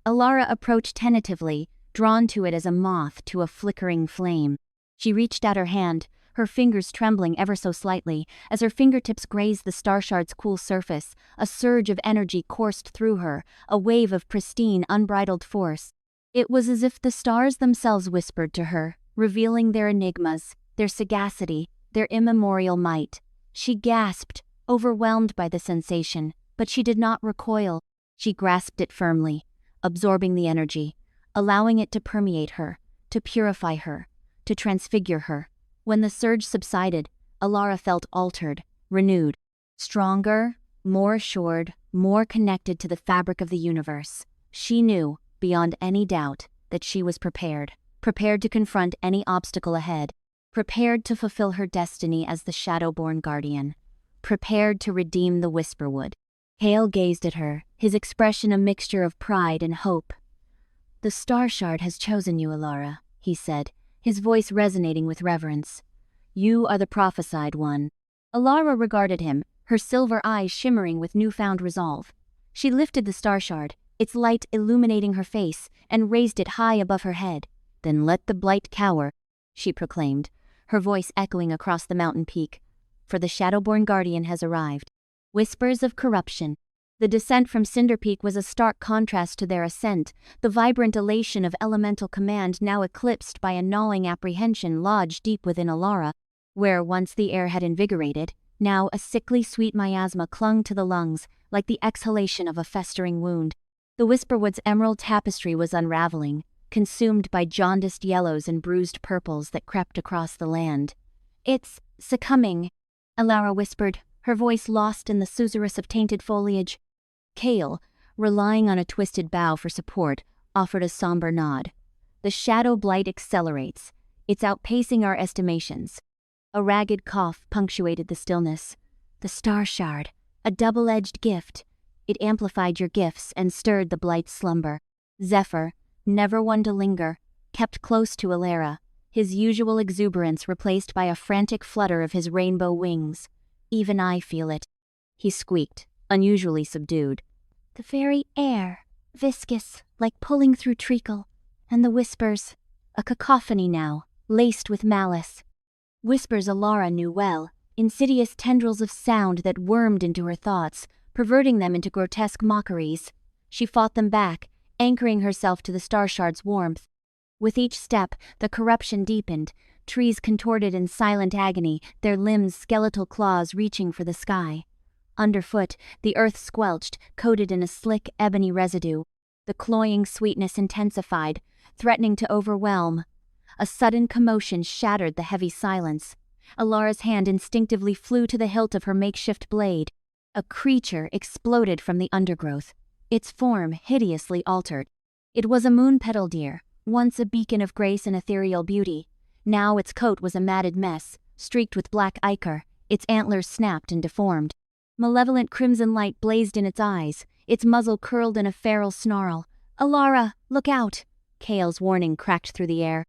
Speaker 1: Alara approached tentatively, drawn to it as a moth to a flickering flame. She reached out her hand, her fingers trembling ever so slightly. As her fingertips grazed the star shard's cool surface, a surge of energy coursed through her, a wave of pristine, unbridled force. It was as if the stars themselves whispered to her, revealing their enigmas, their sagacity, their immemorial might. She gasped, overwhelmed by the sensation, but she did not recoil. She grasped it firmly, absorbing the energy, allowing it to permeate her, to purify her, to transfigure her. When the surge subsided, Alara felt altered, renewed, stronger, more assured, more connected to the fabric of the universe. She knew, beyond any doubt, that she was prepared to confront any obstacle ahead, prepared to fulfill her destiny as the Shadowborn Guardian, prepared to redeem the Whisperwood. Hale gazed at her, his expression a mixture of pride and hope. "The Star Shard has chosen you, Alara," he said, his voice resonating with reverence. "You are the prophesied one." Alara regarded him, her silver eyes shimmering with newfound resolve. She lifted the Star Shard, its light illuminating her face, and raised it high above her head. "Then let the blight cower," she proclaimed, her voice echoing across the mountain peak. "For the Shadowborn Guardian has arrived." Whispers of corruption. The descent from Cinder Peak was a stark contrast to their ascent, the vibrant elation of elemental command now eclipsed by a gnawing apprehension lodged deep within Alara, where once the air had invigorated, now a sickly sweet miasma clung to the lungs, like the exhalation of a festering wound. The Whisperwood's emerald tapestry was unraveling, consumed by jaundiced yellows and bruised purples that crept across the land. "It's succumbing," Alara whispered, her voice lost in the susurrus of tainted foliage. Kale, relying on a twisted bough for support, offered a somber nod. "The shadow blight accelerates. It's outpacing our estimations." A ragged cough punctuated the stillness. "The Star Shard, a double-edged gift. It amplified your gifts and stirred the blight's slumber." Zephyr, never one to linger, kept close to Alara, his usual exuberance replaced by a frantic flutter of his rainbow wings. "Even I feel it," he squeaked, unusually subdued. "The very air, viscous, like pulling through treacle, and the whispers, a cacophony now, laced with malice." Whispers Alara knew well, insidious tendrils of sound that wormed into her thoughts, perverting them into grotesque mockeries. She fought them back, anchoring herself to the Star Shard's warmth. With each step, the corruption deepened, trees contorted in silent agony, their limbs skeletal claws reaching for the sky. Underfoot, the earth squelched, coated in a slick ebony residue. The cloying sweetness intensified, threatening to overwhelm. A sudden commotion shattered the heavy silence. Alara's hand instinctively flew to the hilt of her makeshift blade. A creature exploded from the undergrowth, its form hideously altered. It was a moon-petal deer, once a beacon of grace and ethereal beauty. Now its coat was a matted mess, streaked with black ichor, its antlers snapped and deformed. Malevolent crimson light blazed in its eyes, its muzzle curled in a feral snarl. "Alara, look out!" Kale's warning cracked through the air.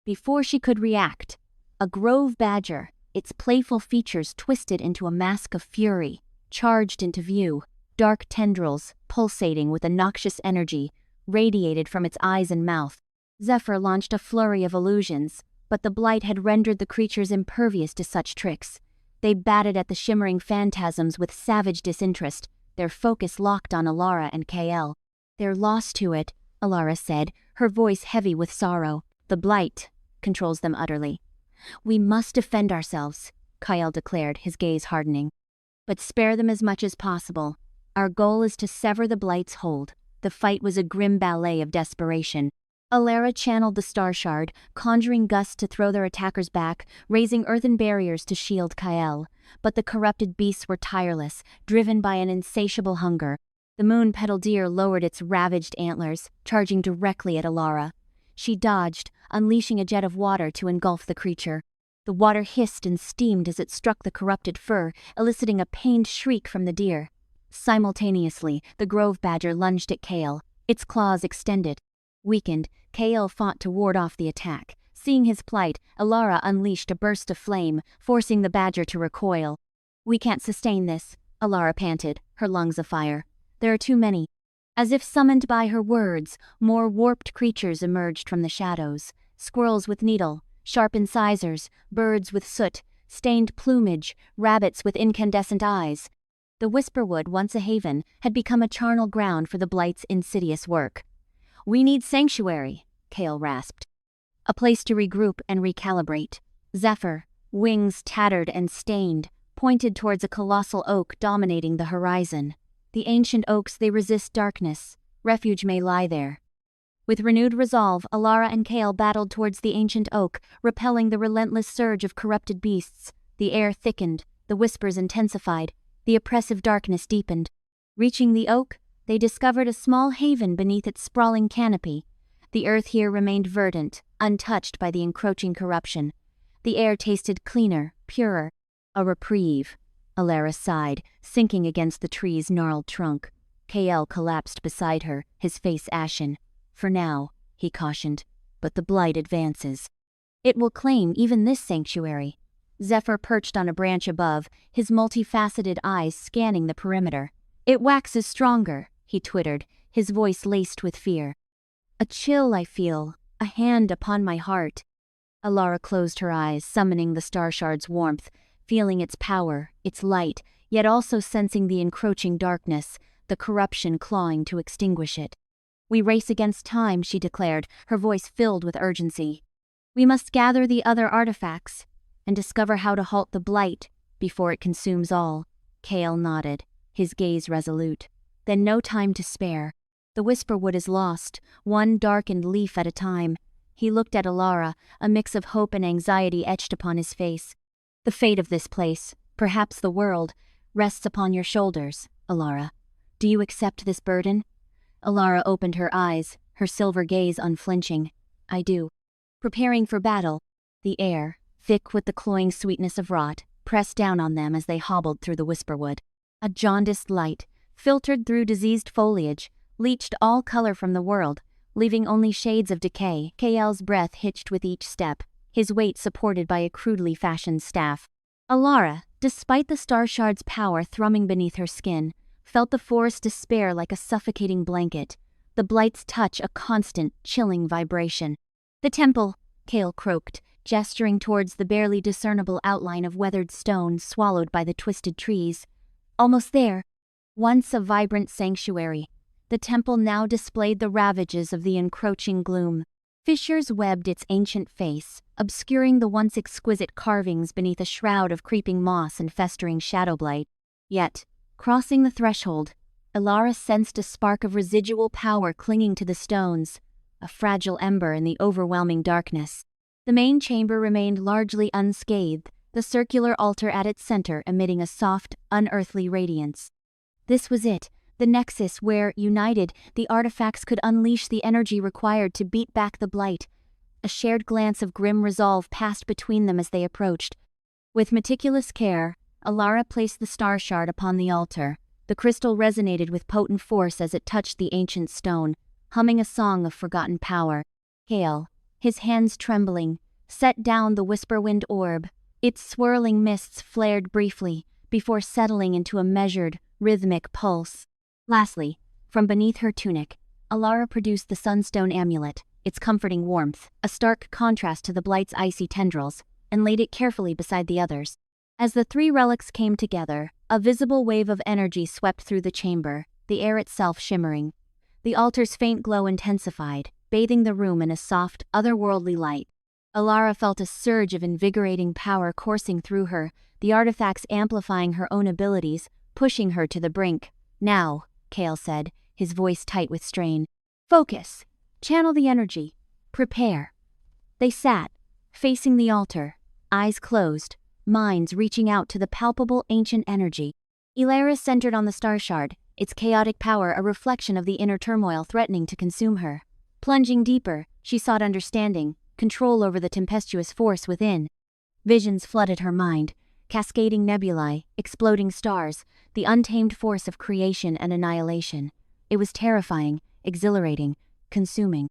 Speaker 1: Before she could react, a grove badger, its playful features twisted into a mask of fury, charged into view. Dark tendrils, pulsating with a noxious energy, radiated from its eyes and mouth. Zephyr launched a flurry of illusions, but the blight had rendered the creatures impervious to such tricks. They batted at the shimmering phantasms with savage disinterest, their focus locked on Alara and Kael. "They're lost to it," Alara said, her voice heavy with sorrow. "The blight controls them utterly." "We must defend ourselves," Kael declared, his gaze hardening. "But spare them as much as possible. Our goal is to sever the blight's hold." The fight was a grim ballet of desperation. Alara channeled the Star Shard, conjuring gusts to throw their attackers back, raising earthen barriers to shield Kael. But the corrupted beasts were tireless, driven by an insatiable hunger. The moon-petal deer lowered its ravaged antlers, charging directly at Alara. She dodged, unleashing a jet of water to engulf the creature. The water hissed and steamed as it struck the corrupted fur, eliciting a pained shriek from the deer. Simultaneously, the grove badger lunged at Kael, its claws extended. Weakened, Kael fought to ward off the attack. Seeing his plight, Alara unleashed a burst of flame, forcing the badger to recoil. "We can't sustain this," Alara panted, her lungs afire. "There are too many." As if summoned by her words, more warped creatures emerged from the shadows. Squirrels with needle, sharp incisors, birds with soot, stained plumage, rabbits with incandescent eyes. The Whisperwood, once a haven, had become a charnel ground for the blight's insidious work. "We need sanctuary," Kael rasped. "A place to regroup and recalibrate." Zephyr, wings tattered and stained, pointed towards a colossal oak dominating the horizon. "The ancient oaks, they resist darkness. Refuge may lie there." With renewed resolve, Alara and Kale battled towards the ancient oak, repelling the relentless surge of corrupted beasts. The air thickened, the whispers intensified, the oppressive darkness deepened. Reaching the oak, they discovered a small haven beneath its sprawling canopy. The earth here remained verdant, untouched by the encroaching corruption. The air tasted cleaner, purer. A reprieve. Alara sighed, sinking against the tree's gnarled trunk. Kael collapsed beside her, his face ashen. For now, he cautioned, but the blight advances. It will claim even this sanctuary. Zephyr perched on a branch above, his multifaceted eyes scanning the perimeter. It waxes stronger, he twittered, his voice laced with fear. A chill I feel, a hand upon my heart. Alara closed her eyes, summoning the star shard's warmth, feeling its power, its light, yet also sensing the encroaching darkness, the corruption clawing to extinguish it. We race against time, she declared, her voice filled with urgency. We must gather the other artifacts and discover how to halt the blight before it consumes all. Kale nodded, his gaze resolute. Then no time to spare. The Whisperwood is lost, one darkened leaf at a time. He looked at Alara, a mix of hope and anxiety etched upon his face. The fate of this place, perhaps the world, rests upon your shoulders, Alara. Do you accept this burden? Alara opened her eyes, her silver gaze unflinching. I do. Preparing for battle, the air, thick with the cloying sweetness of rot, pressed down on them as they hobbled through the Whisperwood. A jaundiced light, filtered through diseased foliage, leached all color from the world, leaving only shades of decay. Kael's breath hitched with each step, his weight supported by a crudely fashioned staff. Alara, despite the star shard's power thrumming beneath her skin, felt the forest despair like a suffocating blanket, the blight's touch a constant, chilling vibration. The temple, Kale croaked, gesturing towards the barely discernible outline of weathered stone swallowed by the twisted trees. Almost there. Once a vibrant sanctuary, the temple now displayed the ravages of the encroaching gloom. Fissures webbed its ancient face, obscuring the once exquisite carvings beneath a shroud of creeping moss and festering shadow blight. Yet, crossing the threshold, Alara sensed a spark of residual power clinging to the stones, a fragile ember in the overwhelming darkness. The main chamber remained largely unscathed, the circular altar at its center emitting a soft, unearthly radiance. This was it, the nexus where, united, the artifacts could unleash the energy required to beat back the blight. A shared glance of grim resolve passed between them as they approached. With meticulous care, Alara placed the star shard upon the altar. The crystal resonated with potent force as it touched the ancient stone, humming a song of forgotten power. Kale, his hands trembling, set down the whisperwind orb. Its swirling mists flared briefly, before settling into a measured, rhythmic pulse. Lastly, from beneath her tunic, Alara produced the sunstone amulet, its comforting warmth, a stark contrast to the blight's icy tendrils, and laid it carefully beside the others. As the three relics came together, a visible wave of energy swept through the chamber, the air itself shimmering. The altar's faint glow intensified, bathing the room in a soft, otherworldly light. Alara felt a surge of invigorating power coursing through her, the artifacts amplifying her own abilities, pushing her to the brink. Now, Kale said, his voice tight with strain. Focus. Channel the energy. Prepare. They sat, facing the altar, eyes closed, minds reaching out to the palpable ancient energy. Ilaris centered on the star shard, its chaotic power a reflection of the inner turmoil threatening to consume her. Plunging deeper, she sought understanding, control over the tempestuous force within. Visions flooded her mind, cascading nebulae, exploding stars, the untamed force of creation and annihilation. It was terrifying, exhilarating, consuming.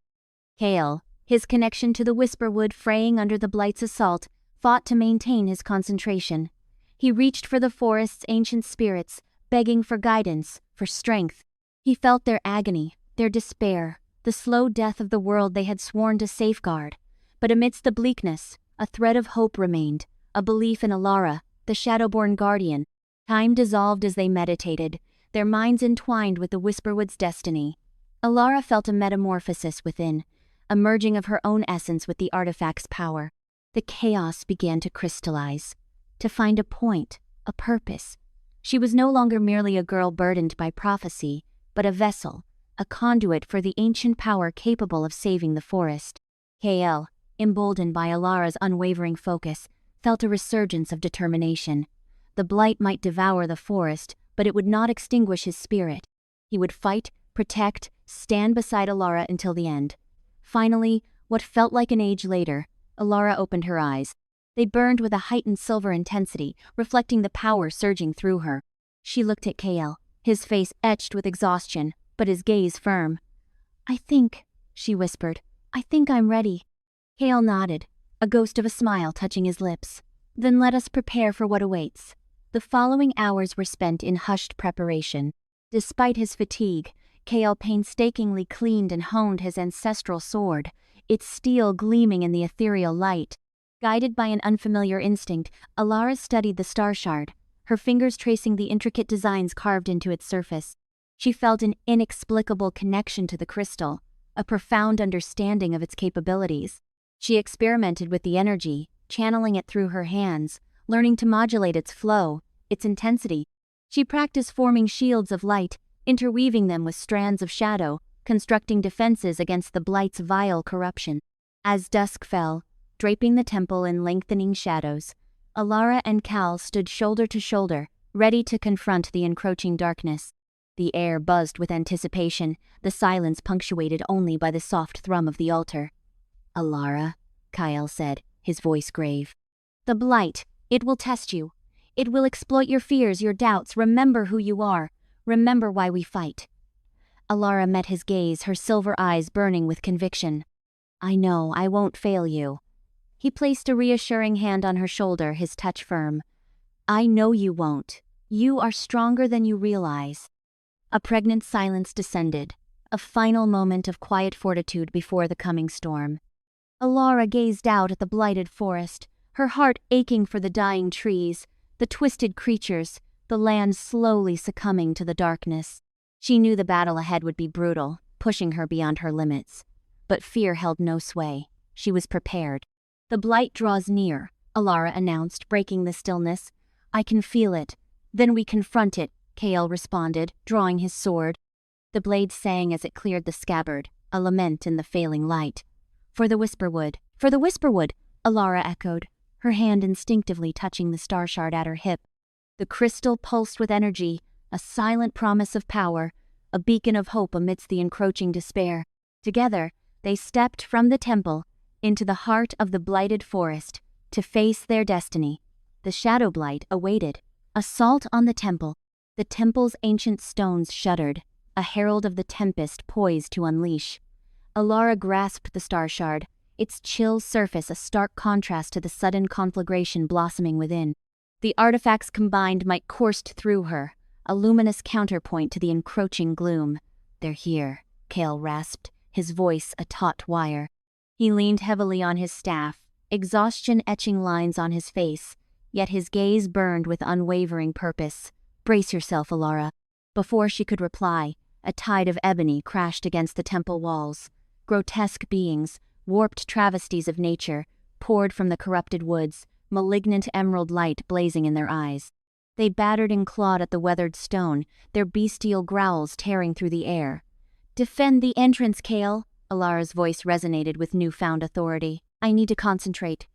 Speaker 1: Kale, his connection to the Whisperwood fraying under the blight's assault, fought to maintain his concentration. He reached for the forest's ancient spirits, begging for guidance, for strength. He felt their agony, their despair, the slow death of the world they had sworn to safeguard. But amidst the bleakness, a thread of hope remained, a belief in Alara, the Shadowborn guardian. Time dissolved as they meditated, their minds entwined with the Whisperwood's destiny. Alara felt a metamorphosis within, a merging of her own essence with the artifact's power. The chaos began to crystallize, to find a point, a purpose. She was no longer merely a girl burdened by prophecy, but a vessel a conduit for the ancient power capable of saving the forest. KL, emboldened by Alara's unwavering focus, felt a resurgence of determination. The blight might devour the forest, but it would not extinguish his spirit. He would fight, protect, stand beside Alara until the end. Finally, what felt like an age later, Alara opened her eyes. They burned with a heightened silver intensity, reflecting the power surging through her. She looked at KL, his face etched with exhaustion, but his gaze firm. "I think," she whispered, "I think I'm ready." KL nodded, a ghost of a smile touching his lips. "Then let us prepare for what awaits." The following hours were spent in hushed preparation. Despite his fatigue, KL painstakingly cleaned and honed his ancestral sword, its steel gleaming in the ethereal light. Guided by an unfamiliar instinct, Alara studied the star shard, her fingers tracing the intricate designs carved into its surface. She felt an inexplicable connection to the crystal, a profound understanding of its capabilities. She experimented with the energy, channeling it through her hands, learning to modulate its flow, its intensity. She practiced forming shields of light, interweaving them with strands of shadow, constructing defenses against the blight's vile corruption. As dusk fell, draping the temple in lengthening shadows, Alara and Cal stood shoulder to shoulder, ready to confront the encroaching darkness. The air buzzed with anticipation, the silence punctuated only by the soft thrum of the altar. "Alara," Kyle said, his voice grave. "The blight, it will test you. It will exploit your fears, your doubts. Remember who you are. Remember why we fight." Alara met his gaze, her silver eyes burning with conviction. "I know, I won't fail you." He placed a reassuring hand on her shoulder, his touch firm. "I know you won't. You are stronger than you realize." A pregnant silence descended, a final moment of quiet fortitude before the coming storm. Alara gazed out at the blighted forest, her heart aching for the dying trees, the twisted creatures, the land slowly succumbing to the darkness. She knew the battle ahead would be brutal, pushing her beyond her limits. But fear held no sway. She was prepared. "The blight draws near," Alara announced, breaking the stillness. "I can feel it." "Then we confront it," Kale responded, drawing his sword. The blade sang as it cleared the scabbard, a lament in the failing light. "For the Whisperwood, for the Whisperwood," Alara echoed, her hand instinctively touching the star shard at her hip. The crystal pulsed with energy, a silent promise of power, a beacon of hope amidst the encroaching despair. Together, they stepped from the temple into the heart of the blighted forest to face their destiny. The shadow blight awaited. Assault on the temple. The temple's ancient stones shuddered, a herald of the tempest poised to unleash. Alara grasped the star shard, its chill surface a stark contrast to the sudden conflagration blossoming within. The artifacts combined might course through her, a luminous counterpoint to the encroaching gloom. "They're here," Kale rasped, his voice a taut wire. He leaned heavily on his staff, exhaustion etching lines on his face, yet his gaze burned with unwavering purpose. "Brace yourself, Alara." Before she could reply, a tide of ebony crashed against the temple walls. Grotesque beings, warped travesties of nature, poured from the corrupted woods, malignant emerald light blazing in their eyes. They battered and clawed at the weathered stone, their bestial growls tearing through the air. "Defend the entrance, Kale," Alara's voice resonated with newfound authority. "I need to concentrate."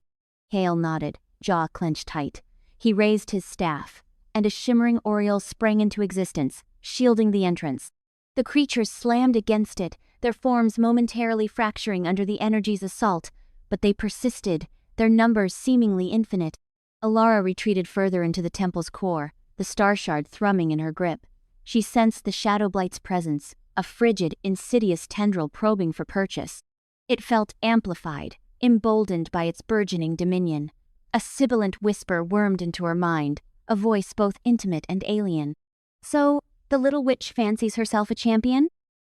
Speaker 1: Kale nodded, jaw clenched tight. He raised his staff, and a shimmering aureole sprang into existence, shielding the entrance. The creatures slammed against it, their forms momentarily fracturing under the energy's assault, but they persisted, their numbers seemingly infinite. Alara retreated further into the temple's core, the star shard thrumming in her grip. She sensed the shadow blight's presence, a frigid, insidious tendril probing for purchase. It felt amplified, emboldened by its burgeoning dominion. A sibilant whisper wormed into her mind, a voice both intimate and alien. "So, the little witch fancies herself a champion?"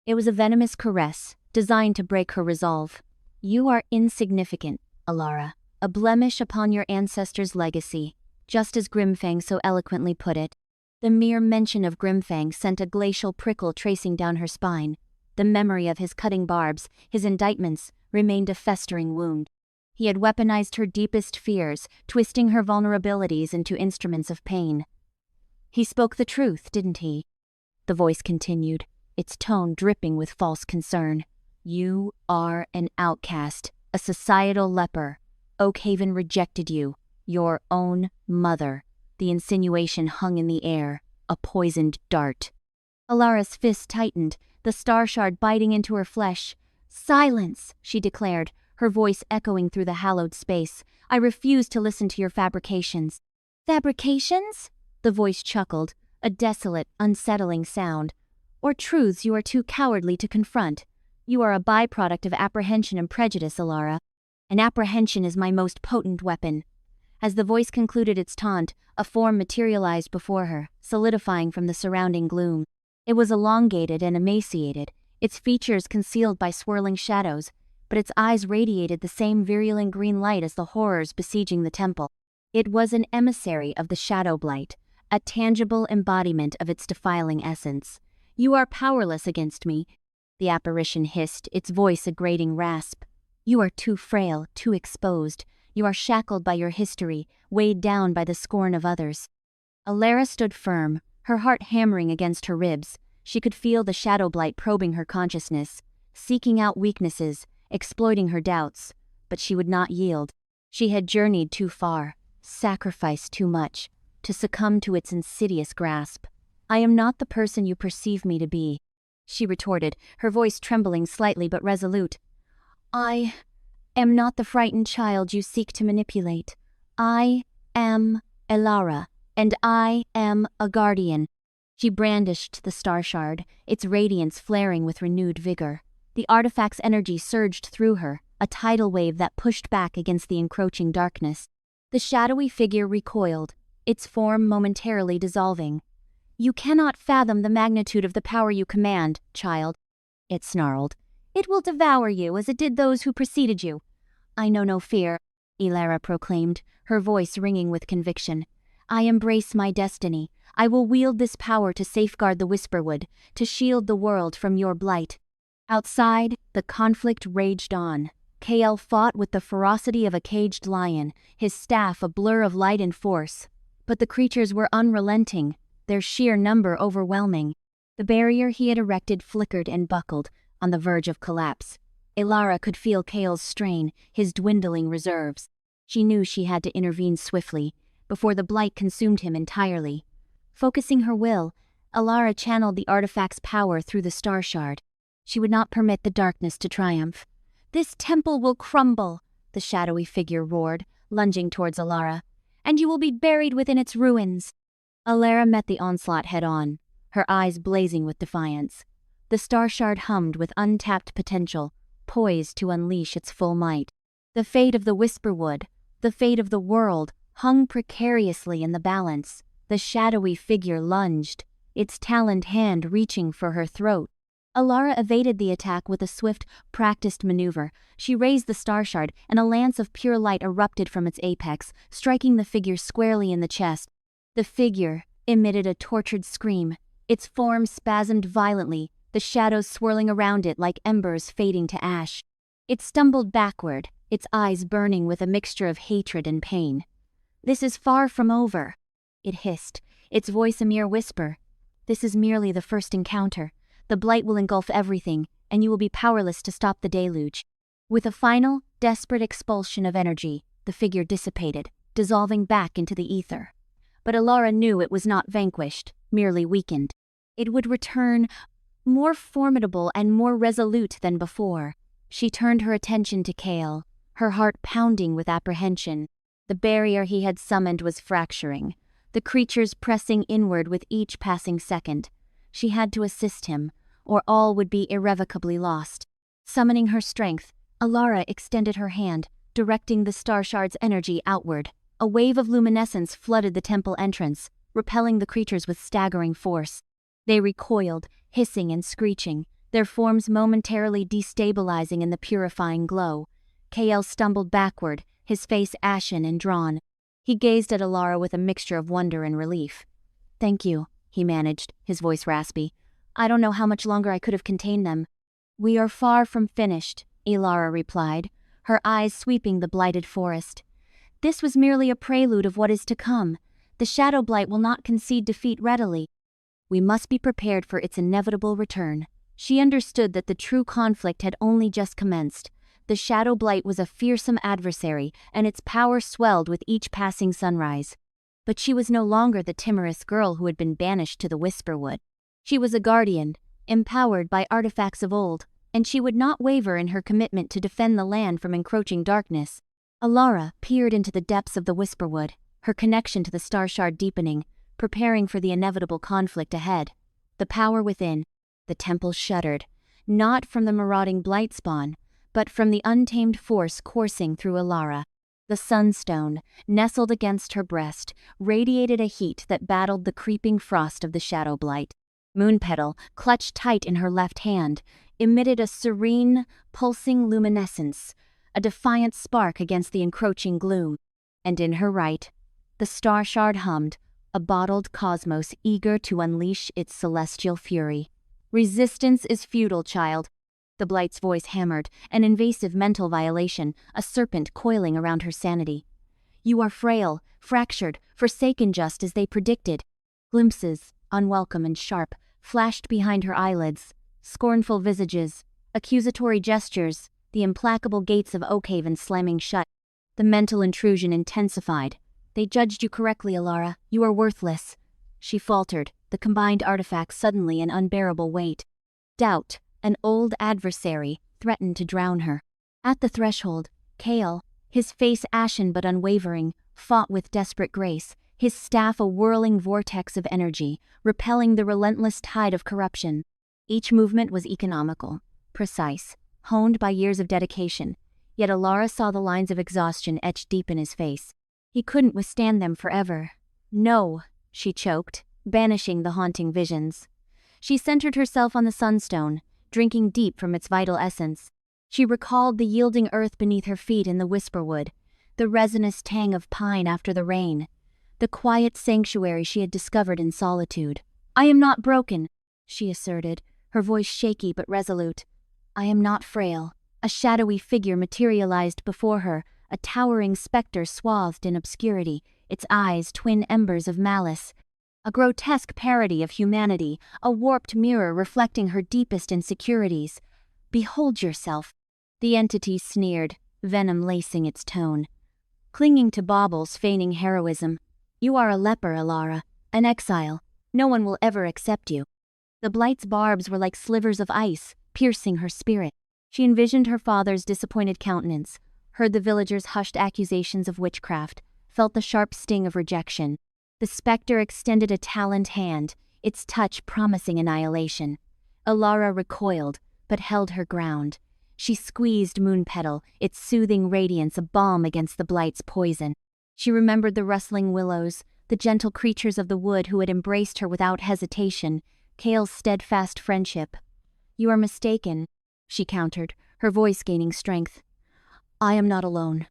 Speaker 1: It was a venomous caress, designed to break her resolve. "You are insignificant, Alara, a blemish upon your ancestors' legacy, just as Grimfang so eloquently put it." The mere mention of Grimfang sent a glacial prickle tracing down her spine. The memory of his cutting barbs, his indictments, remained a festering wound. He had weaponized her deepest fears, twisting her vulnerabilities into instruments of pain. "He spoke the truth, didn't he?" The voice continued. its tone dripping with false concern. "You are an outcast, a societal leper. Oakhaven rejected you, your own mother." The insinuation hung in the air, a poisoned dart. Alara's fist tightened, the star shard biting into her flesh. "Silence," she declared, her voice echoing through the hallowed space. "I refuse to listen to your fabrications." "Fabrications?" The voice chuckled, a desolate, unsettling sound. "Or truths you are too cowardly to confront. You are a byproduct of apprehension and prejudice, Alara. And apprehension is my most potent weapon." As the voice concluded its taunt, a form materialized before her, solidifying from the surrounding gloom. It was elongated and emaciated, its features concealed by swirling shadows, but its eyes radiated the same virulent green light as the horrors besieging the temple. It was an emissary of the Shadow Blight, a tangible embodiment of its defiling essence. "You are powerless against me," the apparition hissed, its voice a grating rasp. "You are too frail, too exposed. You are shackled by your history, weighed down by the scorn of others." Alara stood firm, her heart hammering against her ribs. She could feel the Shadow Blight probing her consciousness, seeking out weaknesses, exploiting her doubts, but she would not yield. She had journeyed too far, sacrificed too much, to succumb to its insidious grasp. "I am not the person you perceive me to be," she retorted, her voice trembling slightly but resolute. "I am not the frightened child you seek to manipulate. I am Alara, and I am a guardian." She brandished the star shard, its radiance flaring with renewed vigor. The artifact's energy surged through her, a tidal wave that pushed back against the encroaching darkness. The shadowy figure recoiled, its form momentarily dissolving. "You cannot fathom the magnitude of the power you command, child," it snarled. "It will devour you as it did those who preceded you." "I know no fear," Alara proclaimed, her voice ringing with conviction. "I embrace my destiny. I will wield this power to safeguard the Whisperwood, to shield the world from your blight." Outside, the conflict raged on. Kael fought with the ferocity of a caged lion, his staff a blur of light and force. But the creatures were unrelenting, their sheer number overwhelming. The barrier he had erected flickered and buckled, on the verge of collapse. Alara could feel Kael's strain, his dwindling reserves. She knew she had to intervene swiftly, before the blight consumed him entirely. Focusing her will, Alara channeled the artifact's power through the star shard. She would not permit the darkness to triumph. "This temple will crumble," the shadowy figure roared, lunging towards Alara, "and you will be buried within its ruins." Alara met the onslaught head-on, her eyes blazing with defiance. The star shard hummed with untapped potential, poised to unleash its full might. The fate of the Whisperwood, the fate of the world, hung precariously in the balance. The shadowy figure lunged, its taloned hand reaching for her throat. Alara evaded the attack with a swift, practiced maneuver. She raised the star shard, and a lance of pure light erupted from its apex, striking the figure squarely in the chest. The figure emitted a tortured scream. Its form spasmed violently, the shadows swirling around it like embers fading to ash. It stumbled backward, its eyes burning with a mixture of hatred and pain. "This is far from over," it hissed, its voice a mere whisper. "This is merely the first encounter. The blight will engulf everything, and you will be powerless to stop the deluge." With a final, desperate expulsion of energy, the figure dissipated, dissolving back into the ether. But Alara knew it was not vanquished, merely weakened. It would return, more formidable and more resolute than before. She turned her attention to Kael, her heart pounding with apprehension. The barrier he had summoned was fracturing, the creatures pressing inward with each passing second. She had to assist him, or all would be irrevocably lost. Summoning her strength, Alara extended her hand, directing the star shard's energy outward. A wave of luminescence flooded the temple entrance, repelling the creatures with staggering force. They recoiled, hissing and screeching, their forms momentarily destabilizing in the purifying glow. Kael stumbled backward, his face ashen and drawn. He gazed at Alara with a mixture of wonder and relief. "Thank you," he managed, his voice raspy. "I don't know how much longer I could have contained them." "We are far from finished," Alara replied, her eyes sweeping the blighted forest. "This was merely a prelude of what is to come. The Shadow Blight will not concede defeat readily." We must be prepared for its inevitable return. She understood that the true conflict had only just commenced. The Shadow Blight was a fearsome adversary, and its power swelled with each passing sunrise. But she was no longer the timorous girl who had been banished to the Whisperwood. She was a guardian, empowered by artifacts of old, and she would not waver in her commitment to defend the land from encroaching darkness. Alara peered into the depths of the Whisperwood, her connection to the star shard deepening, preparing for the inevitable conflict ahead. The power within. The temple shuddered, not from the marauding blight spawn, but from the untamed force coursing through Alara. The sunstone, nestled against her breast, radiated a heat that battled the creeping frost of the Shadow Blight. Moonpetal, clutched tight in her left hand, emitted a serene, pulsing luminescence, a defiant spark against the encroaching gloom. And in her right, the star shard hummed, a bottled cosmos eager to unleash its celestial fury. Resistance is futile, child. The Blight's voice hammered, an invasive mental violation, a serpent coiling around her sanity. You are frail, fractured, forsaken just as they predicted. Glimpses, unwelcome and sharp, flashed behind her eyelids. Scornful visages, accusatory gestures, the implacable gates of Oakhaven slamming shut. The mental intrusion intensified. They judged you correctly, Alara. You are worthless. She faltered, the combined artifacts suddenly an unbearable weight. Doubt, an old adversary, threatened to drown her. At the threshold, Kale, his face ashen but unwavering, fought with desperate grace, his staff a whirling vortex of energy, repelling the relentless tide of corruption. Each movement was economical, precise, honed by years of dedication, yet Alara saw the lines of exhaustion etched deep in his face. He couldn't withstand them forever. No, she choked, banishing the haunting visions. She centered herself on the sunstone, drinking deep from its vital essence. She recalled the yielding earth beneath her feet in the Whisperwood, the resinous tang of pine after the rain, the quiet sanctuary she had discovered in solitude. I am not broken, she asserted, her voice shaky but resolute. I am not frail. A shadowy figure materialized before her, a towering specter swathed in obscurity, its eyes twin embers of malice. A grotesque parody of humanity, a warped mirror reflecting her deepest insecurities. Behold yourself. The entity sneered, venom lacing its tone. Clinging to baubles feigning heroism. You are a leper, Alara, an exile. No one will ever accept you. The Blight's barbs were like slivers of ice, piercing her spirit. She envisioned her father's disappointed countenance, heard the villagers' hushed accusations of witchcraft, felt the sharp sting of rejection. The specter extended a taloned hand, its touch promising annihilation. Alara recoiled, but held her ground. She squeezed Moonpetal, its soothing radiance a balm against the Blight's poison. She remembered the rustling willows, the gentle creatures of the wood who had embraced her without hesitation, Kale's steadfast friendship. You are mistaken, she countered, her voice gaining strength. I am not alone.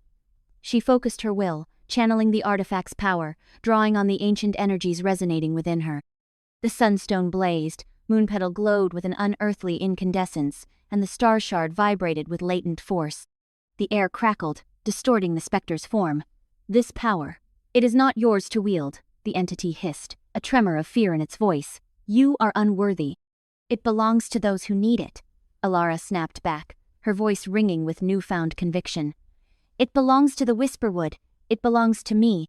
Speaker 1: She focused her will, channeling the artifact's power, drawing on the ancient energies resonating within her. The sunstone blazed, Moonpetal glowed with an unearthly incandescence, and the star shard vibrated with latent force. The air crackled, distorting the specter's form. This power, it is not yours to wield, the entity hissed, a tremor of fear in its voice. You are unworthy. It belongs to those who need it, Alara snapped back, her voice ringing with newfound conviction. It belongs to the Whisperwood. It belongs to me.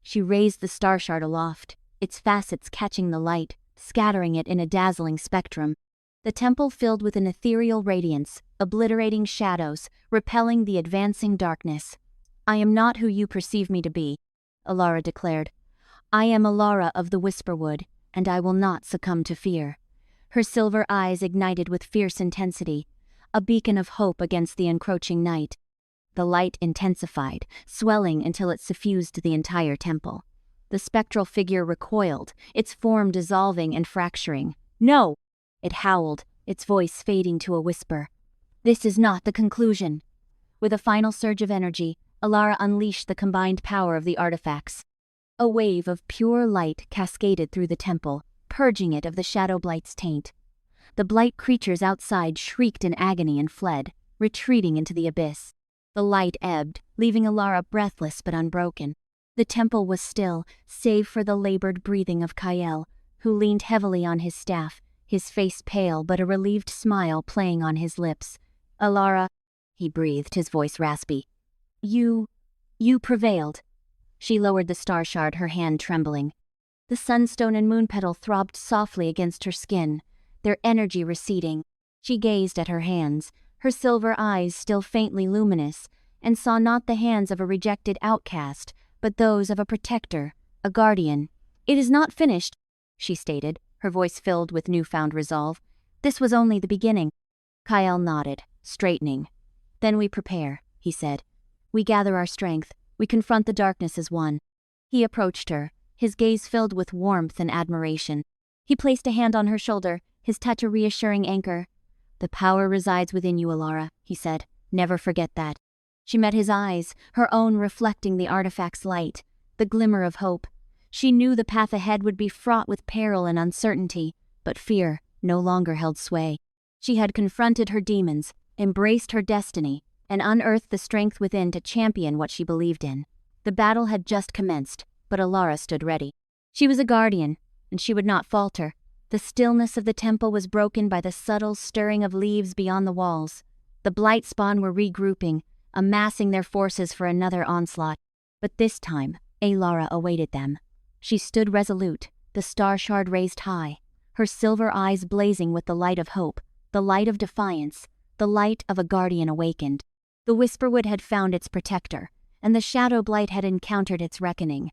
Speaker 1: She raised the star shard aloft, its facets catching the light, scattering it in a dazzling spectrum. The temple filled with an ethereal radiance, obliterating shadows, repelling the advancing darkness. I am not who you perceive me to be, Alara declared. I am Alara of the Whisperwood, and I will not succumb to fear. Her silver eyes ignited with fierce intensity, a beacon of hope against the encroaching night. The light intensified, swelling until it suffused the entire temple. The spectral figure recoiled, its form dissolving and fracturing. No! It howled, its voice fading to a whisper. This is not the conclusion. With a final surge of energy, Alara unleashed the combined power of the artifacts. A wave of pure light cascaded through the temple, purging it of the Shadow Blight's taint. The Blight creatures outside shrieked in agony and fled, retreating into the abyss. The light ebbed, leaving Alara breathless but unbroken. The temple was still, save for the labored breathing of Kael, who leaned heavily on his staff, his face pale but a relieved smile playing on his lips. "Alara," he breathed, his voice raspy. You prevailed." She lowered the star shard, her hand trembling. The sunstone and moon petal throbbed softly against her skin, their energy receding. She gazed at her hands, her silver eyes still faintly luminous, and saw not the hands of a rejected outcast, but those of a protector, a guardian. "It is not finished," she stated, her voice filled with newfound resolve. "This was only the beginning." Kyle nodded, straightening. "Then we prepare," he said. "We gather our strength, we confront the darkness as one." He approached her, his gaze filled with warmth and admiration. He placed a hand on her shoulder, his touch a reassuring anchor. "The power resides within you, Alara," he said. "Never forget that." She met his eyes, her own reflecting the artifact's light, the glimmer of hope. She knew the path ahead would be fraught with peril and uncertainty, but fear no longer held sway. She had confronted her demons, embraced her destiny, and unearthed the strength within to champion what she believed in. The battle had just commenced, but Alara stood ready. She was a guardian, and she would not falter. The stillness of the temple was broken by the subtle stirring of leaves beyond the walls. The blight spawn were regrouping, amassing their forces for another onslaught. But this time, Alara awaited them. She stood resolute, the star shard raised high, her silver eyes blazing with the light of hope, the light of defiance, the light of a guardian awakened. The Whisperwood had found its protector, and the shadow blight had encountered its reckoning.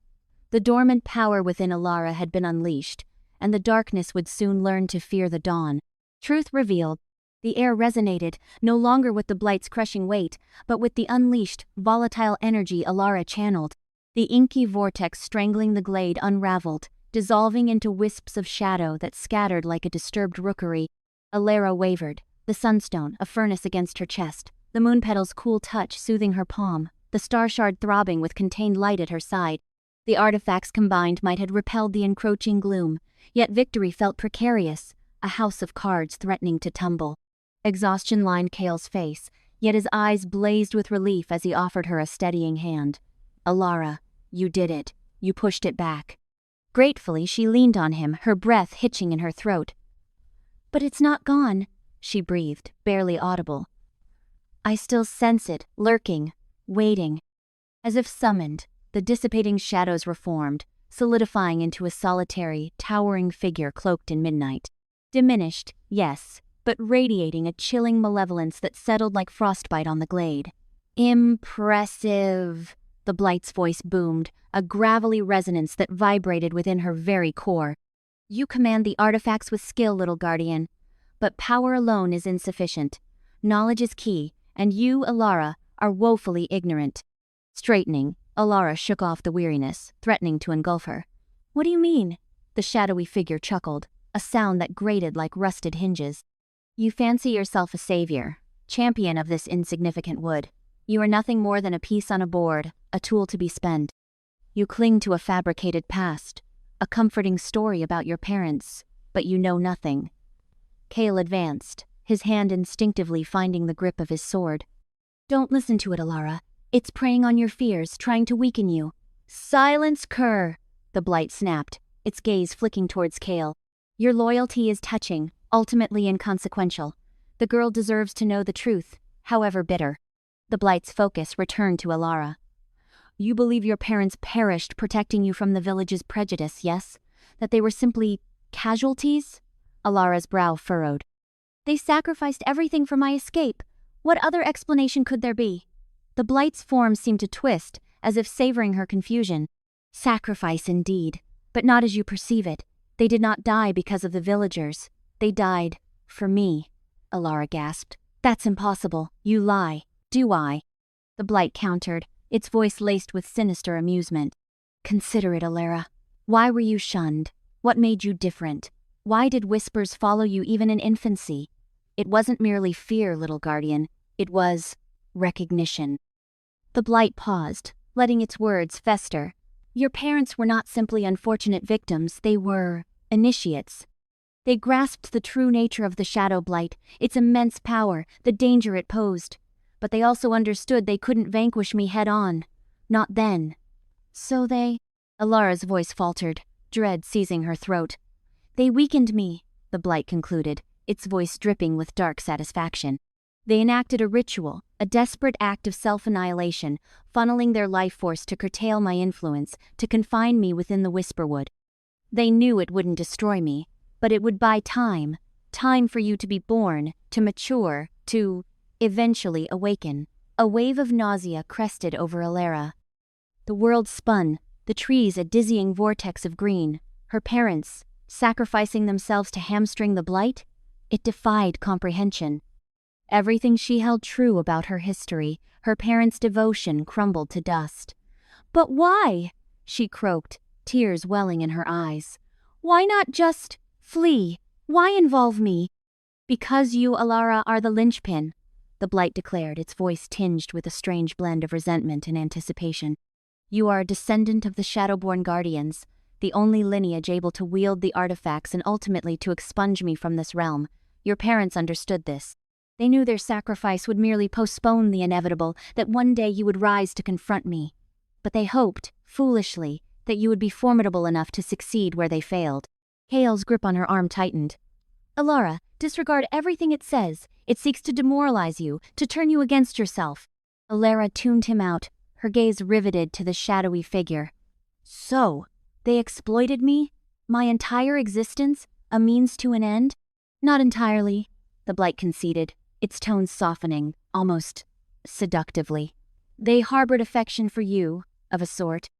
Speaker 1: The dormant power within Alara had been unleashed, and the darkness would soon learn to fear the dawn. Truth revealed. The air resonated, no longer with the blight's crushing weight, but with the unleashed, volatile energy Alara channeled. The inky vortex strangling the glade unraveled, dissolving into wisps of shadow that scattered like a disturbed rookery. Alara wavered, the sunstone a furnace against her chest, the moon petal's cool touch soothing her palm, the star shard throbbing with contained light at her side. The artifacts combined might have repelled the encroaching gloom, yet victory felt precarious, a house of cards threatening to tumble. Exhaustion lined Kale's face, yet his eyes blazed with relief as he offered her a steadying hand. "Alara, you did it. You pushed it back." Gratefully, she leaned on him, her breath hitching in her throat. "But it's not gone," she breathed, barely audible. "I still sense it, lurking, waiting." As if summoned, the dissipating shadows reformed, solidifying into a solitary, towering figure cloaked in midnight. Diminished, yes, but radiating a chilling malevolence that settled like frostbite on the glade. "Impressive," the blight's voice boomed, a gravelly resonance that vibrated within her very core. "You command the artifacts with skill, little guardian. But power alone is insufficient. Knowledge is key, and you, Alara, are woefully ignorant." Straightening, Alara shook off the weariness, threatening to engulf her. "What do you mean?" The shadowy figure chuckled, a sound that grated like rusted hinges. "You fancy yourself a savior, champion of this insignificant wood. You are nothing more than a piece on a board, a tool to be spent. You cling to a fabricated past, a comforting story about your parents, but you know nothing." Kale advanced, his hand instinctively finding the grip of his sword. "Don't listen to it, Alara. It's preying on your fears, trying to weaken you." "Silence, cur!" the blight snapped, its gaze flicking towards Kale. "Your loyalty is touching, ultimately inconsequential. The girl deserves to know the truth, however bitter." The blight's focus returned to Alara. "You believe your parents perished protecting you from the village's prejudice, yes? That they were simply casualties?" Alara's brow furrowed. "They sacrificed everything for my escape. What other explanation could there be?" The blight's form seemed to twist, as if savoring her confusion. "Sacrifice indeed, but not as you perceive it. They did not die because of the villagers. They died for me," Alara gasped. "That's impossible. You lie." "Do I?" the blight countered, its voice laced with sinister amusement. "Consider it, Alara. Why were you shunned? What made you different? Why did whispers follow you even in infancy? It wasn't merely fear, little guardian. It was recognition." The blight paused, letting its words fester. "Your parents were not simply unfortunate victims, they were initiates. They grasped the true nature of the shadow blight, its immense power, the danger it posed. But they also understood they couldn't vanquish me head-on. Not then. So they..." Alara's voice faltered, dread seizing her throat. They weakened me, the Blight concluded, its voice dripping with dark satisfaction. They enacted a ritual, a desperate act of self-annihilation, funneling their life force to curtail my influence, to confine me within the Whisperwood. They knew it wouldn't destroy me, but it would buy time for you to be born, to mature, to eventually awaken. A wave of nausea crested over Alara. The world spun, the trees a dizzying vortex of green, her parents, sacrificing themselves to hamstring the Blight? It defied comprehension. Everything she held true about her history, her parents' devotion, crumbled to dust. "But why?" she croaked, tears welling in her eyes. "Why not just flee? Why involve me?" "Because you, Alara, are the linchpin," the Blight declared, its voice tinged with a strange blend of resentment and anticipation. "You are a descendant of the Shadowborn Guardians, the only lineage able to wield the artifacts and ultimately to expunge me from this realm. Your parents understood this. They knew their sacrifice would merely postpone the inevitable, that one day you would rise to confront me. But they hoped, foolishly, that you would be formidable enough to succeed where they failed." Kale's grip on her arm tightened. "Alara, disregard everything it says. It seeks to demoralize you, to turn you against yourself." Alara tuned him out, her gaze riveted to the shadowy figure. "So, they exploited me? My entire existence? A means to an end?" "Not entirely," the Blight conceded, its tones softening, almost seductively. "They harbored affection for you, of a sort,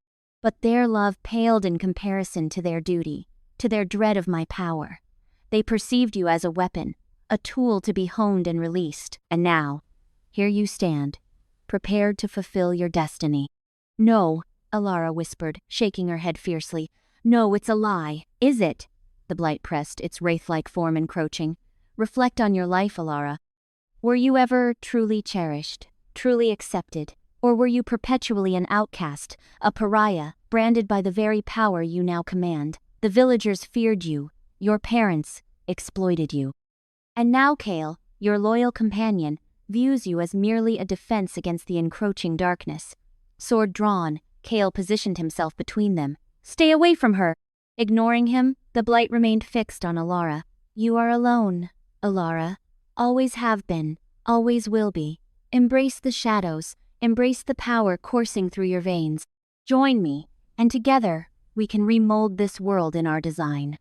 Speaker 1: but their love paled in comparison to their duty, to their dread of my power. They perceived you as a weapon, a tool to be honed and released, and now, here you stand, prepared to fulfill your destiny." "No," Alara whispered, shaking her head fiercely. "No, it's a lie." "Is it?" the Blight pressed, its wraith-like form encroaching. "Reflect on your life, Alara. Were you ever truly cherished, truly accepted, or were you perpetually an outcast, a pariah, branded by the very power you now command? The villagers feared you, your parents exploited you. And now Kale, your loyal companion, views you as merely a defense against the encroaching darkness." Sword drawn, Kale positioned himself between them. "Stay away from her!" Ignoring him, the Blight remained fixed on Alara. "You are alone, Alara. Always have been, always will be. Embrace the shadows, embrace the power coursing through your veins. Join me, and together we can remold this world in our design."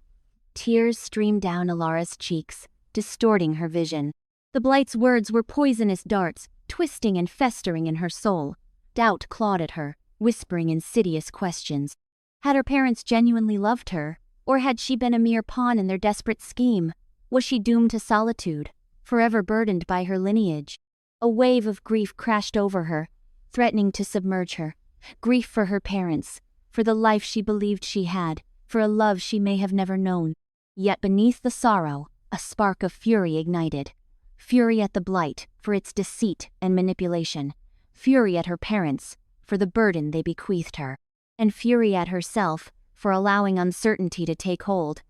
Speaker 1: Tears streamed down Alara's cheeks, distorting her vision. The Blight's words were poisonous darts, twisting and festering in her soul. Doubt clawed at her, whispering insidious questions. Had her parents genuinely loved her, or had she been a mere pawn in their desperate scheme? Was she doomed to solitude, forever burdened by her lineage? A wave of grief crashed over her, threatening to submerge her. Grief for her parents, for the life she believed she had, for a love she may have never known. Yet beneath the sorrow, a spark of fury ignited. Fury at the Blight for its deceit and manipulation. Fury at her parents for the burden they bequeathed her. And fury at herself for allowing uncertainty to take hold.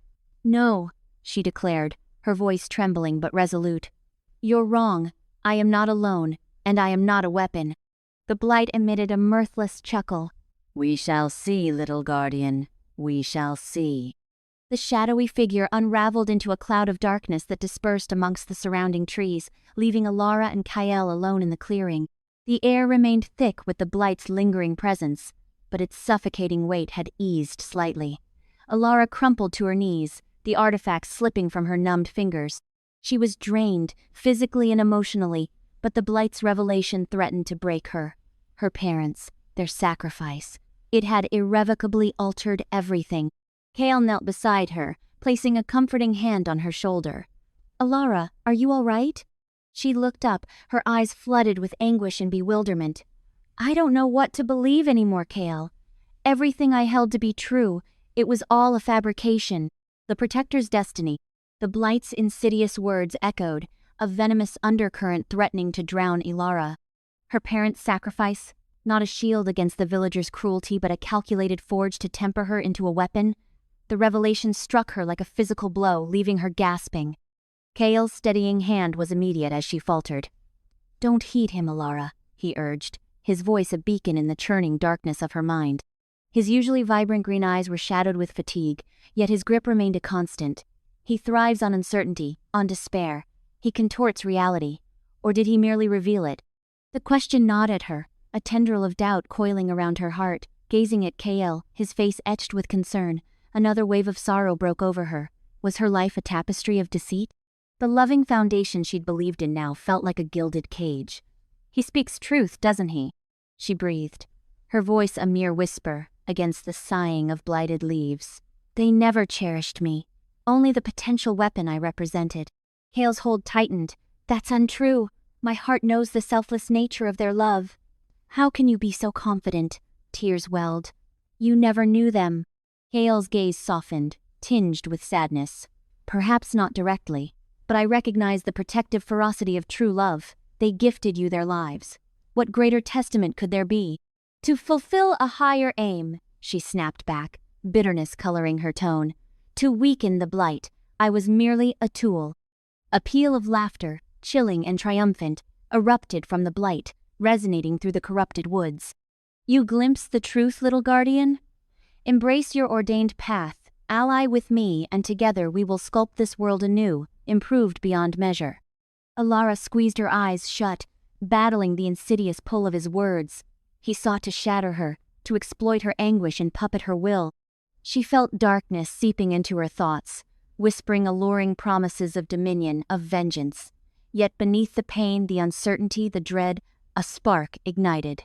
Speaker 1: "No," she declared, her voice trembling but resolute. "You're wrong. I am not alone, and I am not a weapon." The Blight emitted a mirthless chuckle.
Speaker 2: "We shall see, little guardian. We shall see."
Speaker 1: The shadowy figure unraveled into a cloud of darkness that dispersed amongst the surrounding trees, leaving Alara and Kael alone in the clearing. The air remained thick with the Blight's lingering presence, but its suffocating weight had eased slightly. Alara crumpled to her knees, the artifact slipping from her numbed fingers. She was drained, physically and emotionally, but the Blight's revelation threatened to break her. Her parents, their sacrifice. It had irrevocably altered everything. Kael knelt beside her, placing a comforting hand on her shoulder. "Alara, are you all right?" She looked up, her eyes flooded with anguish and bewilderment. "I don't know what to believe anymore, Kael. Everything I held to be true, it was all a fabrication. The Protector's destiny." The Blight's insidious words echoed, a venomous undercurrent threatening to drown Alara. Her parents' sacrifice, not a shield against the villagers' cruelty, but a calculated forge to temper her into a weapon. The revelation struck her like a physical blow, leaving her gasping. Kael's steadying hand was immediate as she faltered. "Don't heed him, Alara," he urged, his voice a beacon in the churning darkness of her mind. His usually vibrant green eyes were shadowed with fatigue, yet his grip remained a constant. He thrives on uncertainty, on despair. He contorts reality. Or did he merely reveal it? The question gnawed at her, a tendril of doubt coiling around her heart. Gazing at Kael, his face etched with concern, another wave of sorrow broke over her. Was her life a tapestry of deceit? The loving foundation she'd believed in now felt like a gilded cage. He speaks truth, doesn't he? She breathed, her voice a mere whisper against the sighing of blighted leaves. They never cherished me, only the potential weapon I represented. Kael's hold tightened. That's untrue. My heart knows the selfless nature of their love. How can you be so confident? Tears welled. You never knew them. Kael's gaze softened, tinged with sadness. Perhaps not directly, but I recognize the protective ferocity of true love. They gifted you their lives. What greater testament could there be? To fulfill a higher aim, she snapped back, bitterness coloring her tone. To weaken the blight, I was merely a tool. A peal of laughter, chilling and triumphant, erupted from the blight, resonating through the corrupted woods. You glimpse the truth, little guardian? Embrace your ordained path, ally with me, and together we will sculpt this world anew, improved beyond measure. Alara squeezed her eyes shut, battling the insidious pull of his words. He sought to shatter her, to exploit her anguish and puppet her will. She felt darkness seeping into her thoughts, whispering alluring promises of dominion, of vengeance. Yet beneath the pain, the uncertainty, the dread, a spark ignited.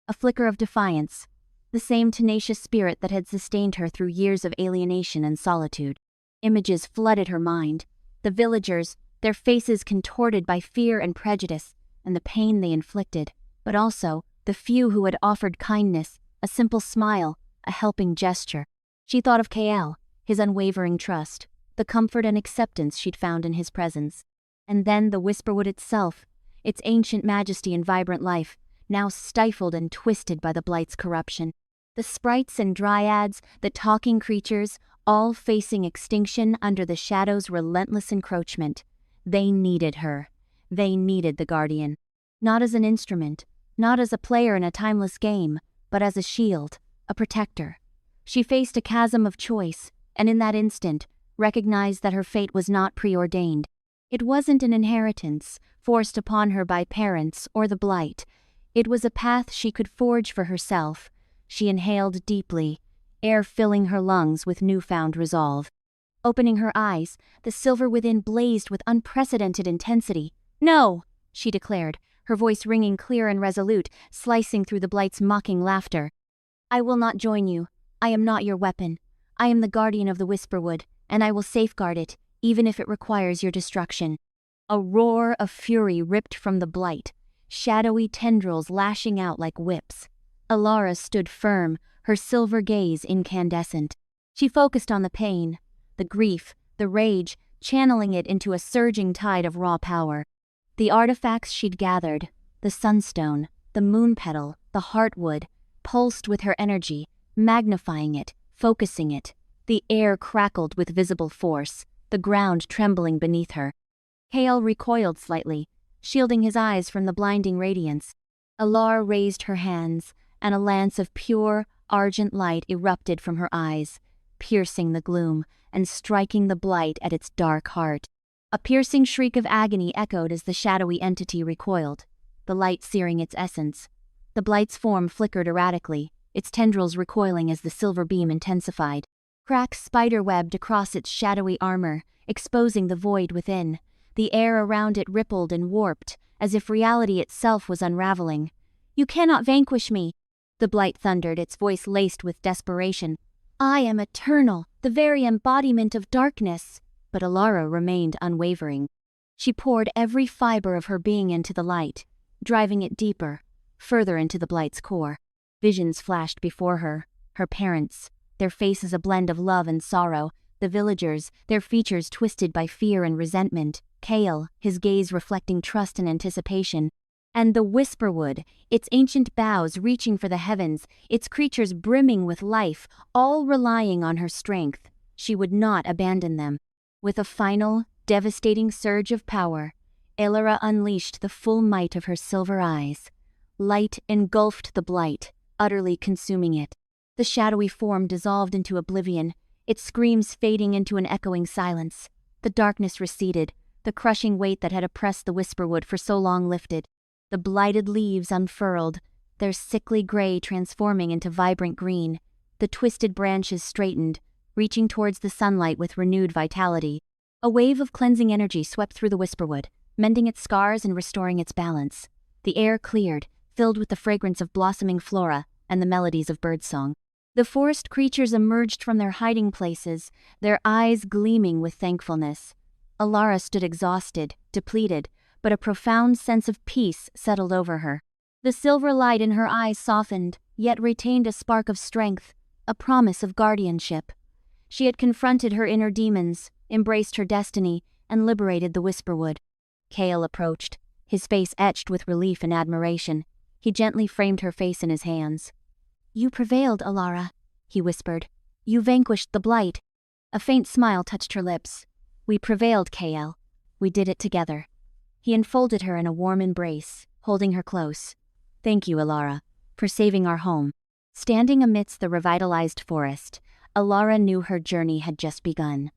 Speaker 1: A flicker of defiance, the same tenacious spirit that had sustained her through years of alienation and solitude. Images flooded her mind. The villagers, their faces contorted by fear and prejudice, and the pain they inflicted, but also the few who had offered kindness, a simple smile, a helping gesture. She thought of Kael, his unwavering trust, the comfort and acceptance she'd found in his presence. And then the Whisperwood itself, its ancient majesty and vibrant life, now stifled and twisted by the blight's corruption. The sprites and dryads, the talking creatures, all facing extinction under the shadow's relentless encroachment. They needed her. They needed the Guardian. Not as an instrument, not as a player in a timeless game, but as a shield, a protector. She faced a chasm of choice, and in that instant, recognized that her fate was not preordained. It wasn't an inheritance, forced upon her by parents or the blight. It was a path she could forge for herself. She inhaled deeply, air filling her lungs with newfound resolve. Opening her eyes, the silver within blazed with unprecedented intensity. "No!" she declared, her voice ringing clear and resolute, slicing through the blight's mocking laughter. "I will not join you. I am not your weapon. I am the guardian of the Whisperwood, and I will safeguard it, even if it requires your destruction." A roar of fury ripped from the blight, shadowy tendrils lashing out like whips. Alara stood firm, her silver gaze incandescent. She focused on the pain, the grief, the rage, channeling it into a surging tide of raw power. The artifacts she'd gathered, the sunstone, the moon petal, the heartwood, pulsed with her energy, magnifying it, focusing it. The air crackled with visible force, the ground trembling beneath her. Kael recoiled slightly, shielding his eyes from the blinding radiance. Alar raised her hands, and a lance of pure, argent light erupted from her eyes, piercing the gloom and striking the blight at its dark heart. A piercing shriek of agony echoed as the shadowy entity recoiled, the light searing its essence. The blight's form flickered erratically, its tendrils recoiling as the silver beam intensified. Cracks spiderwebbed across its shadowy armor, exposing the void within. The air around it rippled and warped, as if reality itself was unraveling. "You cannot vanquish me," the blight thundered, its voice laced with desperation. "I am eternal, the very embodiment of darkness." But Alara remained unwavering. She poured every fiber of her being into the light, driving it deeper, further into the blight's core. Visions flashed before her, her parents, their faces a blend of love and sorrow, the villagers, their features twisted by fear and resentment, Kael, his gaze reflecting trust and anticipation, and the Whisperwood, its ancient boughs reaching for the heavens, its creatures brimming with life, all relying on her strength. She would not abandon them. With a final, devastating surge of power, Elara unleashed the full might of her silver eyes. Light engulfed the blight, utterly consuming it. The shadowy form dissolved into oblivion, its screams fading into an echoing silence. The darkness receded, the crushing weight that had oppressed the whisperwood for so long lifted. The blighted leaves unfurled, their sickly gray transforming into vibrant green. The twisted branches straightened, reaching towards the sunlight with renewed vitality. A wave of cleansing energy swept through the whisperwood, mending its scars and restoring its balance. The air cleared, filled with the fragrance of blossoming flora and the melodies of birdsong. The forest creatures emerged from their hiding places, their eyes gleaming with thankfulness. Alara stood exhausted, depleted, but a profound sense of peace settled over her. The silver light in her eyes softened, yet retained a spark of strength, a promise of guardianship. She had confronted her inner demons, embraced her destiny, and liberated the whisperwood. Kale approached, his face etched with relief and admiration. He gently framed her face in his hands. "You prevailed, Alara," he whispered. "You vanquished the blight." A faint smile touched her lips. "We prevailed, Kale. We did it together." He enfolded her in a warm embrace, holding her close. "Thank you, Alara, for saving our home." Standing amidst the revitalized forest, Alara knew her journey had just begun.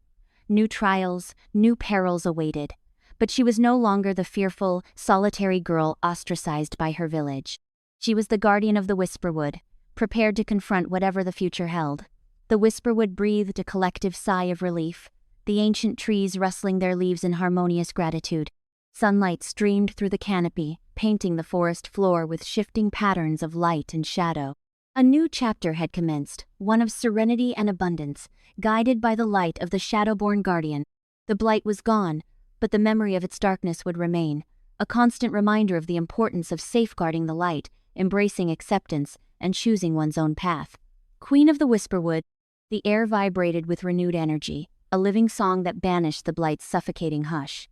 Speaker 1: New trials, new perils awaited, but she was no longer the fearful, solitary girl ostracized by her village. She was the guardian of the whisperwood, prepared to confront whatever the future held. The whisperwood breathed a collective sigh of relief, the ancient trees rustling their leaves in harmonious gratitude. Sunlight streamed through the canopy, painting the forest floor with shifting patterns of light and shadow. A new chapter had commenced, one of serenity and abundance, guided by the light of the shadowborn guardian. The blight was gone, but the memory of its darkness would remain, a constant reminder of the importance of safeguarding the light, embracing acceptance, and choosing one's own path. Queen of the Whisperwood, the air vibrated with renewed energy, a living song that banished the blight's suffocating hush.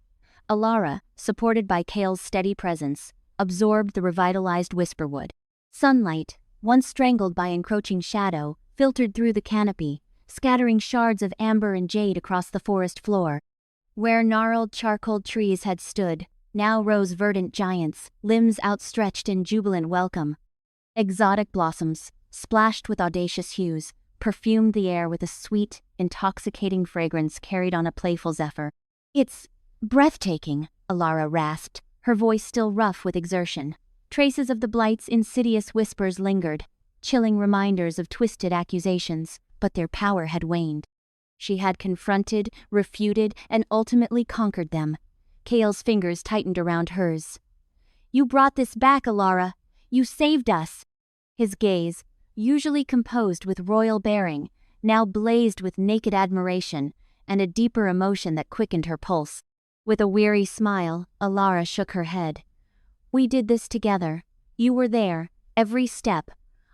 Speaker 1: Alara, supported by Kale's steady presence, absorbed the revitalized whisperwood. Sunlight, once strangled by encroaching shadow, filtered through the canopy, scattering shards of amber and jade across the forest floor. Where gnarled charcoal trees had stood, now rose verdant giants, limbs outstretched in jubilant welcome. Exotic blossoms, splashed with audacious hues, perfumed the air with a sweet, intoxicating fragrance carried on a playful zephyr. "It's breathtaking," Alara rasped, her voice still rough with exertion. Traces of the blight's insidious whispers lingered, chilling reminders of twisted accusations, but their power had waned. She had confronted, refuted, and ultimately conquered them. Kale's fingers tightened around hers. "You brought this back, Alara. You saved us." His gaze, usually composed with royal bearing, now blazed with naked admiration and a deeper emotion that quickened her pulse. With a weary smile, Alara shook her head. "We did this together. You were there, every step.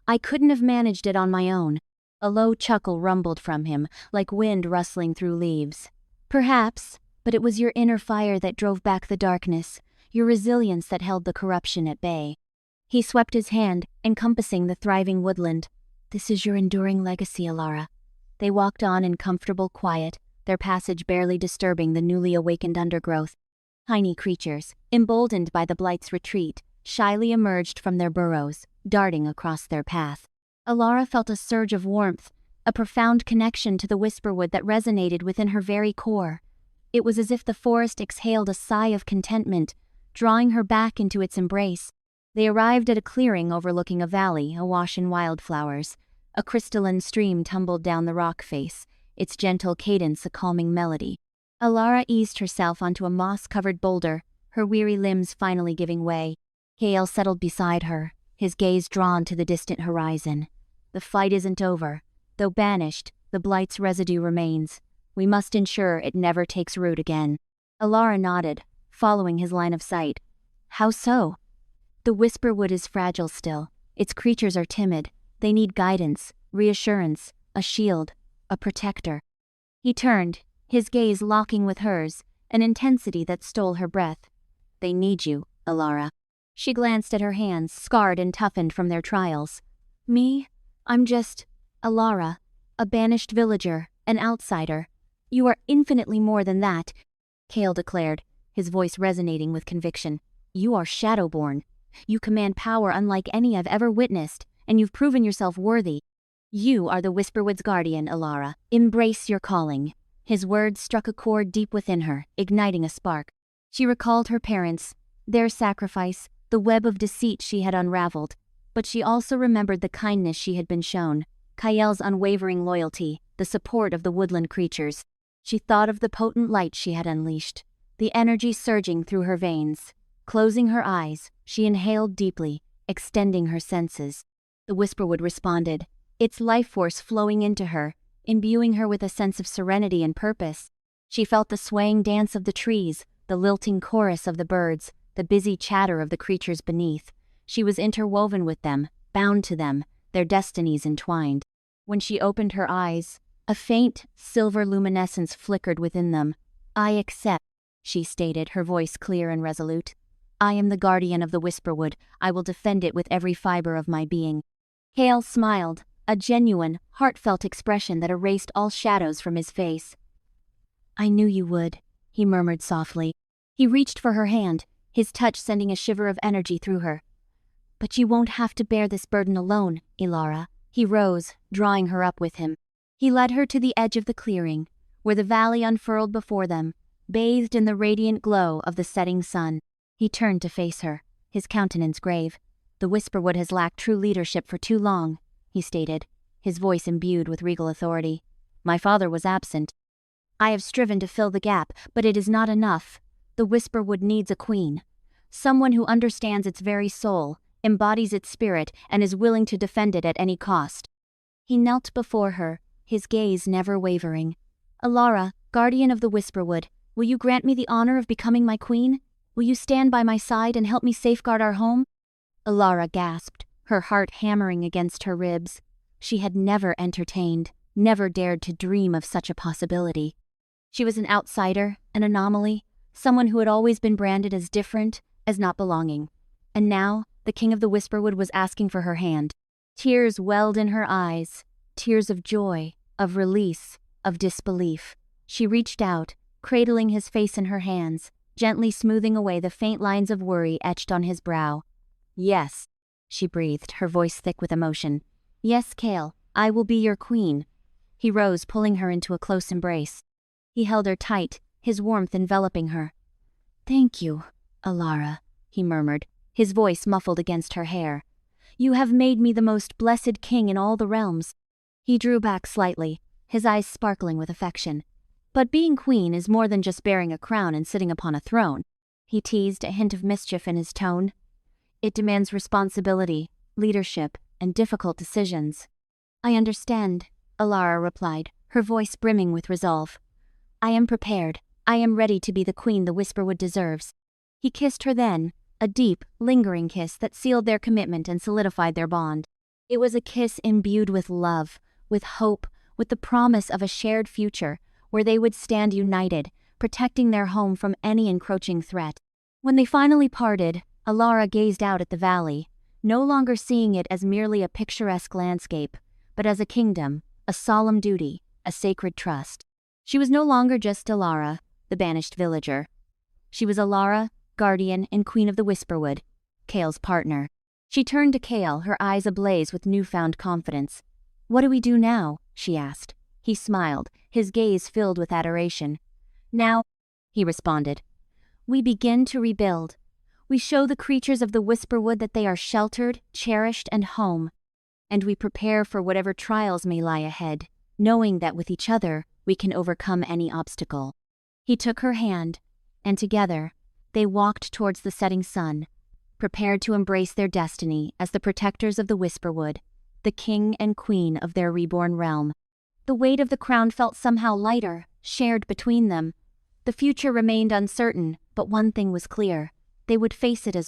Speaker 1: I couldn't have managed it on my own." A low chuckle rumbled from him, like wind rustling through leaves. "Perhaps, but it was your inner fire that drove back the darkness, your resilience that held the corruption at bay." He swept his hand, encompassing the thriving woodland. "This is your enduring legacy, Alara." They walked on in comfortable quiet, their passage barely disturbing the newly awakened undergrowth. Tiny creatures, emboldened by the blight's retreat, shyly emerged from their burrows, darting across their path. Alara felt a surge of warmth, a profound connection to the whisperwood that resonated within her very core. It was as if the forest exhaled a sigh of contentment, drawing her back into its embrace. They arrived at a clearing overlooking a valley awash in wildflowers. A crystalline stream tumbled down the rock face, its gentle cadence a calming melody. Alara eased herself onto a moss-covered boulder, her weary limbs finally giving way. Kale settled beside her, his gaze drawn to the distant horizon. "The fight isn't over. Though banished, the blight's residue remains. We must ensure it never takes root again." Alara nodded, following his line of sight. "How so?" "The whisperwood is fragile still. Its creatures are timid. They need guidance, reassurance, a shield, a protector." He turned, his gaze locking with hers, an intensity that stole her breath. "They need you, Alara." She glanced at her hands, scarred and toughened from their trials. "Me? I'm just Alara, a banished villager, an outsider. You are infinitely more than that," Kale declared, his voice resonating with conviction. "You are Shadowborn. You command power unlike any I've ever witnessed, and you've proven yourself worthy." You are the Whisperwood's guardian, Alara. Embrace your calling. His words struck a chord deep within her, igniting a spark. She recalled her parents, their sacrifice, the web of deceit she had unraveled, but she also remembered the kindness she had been shown, Kael's unwavering loyalty, the support of the woodland creatures. She thought of the potent light she had unleashed, the energy surging through her veins. Closing her eyes, she inhaled deeply, extending her senses. The Whisperwood responded, its life force flowing into her, imbuing her with a sense of serenity and purpose. She felt the swaying dance of the trees, the lilting chorus of the birds, the busy chatter of the creatures beneath. She was interwoven with them, bound to them, their destinies entwined. When she opened her eyes, a faint, silver luminescence flickered within them. I accept, she stated, her voice clear and resolute. I am the guardian of the Whisperwood. I will defend it with every fiber of my being. Kael smiled, a genuine, heartfelt expression that erased all shadows from his face. I knew you would, he murmured softly. He reached for her hand, his touch sending a shiver of energy through her. But you won't have to bear this burden alone, Alara. He rose, drawing her up with him. He led her to the edge of the clearing, where the valley unfurled before them, bathed in the radiant glow of the setting sun. He turned to face her, his countenance grave. The Whisperwood has lacked true leadership for too long, he stated, his voice imbued with regal authority. My father was absent. I have striven to fill the gap, but it is not enough. The Whisperwood needs a queen. Someone who understands its very soul, embodies its spirit, and is willing to defend it at any cost. He knelt before her, his gaze never wavering. Alara, guardian of the Whisperwood, will you grant me the honor of becoming my queen? Will you stand by my side and help me safeguard our home? Alara gasped, her heart hammering against her ribs. She had never entertained, never dared to dream of such a possibility. She was an outsider, an anomaly, someone who had always been branded as different, as not belonging. And now, the king of the Whisperwood was asking for her hand. Tears welled in her eyes, tears of joy, of release, of disbelief. She reached out, cradling his face in her hands, gently smoothing away the faint lines of worry etched on his brow. Yes, she breathed, her voice thick with emotion. Yes, Kael, I will be your queen. He rose, pulling her into a close embrace. He held her tight, his warmth enveloping her. Thank you, Alara, he murmured, his voice muffled against her hair. You have made me the most blessed king in all the realms. He drew back slightly, his eyes sparkling with affection. But being queen is more than just bearing a crown and sitting upon a throne. He teased, a hint of mischief in his tone. It demands responsibility, leadership, and difficult decisions. I understand, Alara replied, her voice brimming with resolve. I am prepared. I am ready to be the queen the Whisperwood deserves. He kissed her then, a deep, lingering kiss that sealed their commitment and solidified their bond. It was a kiss imbued with love, with hope, with the promise of a shared future, where they would stand united, protecting their home from any encroaching threat. When they finally parted, Alara gazed out at the valley, no longer seeing it as merely a picturesque landscape, but as a kingdom, a solemn duty, a sacred trust. She was no longer just Alara, the banished villager. She was Alara, guardian and queen of the Whisperwood, Kael's partner. She turned to Kael, her eyes ablaze with newfound confidence. What do we do now? She asked. He smiled, his gaze filled with adoration. Now, he responded, we begin to rebuild. We show the creatures of the Whisperwood that they are sheltered, cherished, and home. And we prepare for whatever trials may lie ahead, knowing that with each other, we can overcome any obstacle. He took her hand, and together, they walked towards the setting sun, prepared to embrace their destiny as the protectors of the Whisperwood, the king and queen of their reborn realm. The weight of the crown felt somehow lighter, shared between them. The future remained uncertain, but one thing was clear. They would face it as